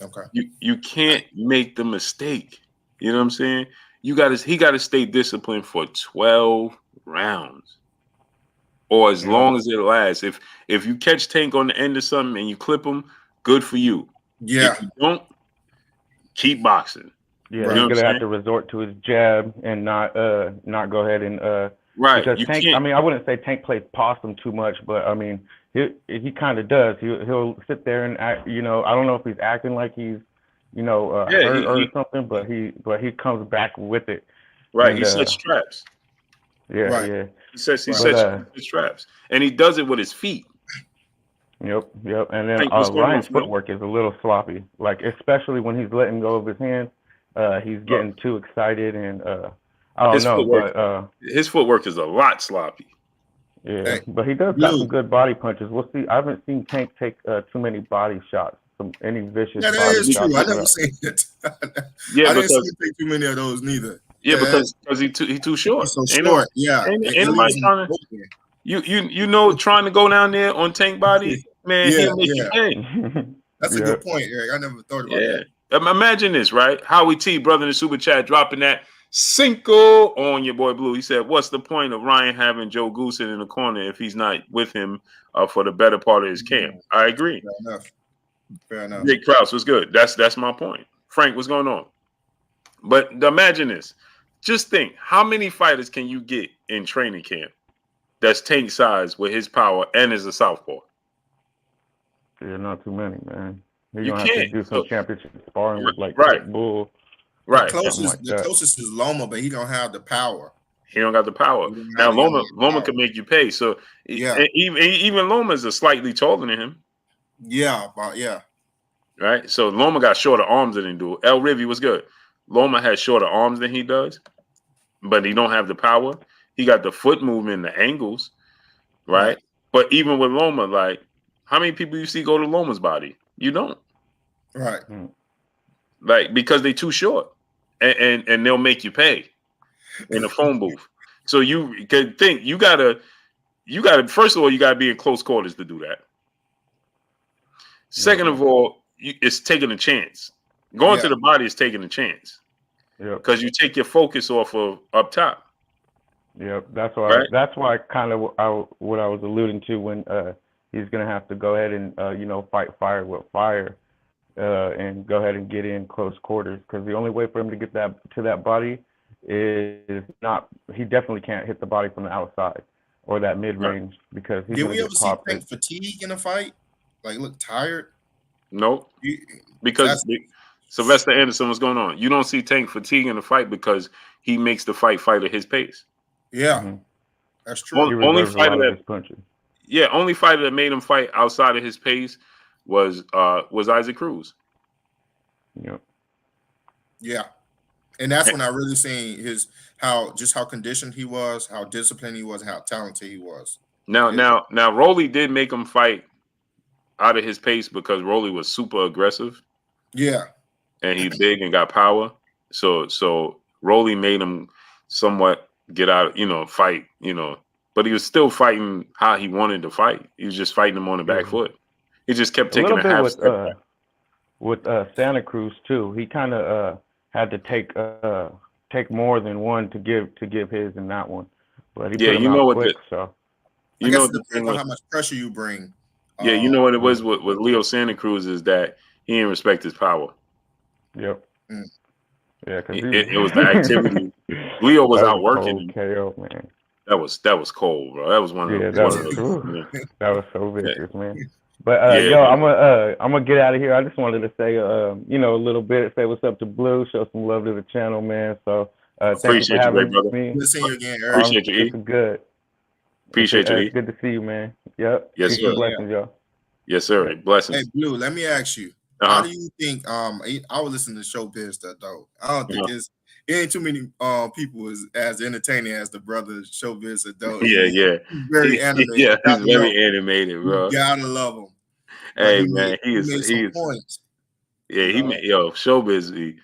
Okay. You can't make the mistake. You know what I'm saying? He got to stay disciplined for 12 rounds or as long as it lasts. If you catch Tank on the end of something and you clip him, good for you. Yeah. If you don't, keep boxing. Yeah, he's gonna have to resort to his jab and not go ahead and right. Because Tank, I wouldn't say Tank plays possum too much, but he kind of does. He'll sit there and act. I don't know if he's acting like he's hurt or something, but he comes back with it. Right. And, he sets traps. Yeah. Right. Yeah. He sets traps, and he does it with his feet. Yep. And then Ryan's footwork is a little sloppy, like especially when he's letting go of his hand. He's getting too excited, and I don't know, but his footwork is a lot sloppy. Yeah, but he does got some good body punches. We'll see. I haven't seen Tank take too many body shots, any vicious body shots. That is true. I never seen it. I didn't see him take too many of those neither. Yeah, because he's too short. He's so short. Ain't nobody trying to trying to go down there on Tank body, man. He'll make you pay. That's a good point, Eric. I never thought about that. Imagine this, right? Howie T, brother in the super chat, dropping that Cinco on your boy Blue. He said, "What's the point of Ryan having Joe Goosen in the corner if he's not with him for the better part of his camp?" I agree. Fair enough. Nick Krause was good. That's my point. Frank, what's going on? But imagine this. Just think, how many fighters can you get in training camp that's Tank size with his power and is a southpaw? Yeah, not too many, man. You gonna can't have to do some championship sparring with Bull. Right. The closest is Loma, but he don't have the power. He don't got the power. Now Loma can make you pay. So even Loma is slightly taller than him. Yeah. Right. So Loma got shorter arms than he do. El Rivi was good. Loma has shorter arms than he does. but he don't have the power. He got the foot movement, the angles, right? But even with Loma, like, how many people you see go to Loma's body? You don't. Right. Like, because they too short, and they'll make you pay in the phone booth. So you can think you gotta first of all, you gotta be in close quarters to do that. Second of all, it's taking a chance. Going to the body is taking a chance. Because you take your focus off of up top. Yep, that's why. Right? That's why kind of what I was alluding to when he's gonna have to go ahead and fight fire with fire, and go ahead and get in close quarters. Because the only way for him to get that body is not. He definitely can't hit the body from the outside or that mid range because he's Did gonna we get ever see Tank fatigue in a fight? Like look tired? Nope. Because Sylvester Anderson, what's going on? You don't see Tank fatigue in the fight because he makes the fight at his pace. Yeah, that's true. Only fighter that made him fight outside of his pace was Isaac Cruz. Yep. Yeah, and that's when I really seen how conditioned he was, how disciplined he was, how talented he was. Now, Rolly did make him fight out of his pace because Rolly was super aggressive. Yeah. And he's big and got power. So Rolly made him somewhat get out, fight, but he was still fighting how he wanted to fight. He was just fighting him on the back foot. He just kept taking a half step back. With Santa Cruz too, he kind of had to take more than one to give his in that one. But he put him out quick, so I guess it depends on how much pressure you bring. Yeah, you know what it was with Leo Santa Cruz is that he didn't respect his power. Yep. Yeah, because it was the activity. Leo was out working him. KO, man. That was cold, bro. That was one of those. That was so vicious, man. But I'm gonna get out of here. I just wanted to say a little bit, say what's up to Blue, show some love to the channel, man. So thank you for having me. Good to see you again, Eric. Appreciate you, E. It's good. Appreciate you, E. Good to see you, man. Yep. Yes, sir. Blessings, y'all. Yes, sir. Blessings. Hey, Blue, let me ask you. How do you think? I was listening to Showbiz stuff though. I don't think there ain't too many people as entertaining as the brother Showbiz adult. Yeah. Very animated. Yeah, he's very animated, bro. You gotta love him. Hey, man, he's points. Yeah, he made Showbiz.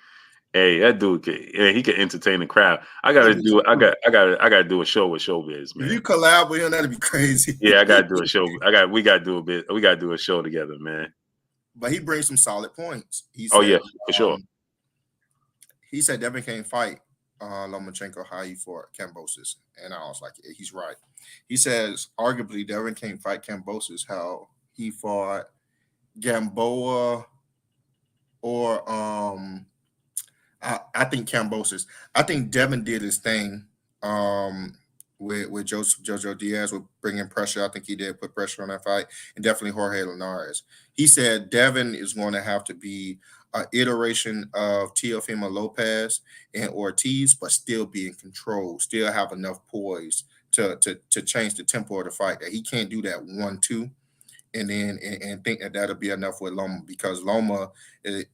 Hey, that dude he can entertain the crowd. I gotta do a show with Showbiz, man. If you collab with him, that'd be crazy. Yeah, I gotta do a show. We gotta do a show together, man. But he brings some solid points. He said, for sure. He said Devin can't fight Lomachenko how he fought Kambosos. And I was like, yeah, he's right. He says arguably Devin can't fight Kambosos how he fought Gamboa or I think Kambosos. I think Devin did his thing with Jojo Diaz with bringing pressure. I think he did put pressure on that fight, and definitely Jorge Linares. He said Devin is going to have to be an iteration of Teofimo Lopez and Ortiz, but still be in control, still have enough poise to change the tempo of the fight. That he can't do that 1-2 and then and think that that'll be enough with Loma, because Loma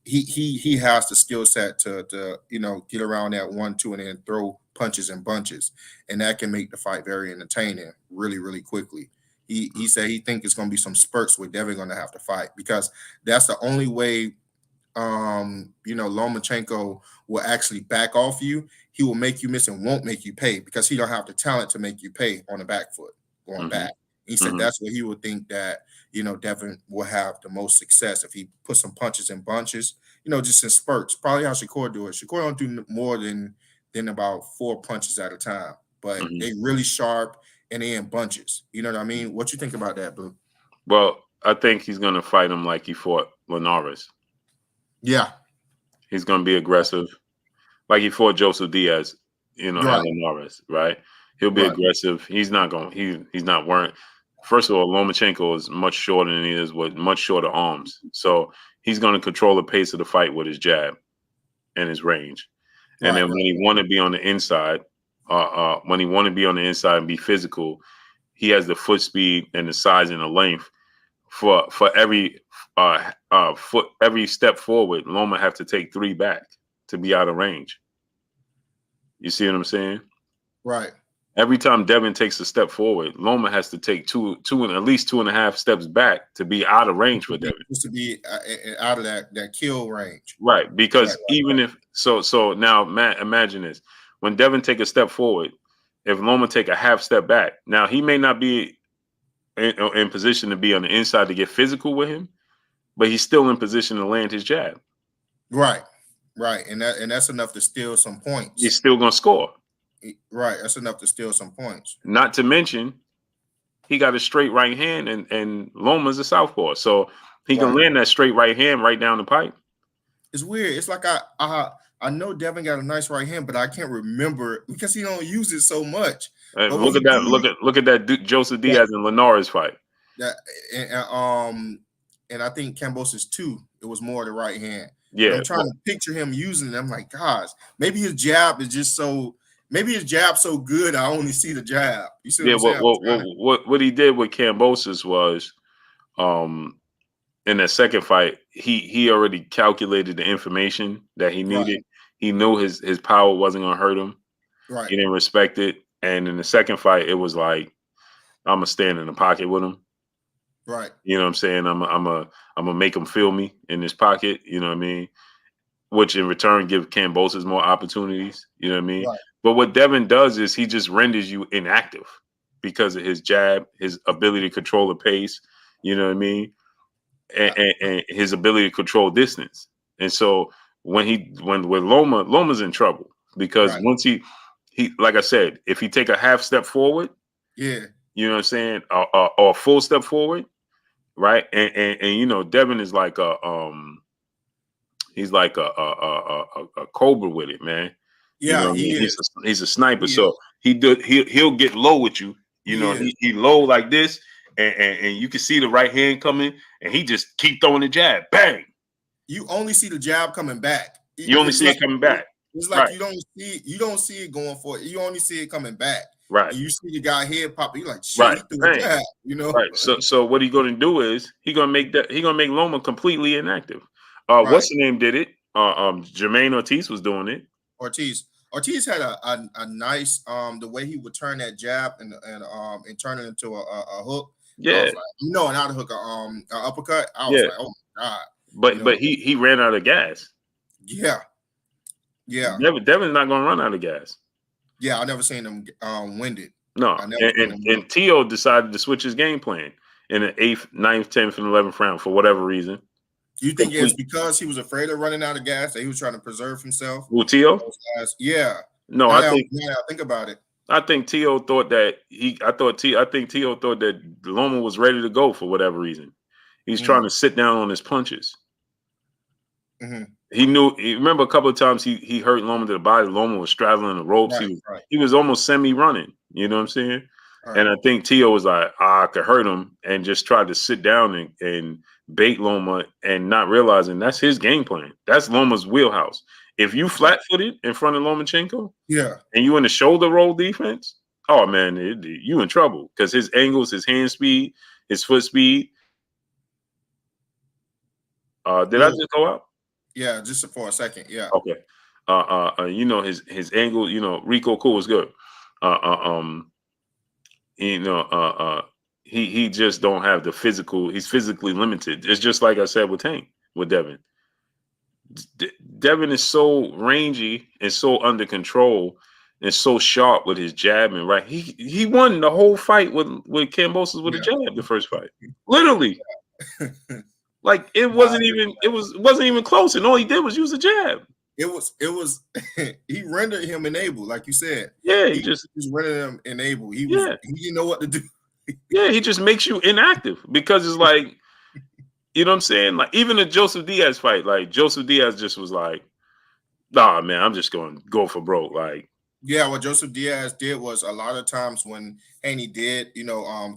he has the skill set to get around that 1-2 and then throw punches and bunches, and that can make the fight very entertaining really, really quickly. He said he think it's going to be some spurts where Devin going to have to fight, because that's the only way Lomachenko will actually back off you. He will make you miss and won't make you pay, because he don't have the talent to make you pay on the back foot going back. He said that's where he would think that Devin will have the most success if he put some punches and bunches, just in spurts. Probably how Shakur do it. Shakur don't do more than about 4 punches at a time, but they really sharp and they in bunches. You know what I mean? What you think about that, Blue? Well, I think he's gonna fight him like he fought Linares. Yeah, he's gonna be aggressive, like he fought Joseph Diaz, and Linares, right? He'll be aggressive. He's not going. He's not worrying. First of all, Lomachenko is much shorter than he is with much shorter arms, so he's going to control the pace of the fight with his jab and his range. And then when he want to be on the inside, and be physical, he has the foot speed and the size and the length for every every step forward. Loma have to take 3 back to be out of range. You see what I'm saying? Right. Every time Devin takes a step forward, Loma has to take at least 2.5 steps back to be out of range for Devin. Just to be out of that kill range. Right, because if now, Matt, imagine this: when Devin take a step forward, if Loma take a half step back, now he may not be in position to be on the inside to get physical with him, but he's still in position to land his jab. Right, and that's enough to steal some points. He's still gonna score. Right, that's enough to steal some points. Not to mention, he got a straight right hand, and Loma's a southpaw, so he can land that straight right hand right down the pipe. It's weird. It's like I know Devin got a nice right hand, but I can't remember because he don't use it so much. Look at that! Look at that Joseph Diaz and Linares fight. And I think Cambosa's too. It was more the right hand. Yeah, I'm trying to picture him using it. I'm like, gosh, maybe his jab is just so. Maybe his jab's so good, I only see the jab. You see what I'm saying? What he did with Cambosis was, in that second fight, he already calculated the information that he needed. Right. He knew his power wasn't gonna hurt him. Right. He didn't respect it. And in the second fight, it was like, I'm gonna stand in the pocket with him. Right. You know what I'm saying? I'm gonna make him feel me in this pocket. You know what I mean? Which in return give Cambosis more opportunities. You know what I mean? Right. But what Devin does is he just renders you inactive because of his jab, his ability to control the pace. You know what I mean? And his ability to control distance. And so when Loma's in trouble because once he like I said, if he take a half step forward, you know what I'm saying, or a full step forward, right? And you know, Devin is like he's like a cobra with it, man. Yeah, you know what I mean? He's a sniper, so he'll get low with you. You know, he low like this, and you can see the right hand coming, and he just keep throwing the jab, bang. You only see the jab coming back. You only see it coming back. It's like you don't see it going for it. You only see it coming back. Right. And you see the guy head pop. You're like, shit, he threw a jab. You know. Right. So what he's gonna do is he's gonna make Loma completely inactive. What's the name did it? Jermaine Ortiz was doing it. Ortiz had a nice the way he would turn that jab and turn it into a hook. Yeah. I was like, not a hook, an uppercut. I was like, oh my God. But he ran out of gas. Yeah. Devin's not gonna run out of gas. Yeah, I never seen him winded. No, and Tio decided to switch his game plan in the 8th, 9th, 10th, and 11th round for whatever reason. You think it's because he was afraid of running out of gas that he was trying to preserve himself? Well, Tio? Yeah. No, I think about it. I think Tio thought that Tio thought that Loma was ready to go for whatever reason. He's trying to sit down on his punches. Mm-hmm. He knew. Remember a couple of times he hurt Loma to the body. Loma was straddling the ropes. He was almost semi-running. You know what I'm saying? Right. And I think Tio was like, I could hurt him, and just tried to sit down and bait Loma, and not realizing that's his game plan. That's Loma's wheelhouse. If you flat-footed in front of Lomachenko, and you in the shoulder roll defense, oh man, you in trouble because his angles, his hand speed, his foot speed. Did I just go out? Yeah, just for a second. Yeah. Okay. You know his angle. You know Rico Cool is good. He just don't have the physical. He's physically limited. It's just like I said with Tank with Devin. Devin is so rangy and so under control and so sharp with his jabbing. Right, he won the whole fight with Cambosis with a jab. The first fight, literally. Like it wasn't even close, and all he did was use a jab. It was he rendered him unable, like you said. Yeah, he just rendered him unable. He didn't know what to do. Yeah, he just makes you inactive because it's like, you know what I'm saying? Like even the Joseph Diaz fight, like Joseph Diaz just was like, nah, man, I'm just going to go for broke. Like, yeah, what Joseph Diaz did was a lot of times when Haney did,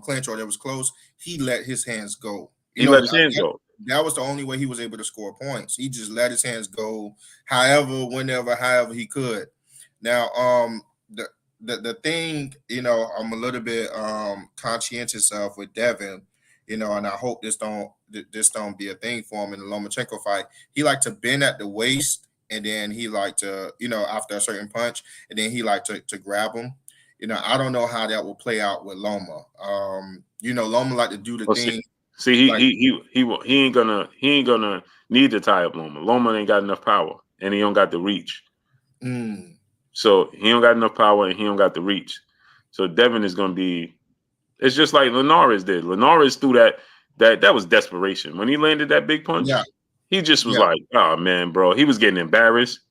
clinch or that was close, he let his hands go. He let his hands go. That was the only way he was able to score points. He just let his hands go, however he could. Now, the thing, I'm a little bit conscientious of with Devin, and I hope this don't be a thing for him in the Lomachenko fight. He liked to bend at the waist, and then he liked to, after a certain punch, and then he liked to grab him. You know, I don't know how that will play out with Loma. You know, Loma like to do the thing. See, he ain't gonna need to tie up Loma. Loma ain't got enough power, and he don't got the reach. So he don't got enough power, and he don't got the reach. So Devin is gonna be. It's just like Linares did. Linares threw that was desperation when he landed that big punch. Yeah. He just was like, oh man, bro. He was getting embarrassed.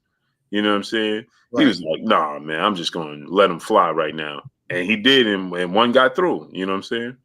You know what I'm saying? Right. He was like, nah, man, I'm just gonna let him fly right now, and he did, and one got through. You know what I'm saying?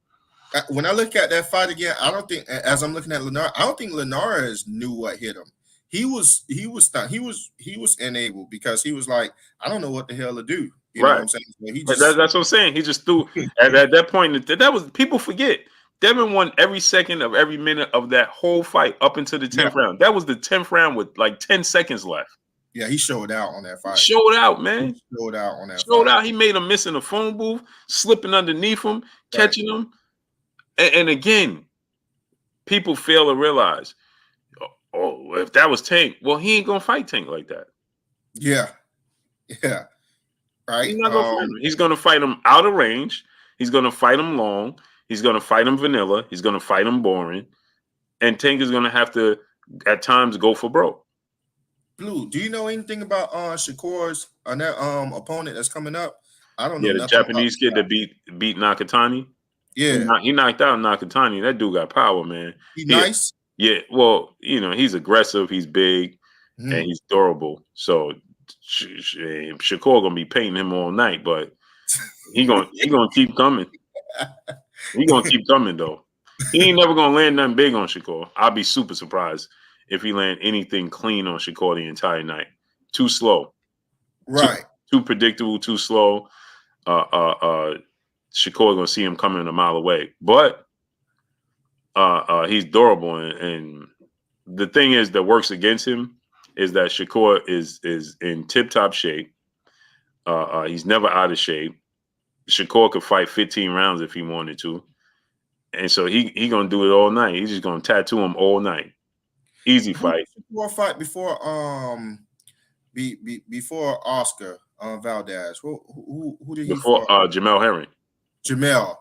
When I look at that fight again, I don't think, as I'm looking at Linares, I don't think Linares knew what hit him. He was stunned. He was enabled because he was like, I don't know what the hell to do. You know what I'm saying? So he just, that's what I'm saying. He just threw at that point. That was, people forget. Devin won every second of every minute of that whole fight up into the 10th round. That was the 10th round with like 10 seconds left. Yeah, he showed out on that fight. Showed out, man. He showed out on that Showed fight. out. He made him miss in the phone booth, slipping underneath him, catching him. And again, people fail to realize, oh, if that was Tank, well, he ain't gonna fight Tank like that. Yeah, right. He's not gonna fight him. He's gonna fight him out of range. He's gonna fight him long. He's gonna fight him vanilla. He's gonna fight him boring. And Tank is gonna have to, at times, go for broke. Blue, do you know anything about Shakur's opponent that's coming up? I don't know. Yeah, the Japanese kid that beat Nakatani. Yeah, he knocked out Nakatani. That dude got power, man. He's nice. Yeah, well, you know, he's aggressive, he's big, and he's durable. So Shakur gonna be painting him all night, but he gonna keep coming. He gonna keep coming though. He ain't never gonna land nothing big on Shakur. I'll be super surprised if he land anything clean on Shakur the entire night. Too slow, right? Too predictable, too slow. Shakur gonna see him coming a mile away, but he's durable, and the thing is that works against him is that Shakur is in tip-top shape. He's never out of shape. Shakur could fight 15 rounds if he wanted to, and so he gonna do it all night. He's just gonna tattoo him all night. Easy fight. Shakur fight before before Oscar Valdez. Who did he before Jamel Herring? Jamel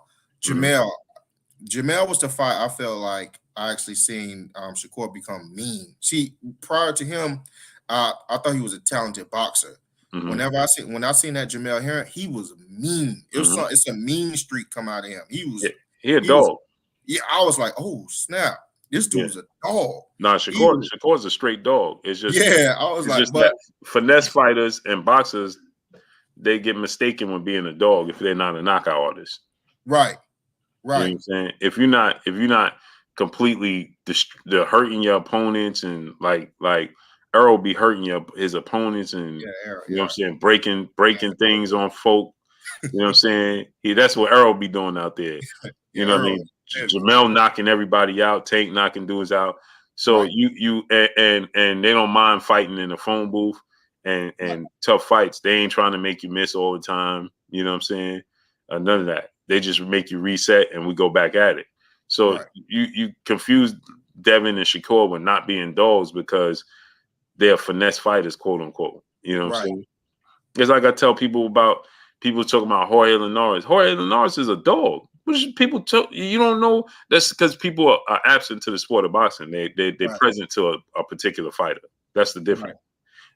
was the fight I felt like I actually seen Shakur become mean. See, prior to him, I thought he was a talented boxer. When I seen that Jamel Herring, he was mean. It's a mean streak come out of him. He a dog. I was like, oh snap, this dude's a dog. Nah, Shakur's a straight dog. It's just I was like, but that finesse fighters and boxers, they get mistaken with being a dog if they're not a knockout artist. Right. You know what I'm saying? If you're not completely hurting your opponents, and like Earl be hurting his opponents, and you know what I'm saying, breaking things on folk. You know what I'm saying? That's what Earl be doing out there. You know what I mean? Jamel knocking everybody out, Tank knocking dudes out. So you and they don't mind fighting in the phone booth and tough fights. They ain't trying to make you miss all the time. You know what I'm saying? None of that. They just make you reset and we go back at it. So you confuse Devin and Shakur with not being dogs because they're finesse fighters, quote unquote. You know what I'm saying? It's like I tell people talking about Jorge Linares. Jorge Linares is a dog. Which you don't know. That's because people are absent to the sport of boxing. They're present to a particular fighter. That's the difference.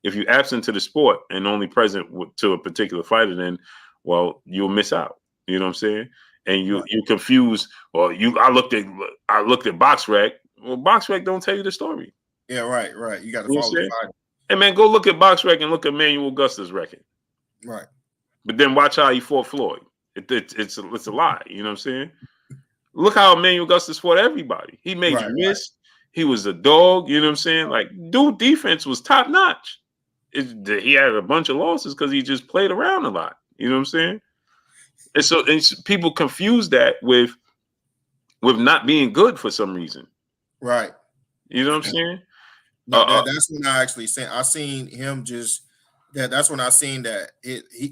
If you're absent to the sport and only present to a particular fighter, then you'll miss out. You know what I'm saying? And you confuse. Well, I looked at BoxRec. Well, BoxRec don't tell you the story. Yeah, right. You got to follow the fighter. Hey man, go look at BoxRec and look at Manuel Augusta's record. Right. But then watch how he fought Floyd. It's a lie. You know what I'm saying? Look how Emmanuel Augustus fought everybody. He made you miss. He was a dog. You know what I'm saying? Like, dude, defense was top notch. He had a bunch of losses because he just played around a lot. You know what I'm saying? And so people confuse that with not being good for some reason. Right. You know what I'm saying? No, that's when I actually seen. I seen him just. That's when I seen that.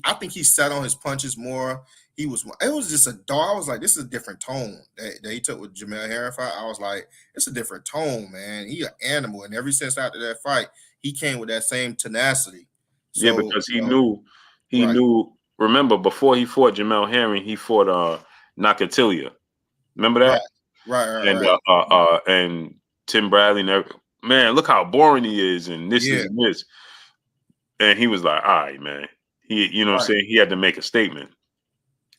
I think he sat on his punches more. It was just a dog. I was like, this is a different tone that he took with Jamel Herring fight. I was like, it's a different tone, man. He an animal, and ever since after that fight, he came with that same tenacity. So, because he knew remember before he fought Jamel Herring, he fought Nakatilia. Remember that? Right. And Tim Bradley. Man, look how boring he is, and this Yeah. is this. And he was like, all right, man. He, you know what I'm saying? He had to make a statement.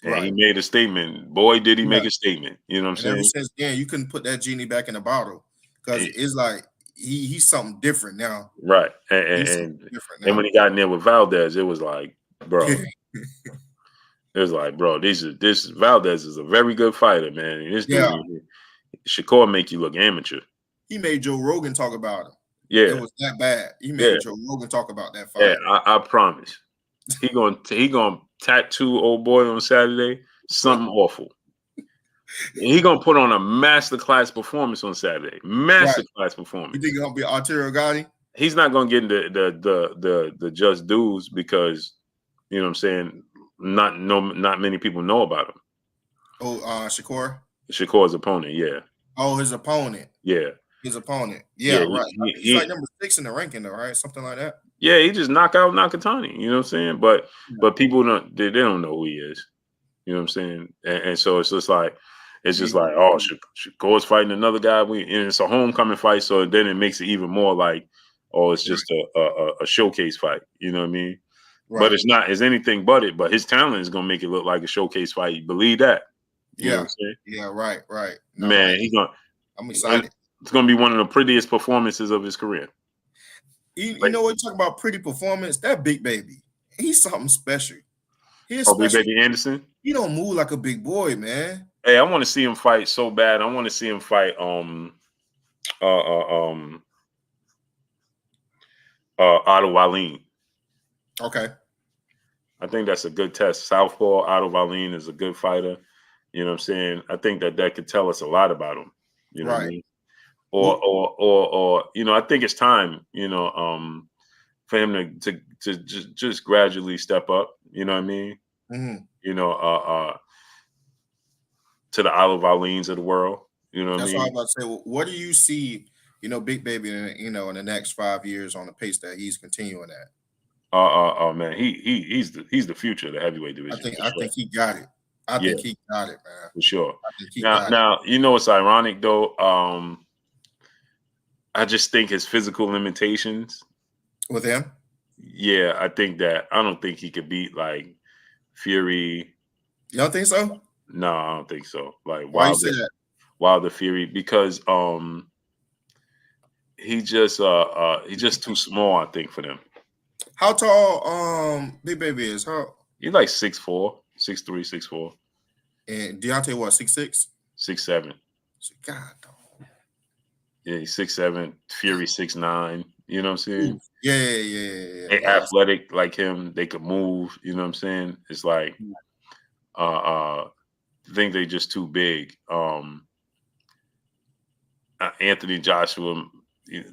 And he made a statement. Boy, did he make a statement. You know what I'm saying? Ever since then, you couldn't put that genie back in the bottle because it's like he's something different now. Right. And when he got in there with Valdez, it was like, bro. It was like, bro, this Valdez is a very good fighter, man. And this dude, Shakur make you look amateur. He made Joe Rogan talk about him. Yeah. It was that bad. He made Joe Rogan talk about that fight. Yeah, I promise. He gonna tattoo old boy on Saturday. Something awful. He gonna put on a masterclass performance on Saturday. Masterclass performance. You think he's gonna be Arturo Gotti? He's not gonna get the just dues because you know what I'm saying. Not many people know about him. Oh, Shakur. Shakur's opponent, yeah. Oh, his opponent. Yeah. His opponent. Yeah, right. He's like number 6 in the ranking, though, right? Something like that. Yeah, he just knocked out Nakatani. You know what I'm saying? But people don't they don't know who he is. You know what I'm saying? And so it's just like oh, Shakur's fighting another guy. And it's a homecoming fight, so then it makes it even more like, oh, it's just a showcase fight. You know what I mean? Right. But it's not. It's anything but it. But his talent is gonna make it look like a showcase fight. You believe that? You know what I'm saying? Yeah. Right. No, man, I'm excited. It's gonna be one of the prettiest performances of his career. You know what? You talk about pretty performance. That big baby, he's something special. Big baby Anderson. He don't move like a big boy, man. Hey, I want to see him fight so bad. I want to see him fight Otto Wallin. Okay. I think that's a good test. Southpaw Otto Wallin is a good fighter. You know what I'm saying? I think that could tell us a lot about him. You know what I mean? Or you know, I think it's time, you know, for him to just gradually step up. You know what I mean? Mm-hmm. You know, to the Otto Wallins of the world. You know what I mean? That's what I was about to say. Well, what do you see, you know, Big Baby, in the next 5 years on the pace that he's continuing at? Man, he's the future of the heavyweight division. I think he got it. I think he got it, man. For sure. Now, you know what's ironic though? I just think his physical limitations with him. Yeah, I don't think he could beat like Fury. You don't think so? No, I don't think so. Like Wilder Fury, because he's just too small, I think, for them. How tall Big Baby is? He's like 6'4", 6'3", 6'4". And Deontay what, 6'6"? 6'7". God, dog. Yeah, he's 6'7". Fury 6'9". You know what I'm saying? Yeah. They athletic like him. They could move. You know what I'm saying? It's like, I think they just too big. Anthony Joshua.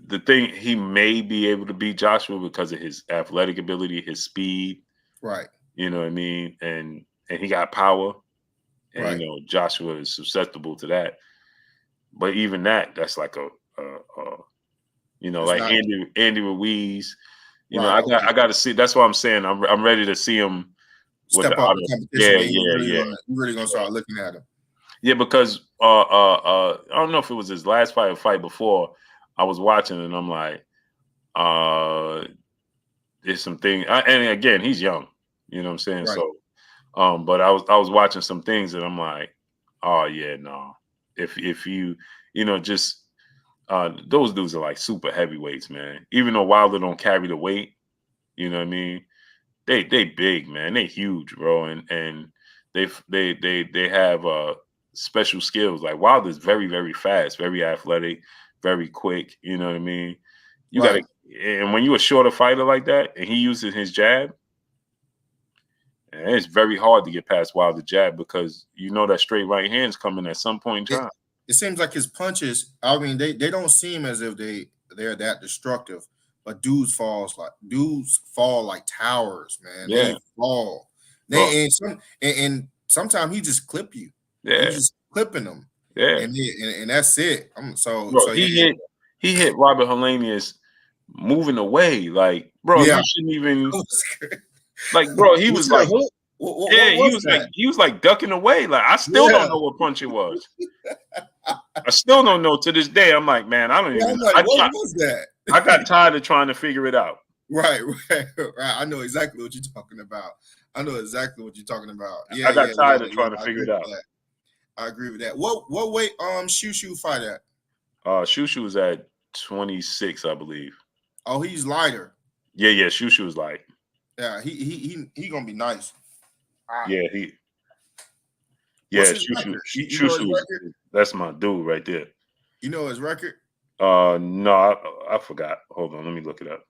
The thing, he may be able to beat Joshua because of his athletic ability, his speed. Right. You know what I mean? And he got power. And, right. You know, Joshua is susceptible to that. But even that's like you know, it's like Andy Ruiz. You know, I got to see. That's what I'm saying. I'm ready to see him step up the competition. You're really gonna start looking at him. Yeah, because I don't know if it was his last fight or fight before. I was watching and I'm like, there's some things. And again, he's young. You know what I'm saying? Right. So, but I was watching some things and I'm like, oh yeah, no. If you know, just those dudes are like super heavyweights, man. Even though Wilder don't carry the weight, you know what I mean? They big, man. They huge, bro, and they have special skills. Like Wilder's very, very fast, very athletic, very quick. You know what I mean? You gotta, and when you're a shorter fighter like that, and he uses his jab, and it's very hard to get past Wilder's jab because you know that straight right hand's coming at some point in time. It seems like his punches, I mean, they don't seem as if they're that destructive, but dudes fall like towers, man. Yeah. They fall. And sometimes he just clip you. Yeah. He's just clipping them. Yeah. And that's it. He hit Robert Helenius moving away. Like, bro, you shouldn't even like, bro, he was like, What was that? he was like ducking away. Like I still don't know what punch it was. I still don't know to this day. I'm like, man, I don't even know. Like, what was that? I got tired of trying to figure it out. Right. I know exactly what you're talking about. Yeah, I got tired of trying to figure it out. I agree with that. What weight Shushu fight at? Shushu was at 26, I believe. Oh, he's lighter. Yeah, Shushu was light. Yeah, he gonna be nice. Shushu. That's my dude right there. You know his record? No, I forgot. Hold on, let me look it up.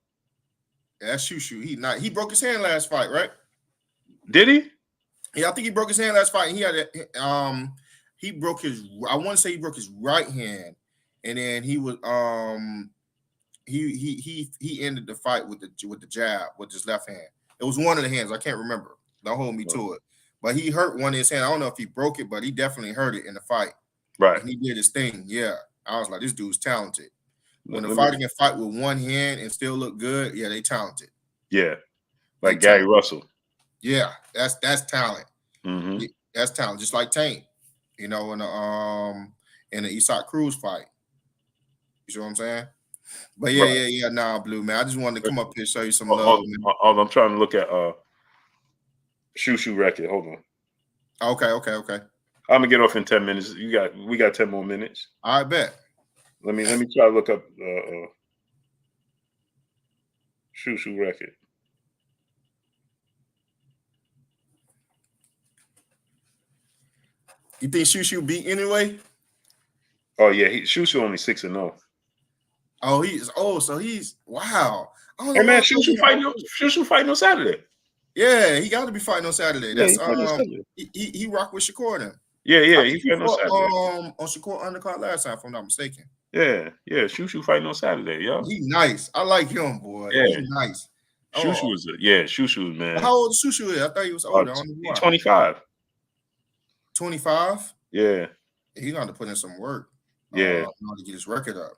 Yeah, that's Shushu. He broke his hand last fight, right? Did he? Yeah, I think he broke his hand last fight. And he had he broke his. I want to say he broke his right hand, and then he was he ended the fight with the jab with his left hand. It was one of the hands. I can't remember. Don't hold me to it. But he hurt one of his hands. I don't know if he broke it, but he definitely hurt it in the fight. Right. And he did his thing. Yeah. I was like, this dude's talented. When a fighter can fight with one hand and still look good, yeah, they talented. Yeah. Like Gary Russell. Yeah, that's talent. Mm-hmm. That's talent. Just like Tank, in the Isak Cruz fight. You see what I'm saying? But yeah. Nah, Blue, man. I just wanted to come up here and show you some love. I'm trying to look at Shushu record. Hold on. Okay. I'm gonna get off in 10 minutes. We got 10 more minutes. I bet. Let me try to look up Shushu record. You think Shushu beat anyway? Oh yeah, Shushu only 6-0. Oh, so he's wow. Hey man, Shushu fighting on Saturday. Yeah, he got to be fighting on Saturday. That's yeah, he rocked with Shakur then. Yeah, he fighting on Saturday. On Shakur undercard last time, if I'm not mistaken. Yeah, Shushu fighting on Saturday, yo. He nice. I like him, boy. Yeah. He's nice. Shushu, man. How old is Shushu? I thought he was older. He's 25. 25? Yeah. He got to put in some work. Yeah. In order to get his record up.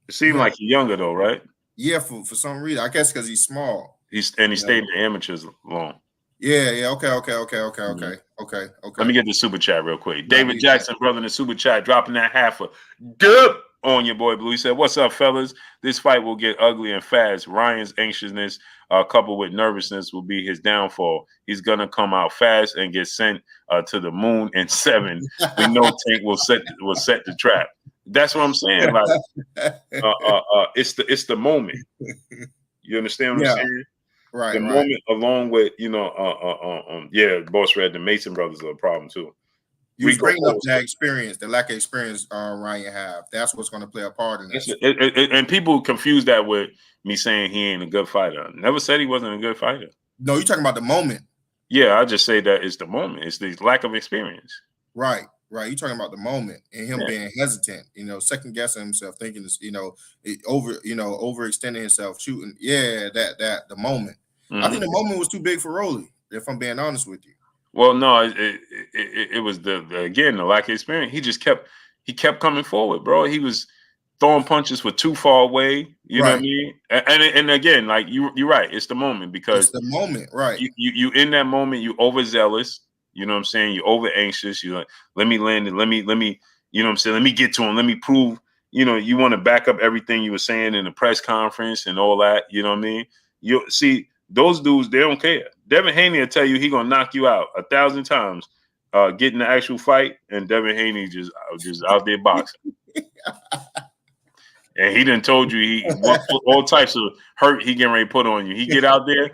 It seemed like he's younger though, right? Yeah, for some reason. I guess because he's small. He stayed in the amateurs long. Yeah. Okay. Let me get the super chat real quick. David Jackson, brother, in the super chat, dropping that half a dub on your boy Blue. He said, "What's up, fellas? This fight will get ugly and fast. Ryan's anxiousness, coupled with nervousness, will be his downfall. He's gonna come out fast and get sent to the moon in 7. We know Tank will set the trap." That's what I'm saying. Like, it's the moment. You understand what I'm saying? Right. The moment, along with Boss Red, the Mason brothers are a problem too. You was bringing up that experience, the lack of experience Ryan have. That's what's going to play a part in this. And people confuse that with me saying he ain't a good fighter. Never said he wasn't a good fighter. No, you're talking about the moment. Yeah, I just say that it's the moment. It's the lack of experience. Right. You're talking about the moment and him being hesitant, second guessing himself, thinking this, overextending himself, shooting. Yeah, that the moment. Mm-hmm. I think the moment was too big for Rolly, if I'm being honest with you. Well, no, it was the lack of experience. He just kept coming forward, bro. He was throwing punches for too far away. You know what I mean? And again, like you're right. It's the moment because it's the moment, right? You in that moment, you overzealous. You know what I'm saying? You're over anxious. You're like, let me land it. Let me, you know what I'm saying? Let me get to him. Let me prove, you want to back up everything you were saying in the press conference and all that. You know what I mean? You see, those dudes, they don't care. Devin Haney will tell you he going to knock you out 1,000 times, get in the actual fight, and Devin Haney just out there boxing. And he done told you all types of hurt he getting ready to put on you. He get out there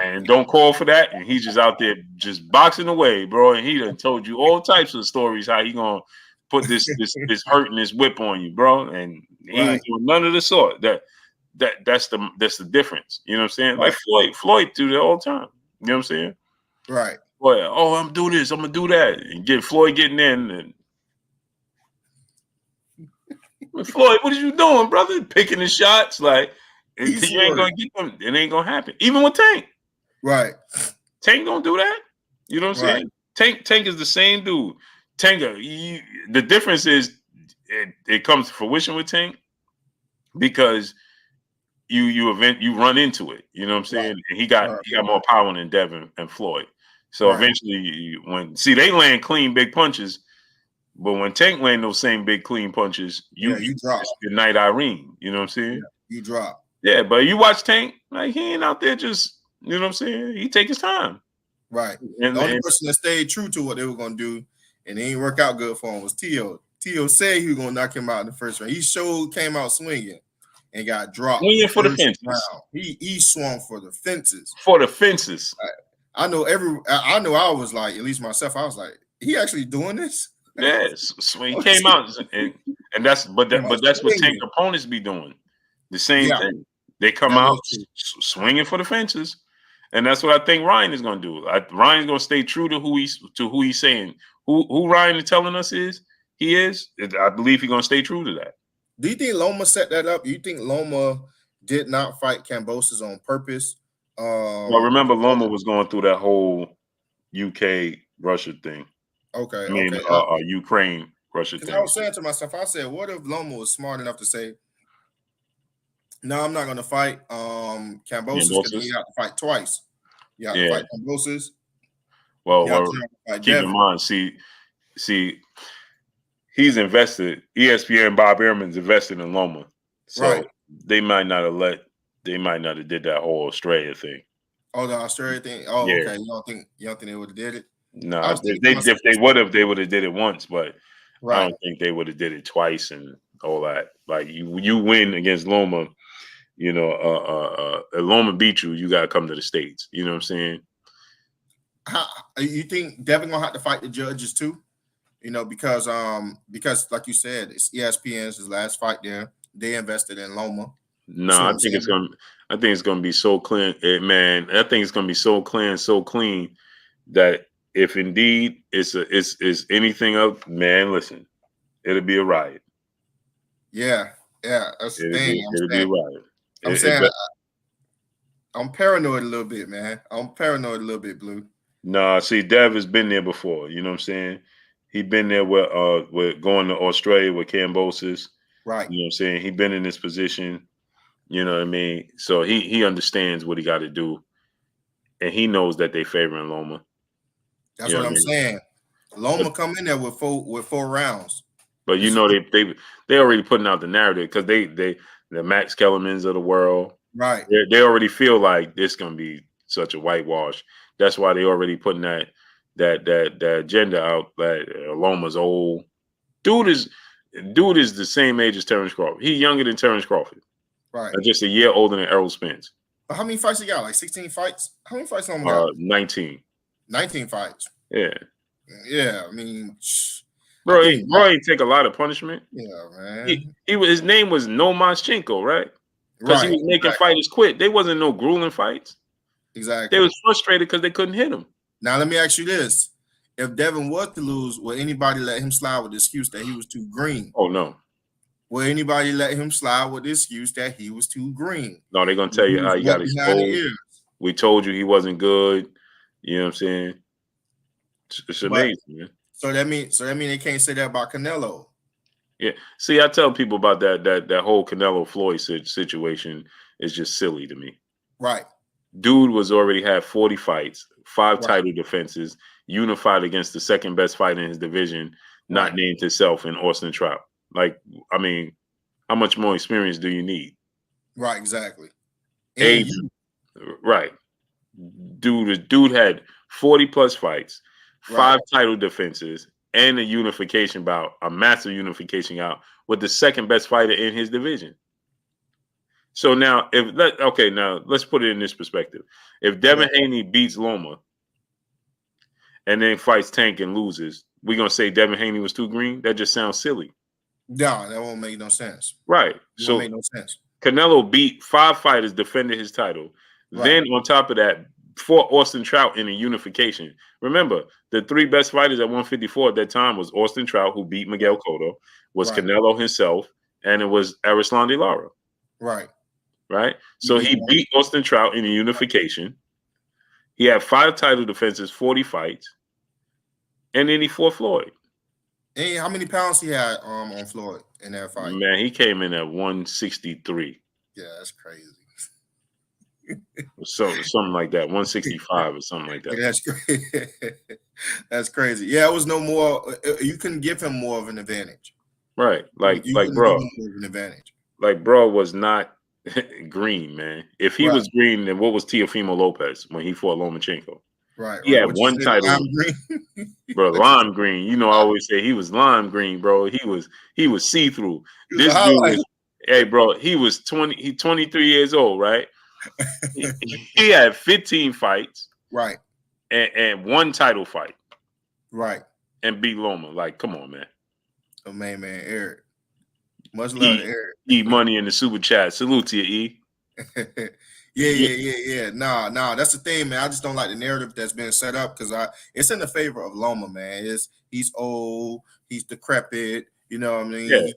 and don't call for that, and he's just out there just boxing away, bro. And he done told you all types of stories how he gonna put this hurt and this whip on you, bro. And he ain't doing none of the sort. That's the difference. You know what I'm saying? Like Floyd do that all the time. You know what I'm saying? Right. Boy, I'm gonna do this, I'm gonna do that, and get Floyd getting in and. Floyd, what are you doing, brother? Picking the shots, like you ain't gonna get them. It ain't gonna happen. Even with Tank, right? Tank don't do that. You know what I'm saying? Tank is the same dude. Tank, the difference is it comes to fruition with Tank because you run into it. You know what I'm saying? And he got more power than Devin and Floyd. So eventually, they land clean big punches, but when Tank land those same big clean punches, you drop. Good night, Irene. You know what I'm saying? Yeah, you drop. Yeah, but you watch Tank, like he ain't out there just, you know what I'm saying? He take his time. Right. And the only person that stayed true to what they were gonna do, and it ain't work out good for him, was Tio. Tio said he was gonna knock him out in the first round. He came out swinging and got dropped. Swinging for the fences. Round. He swung for the fences. For the fences. I know I was like, at least myself, I was like, he actually doing this? Yes. So he came out and that's what Tank opponents be doing. The same thing. They come out swinging for the fences. And that's what I think Ryan is going to do. Ryan's going to stay true to who he's saying. Who Ryan is telling us he is. I believe he's going to stay true to that. Do you think Loma set that up? Do you think Loma did not fight Kambosos on purpose? Well, remember Loma was going through that whole UK Russia thing. Okay. I mean, Ukraine Russia thing. I was saying to myself, I said, what if Loma was smart enough to say, no, I'm not going to fight Kambosos because you have to fight twice. You have to fight Kambosos. Well, keep in mind, see, he's invested. ESPN Bob Ehrman's invested in Loma, so they might not have did that whole Australia thing. Oh, the Australia thing. Oh, okay. You don't think they would have did it? No, if they would have, they would have did it once, but I don't think they would have did it twice and all that. Like you win against Loma. You know, Loma beat you. You got to come to the States. You know what I'm saying? You think Devin gonna have to fight the judges too? You know, because like you said, it's ESPN's his last fight there. They invested in Loma. No, I think it's gonna be so clean, man. I think it's gonna be so clean, that if indeed it's anything up, man, listen, it'll be a riot. Yeah, that's the thing. It'll be a riot. I'm saying I'm paranoid a little bit, man. I'm paranoid a little bit, Blue. No, see, Dev has been there before. You know what I'm saying? He's been there with going to Australia with Kambosos. Right. You know what I'm saying? He's been in this position. You know what I mean? So he understands what he got to do, and he knows that they favoring Loma. That's what I'm saying. Loma come in there with four rounds. But you know they already putting out the narrative because the Max Kellermans of the world, right? They already feel like this gonna be such a whitewash. That's why they already putting that agenda out. That Loma's old. Dude is the same age as Terrence Crawford. He's younger than Terrence Crawford. Right. Just a year older than Errol Spence. How many fights he got? Like 16 fights? How many fights Loma got? 19. 19 fights. Yeah. Yeah. I mean, bro, he take a lot of punishment. Yeah, man. His name was No Moschenko, right? Because he was making fighters quit. They wasn't no grueling fights. Exactly. They was frustrated because they couldn't hit him. Now let me ask you this: if Devin was to lose, will anybody let him slide with the excuse that he was too green? Oh no. Will anybody let him slide with the excuse that he was too green? No, they're gonna tell you how he got exposed. We told you he wasn't good. You know what I'm saying? It's amazing, man. So that means they can't say that about Canelo. Yeah. See, I tell people about that whole Canelo Floyd situation is just silly to me. Right. Dude was already had 40 fights, 5 title defenses, unified against the second best fighter in his division, not named himself in Austin Trout. Like, I mean, how much more experience do you need? Right, exactly. Right. Dude had 40 plus fights, 5 title defenses, and a unification bout, a massive unification bout with the second best fighter in his division. So now, now let's put it in this perspective. If Devin Haney beats Loma and then fights Tank and loses, we're gonna say Devin Haney was too green? That just sounds silly. No, that won't make no sense. Right. So make no sense. Canelo beat 5 fighters, defended his title. Right. Then on top of that, fought Austin Trout in a unification. Remember, the 3 best fighters at 154 at that time was Austin Trout, who beat Miguel Cotto, was Canelo himself, and it was Arislan Lara. Right. Right. So he beat Austin Trout in a unification. He had 5 title defenses, 40 fights, and then he fought Floyd. Hey, how many pounds he had on Floyd in that fight? Man, he came in at 163. Yeah, that's crazy. So something like that, 165 or something like that. Yeah, that's crazy. That's crazy. Yeah, it was no more. You couldn't give him more of an advantage. Right. Like you couldn't bro. give him more of an advantage. Like bro was not green, man. If he Right. was green, then what was Teofimo Lopez when he fought Lomachenko? Right. He had What you one said, title. lime green? Bro, lime green. You know, I always say he was lime green, bro. He was see-through. He was This a dude highlight. was, hey, bro, he was 23 years old, right? He had 15 fights. Right. And one title fight. Right. And beat Loma. Like, come on, man. Oh, man, Eric. Much love to Eric. Money in the super chat. Salute to you, E. Yeah. Nah. That's the thing, man. I just don't like the narrative that's been set up because it's in the favor of Loma, man. He's old, he's decrepit. You know what I mean? Yeah.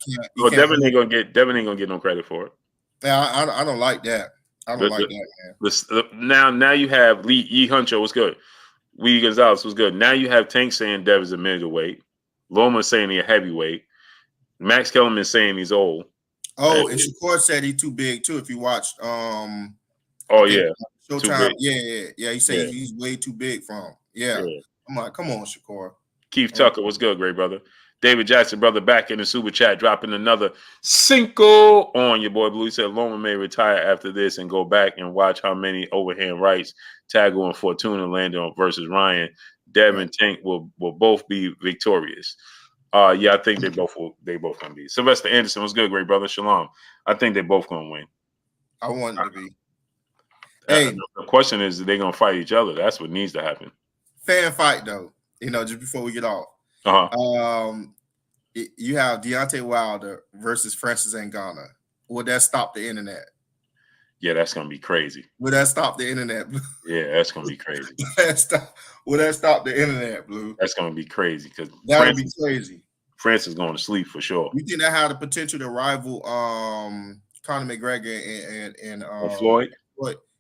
Devin ain't gonna get no credit for it. Yeah, I don't like that. I don't like that, man. Now you have Lee Huncho. What's good? Lee Gonzalez was good. Now you have Tank saying Dev is a middleweight. Loma saying he's a heavyweight. Max Kellerman saying he's old. Oh, and Shakur said he's too big too. If you watched, Showtime, yeah. He said he's way too big for him. Yeah. I'm like, come on, Shakur. Keith Tucker, what's good, great brother? David Jackson, brother, back in the super chat, dropping another cinco on your boy Blue. He said Loma may retire after this and go back and watch how many overhand rights Tago and Fortuna landed on versus Ryan. Devin and Tank will both be victorious. Yeah, I think they both gonna be. Sylvester Anderson was good, great brother. Shalom. I think they both gonna win. I want it to be. Hey, the question is, are they gonna fight each other? That's what needs to happen. Fan fight though. Just before we get off. You have Deontay Wilder versus Francis Ngannou. Would that stop the internet? Yeah, that's gonna be crazy. Would that stop the internet? Yeah, that's gonna be crazy. Would that stop the internet, Blue? That's gonna be crazy because that would be crazy. France is going to sleep for sure. You think that had the potential to rival Conor McGregor and Floyd?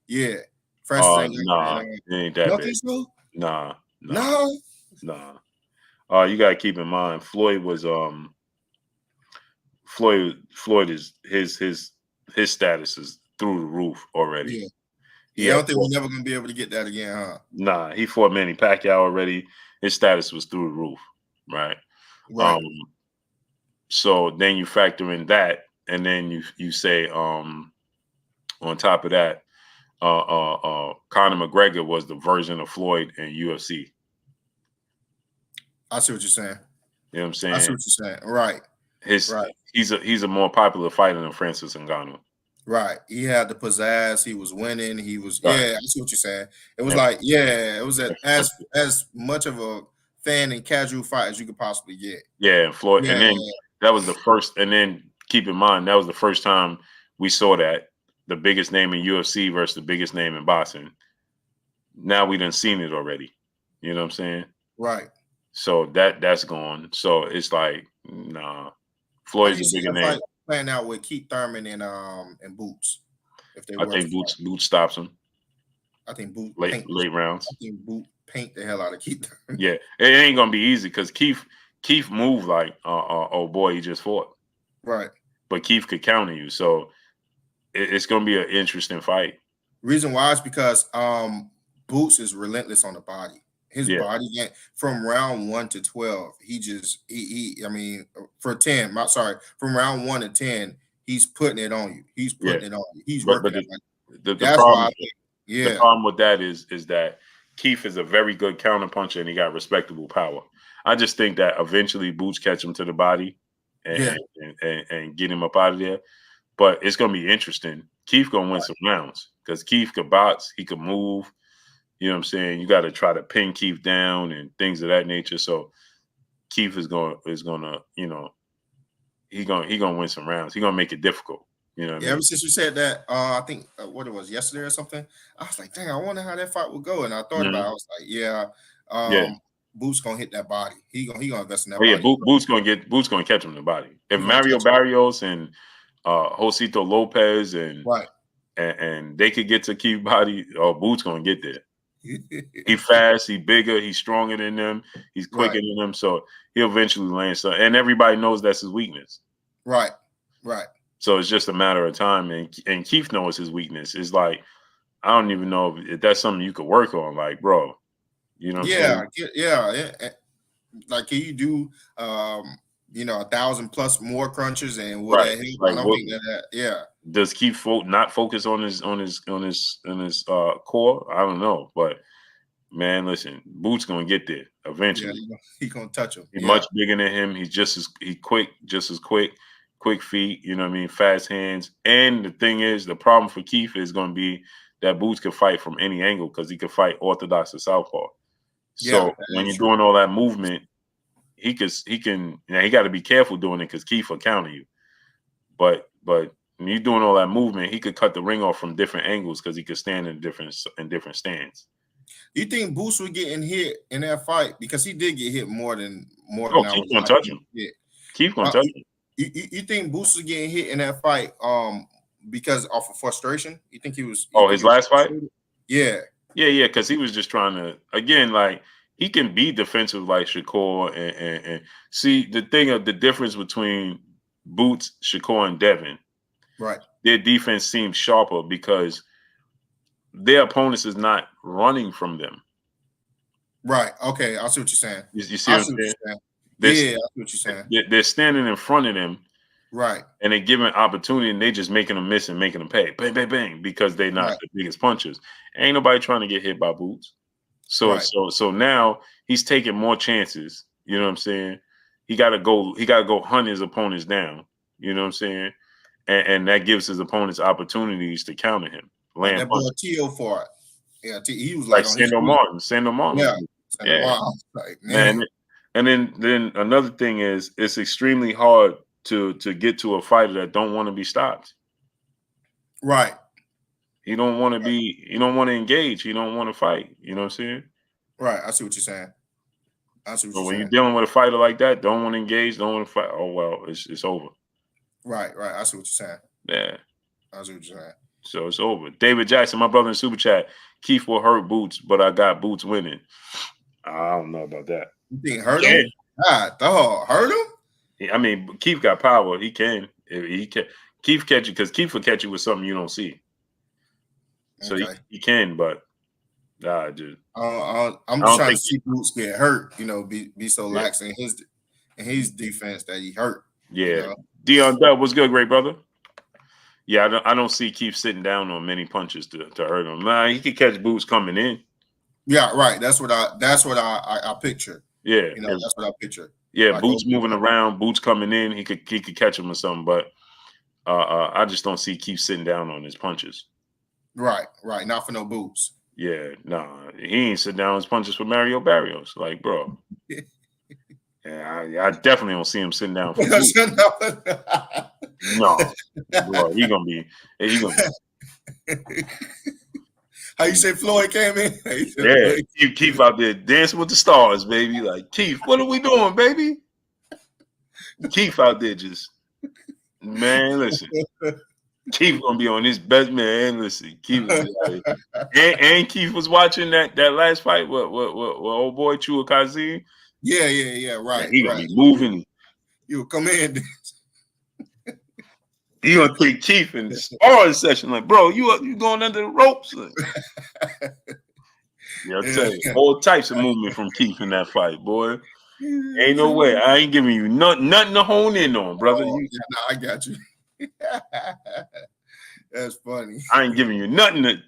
Yeah. Francis nah, it ain't that big. So? Nah. You gotta keep in mind Floyd was Floyd is his status is through the roof already. Yeah. I don't think we're never gonna be able to get that again, huh? Nah, he fought Manny Pacquiao already. His status was through the roof, right? So then you factor in that, and then you say on top of that, Conor McGregor was the version of Floyd in UFC. I see what you're saying. You know what I'm saying? I see what you're saying. Right. He's a more popular fighter than Francis Ngannou. Right. He had the pizzazz. He was winning. He was I see what you're saying. It was it was as much of a fan and casual fight as you could possibly get. Yeah, and Floyd, and then that was the first. And then keep in mind that was the first time we saw that the biggest name in UFC versus the biggest name in boxing. Now we done seen it already. You know what I'm saying? Right. So that's gone. So it's like, nah. Floyd's a bigger name. Playing out with Keith Thurman and Boots. I think Boots stops him. I think Boots late rounds. I think Boots paint the hell out of Keith Thurman. Yeah, it ain't gonna be easy because Keith moved like oh boy, he just fought. Right. But Keith could counter you, so it's gonna be an interesting fight. Reason why is because Boots is relentless on the body. His body from round 1 to 12, from round 1 to 10, he's putting it on you. He's putting it on you. He's working the problem with that is that Keith is a very good counterpuncher and he got respectable power. I just think that eventually Boots catch him to the body and get him up out of there. But it's gonna be interesting. Keith gonna win some rounds because Keith could box, he could move. You know what I'm saying? You got to try to pin Keith down and things of that nature. So Keith is gonna, he gonna win some rounds. He gonna make it difficult. You know what I mean? Ever since you said that, I think what it was yesterday or something, I was like, dang, I wonder how that fight would go. And I thought about it. I was like, Boots gonna hit that body. He gonna invest in that body. Boots gonna catch him in the body. If Mario Barrios and Josito Lopez and they could get to Keith's body, Boots gonna get there. He fast, he bigger, he's stronger than them, he's quicker than them, so he'll eventually land some. And everybody knows that's his weakness. Right. So it's just a matter of time. And Keith knows his weakness. It's like I don't even know if that's something you could work on. Like, bro, you know what I'm saying? Yeah. Like, can you do 1,000 plus more crunches and would that help? Like, I don't think that. Yeah. Does Keith not focus on his core? I don't know, but man, listen, Boots gonna get there eventually. Yeah, he gonna touch him. He's much bigger than him. He's just as quick, quick feet. You know what I mean? Fast hands. And the thing is, the problem for Keith is gonna be that Boots can fight from any angle because he can fight orthodox or southpaw. So when you're doing all that movement, he can. Now he got to be careful doing it because Keith will counter you. But when you're doing all that movement, he could cut the ring off from different angles because he could stand in different stands. You think Boots was getting hit in that fight because he did get hit more than Keith gonna touch him. Yeah. Keith gonna touch him. You think Boots was getting hit in that fight because off of frustration? You think he was? His last fight? Yeah. Because he was just trying to, again, like, he can be defensive like Shakur and see the difference between Boots, Shakur, and Devin. Right. Their defense seems sharper because their opponents is not running from them. Right. Okay. I see what you're saying. You see what I'm saying? Yeah, I see what you're saying. They're standing in front of them. Right. And they give an opportunity and they just making them miss and making them pay. Bang, bang, bang. Because they're not the biggest punchers. Ain't nobody trying to get hit by Boots. So now he's taking more chances. You know what I'm saying? He gotta go hunt his opponents down. You know what I'm saying? And that gives his opponents opportunities to counter him. Land that boy Tio for it. Yeah, he was like Sando Martin. Yeah. Like, man. And then another thing is it's extremely hard to get to a fighter that don't want to be stopped. Right. He don't want to be. He don't want to engage. He don't want to fight. You know what I'm saying? Right. I see what you're saying. When you're dealing with a fighter like that, don't want to engage, don't want to fight. Oh well, it's over. Right. I see what you're saying. Yeah. I see what you're saying. So it's over. David Jackson, my brother in Super Chat. Keith will hurt Boots, but I got Boots winning. I don't know about that. You think hurt him? God, dog, hurt him? I mean, Keith got power. He can. He can. Keith catch you because Keith will catch you with something you don't see. So he can, but I'm just trying to see Boots get hurt. You know, be so lax in his defense that he hurt. Yeah. You know? Dion Dub, what's good, great brother? Yeah, I don't see Keith sitting down on many punches to hurt him. Nah, he could catch Boots coming in. Yeah, right. That's what I picture. Yeah, you know, that's what I picture. Yeah, like, Boots moving around, Boots coming in, he could catch him or something. But I just don't see Keith sitting down on his punches. Right. Not for no Boots. Yeah, nah, he ain't sit down on his punches for Mario Barrios. Like, bro. Yeah, I definitely don't see him sitting down for Boots. No, bro, he gonna be. How you say Floyd came in? Yeah, Keith out there dancing with the stars, baby. Like, Keith, what are we doing, baby? Keith out there just, man, listen. Keith gonna be on his best, man. Listen, Keith was and Keith was watching that last fight with old boy Chua Kazim. Yeah, right. He gonna be moving. You'll come in. He gonna take Keith in the sparring session, like, bro, you going under the ropes? Yeah, I'll tell you, all types of movement from Keith in that fight, boy. Ain't no way. I ain't giving you nothing to hone in on, brother. I got you. That's funny. I ain't giving you nothing. There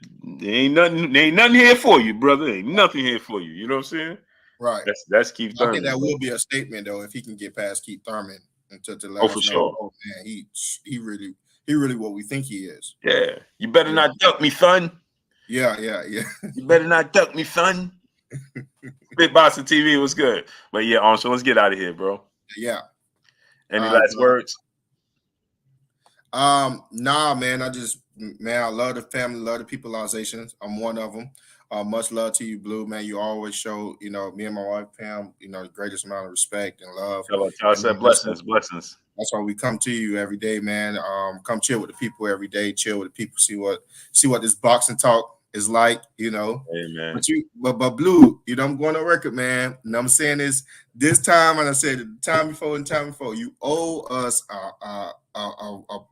ain't nothing here for you, brother. Ain't nothing here for you. You know what I'm saying? Right. That's Keith Thurman. I think that will be a statement though if he can get past Keith Thurman to let us know. Sure. Oh man, he really what we think he is. Yeah. You better not duck me, son. Yeah. You better not duck me, son. Big Boston TV was good. But yeah, so let's get out of here, bro. Yeah. Any last words? Nah, man. I love the family, love the peopleizations. I'm one of them. Much love to you, Blue, man. You always show, you know, me and my wife, Pam, you know, the greatest amount of respect and love. I said blessings. That's why we come to you every day, man. Come chill with the people every day, chill with the people, see what this boxing talk is like, you know. Amen. But Blue, you know, I'm going on record, man. And I'm saying this time, and I said the time before, you owe us a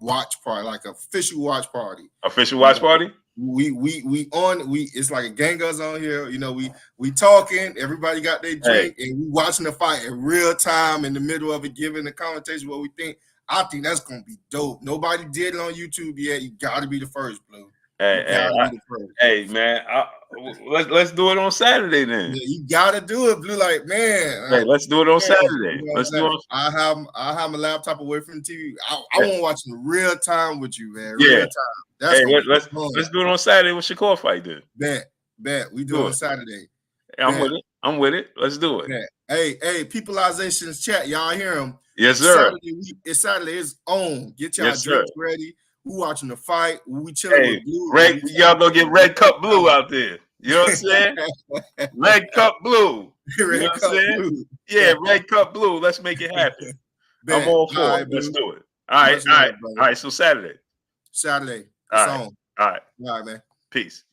watch party, like an official watch party. Official watch party? It's like a gang of us on here. You know, we talking. Everybody got their drink, and we watching the fight in real time in the middle of it, giving the commentation what we think. I think that's gonna be dope. Nobody did it on YouTube yet. You gotta be the first, Blue. Hey, man, let's do it on Saturday then. Yeah, you gotta do it, Blue. Like, man, hey, let's do it on Saturday. You know let's do it. I have my laptop away from the TV. I want to watch in real time with you, man. Yeah. Real time. That's let's do it on Saturday with Shakur fight then. Bet. We do it on Saturday. I'm with it. Let's do it. Bet. Hey, Peopleization's chat. Y'all hear him? Yes, sir. Saturday is on. Get y'all drinks ready. We watching the fight. We chilling with Blue. Y'all gonna get Red Cup Blue out there. You know what I'm saying? Red Cup Blue. You know what I'm saying? Blue. Yeah, Red Cup Blue. Let's make it happen. I'm all for it. Let's do it. All right. So Saturday. All right, man. Peace.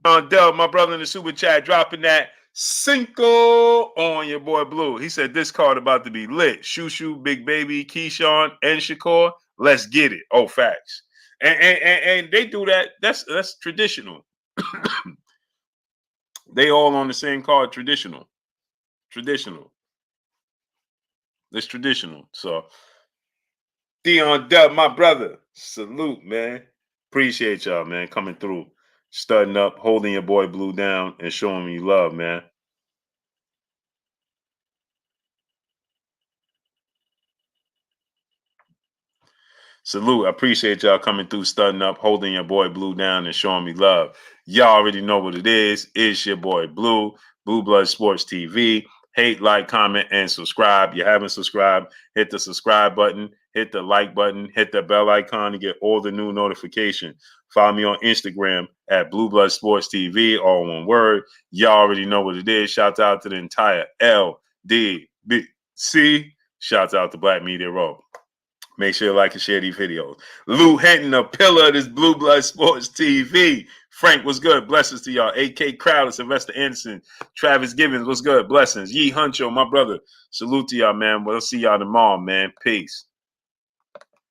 Del, my brother in the super chat, dropping that Cinco on your boy Blue. He said this card about to be lit. Shushu, Big Baby, Keyshawn, and Shakur. Let's get it. Oh, facts. And they do that. That's traditional. They all on the same card. Traditional. It's traditional. So Dion Dub, my brother. Salute, man. Appreciate y'all, man, coming through, studying up, holding your boy Blue down, and showing me love, man. Salute. I appreciate y'all coming through, studying up, holding your boy Blue down, and showing me love. Y'all already know what it is. It's your boy Blue, Blue Blood Sports TV. Hate, like, comment, and subscribe. You haven't subscribed, hit the subscribe button, hit the like button, hit the bell icon to get all the new notifications. Follow me on Instagram at Blue Blood Sports TV, all one word. Y'all already know what it is. Shout out to the entire LDBC. Shout out to Black Media Row. Make sure you like and share these videos. Lou Hinton, a pillar of this Blue Blood Sports TV. Frank, what's good? Blessings to y'all. AK Crowder, Sylvester Anderson, Travis Gibbons, what's good? Blessings. Yee Huncho, my brother. Salute to y'all, man. We'll see y'all tomorrow, man. Peace.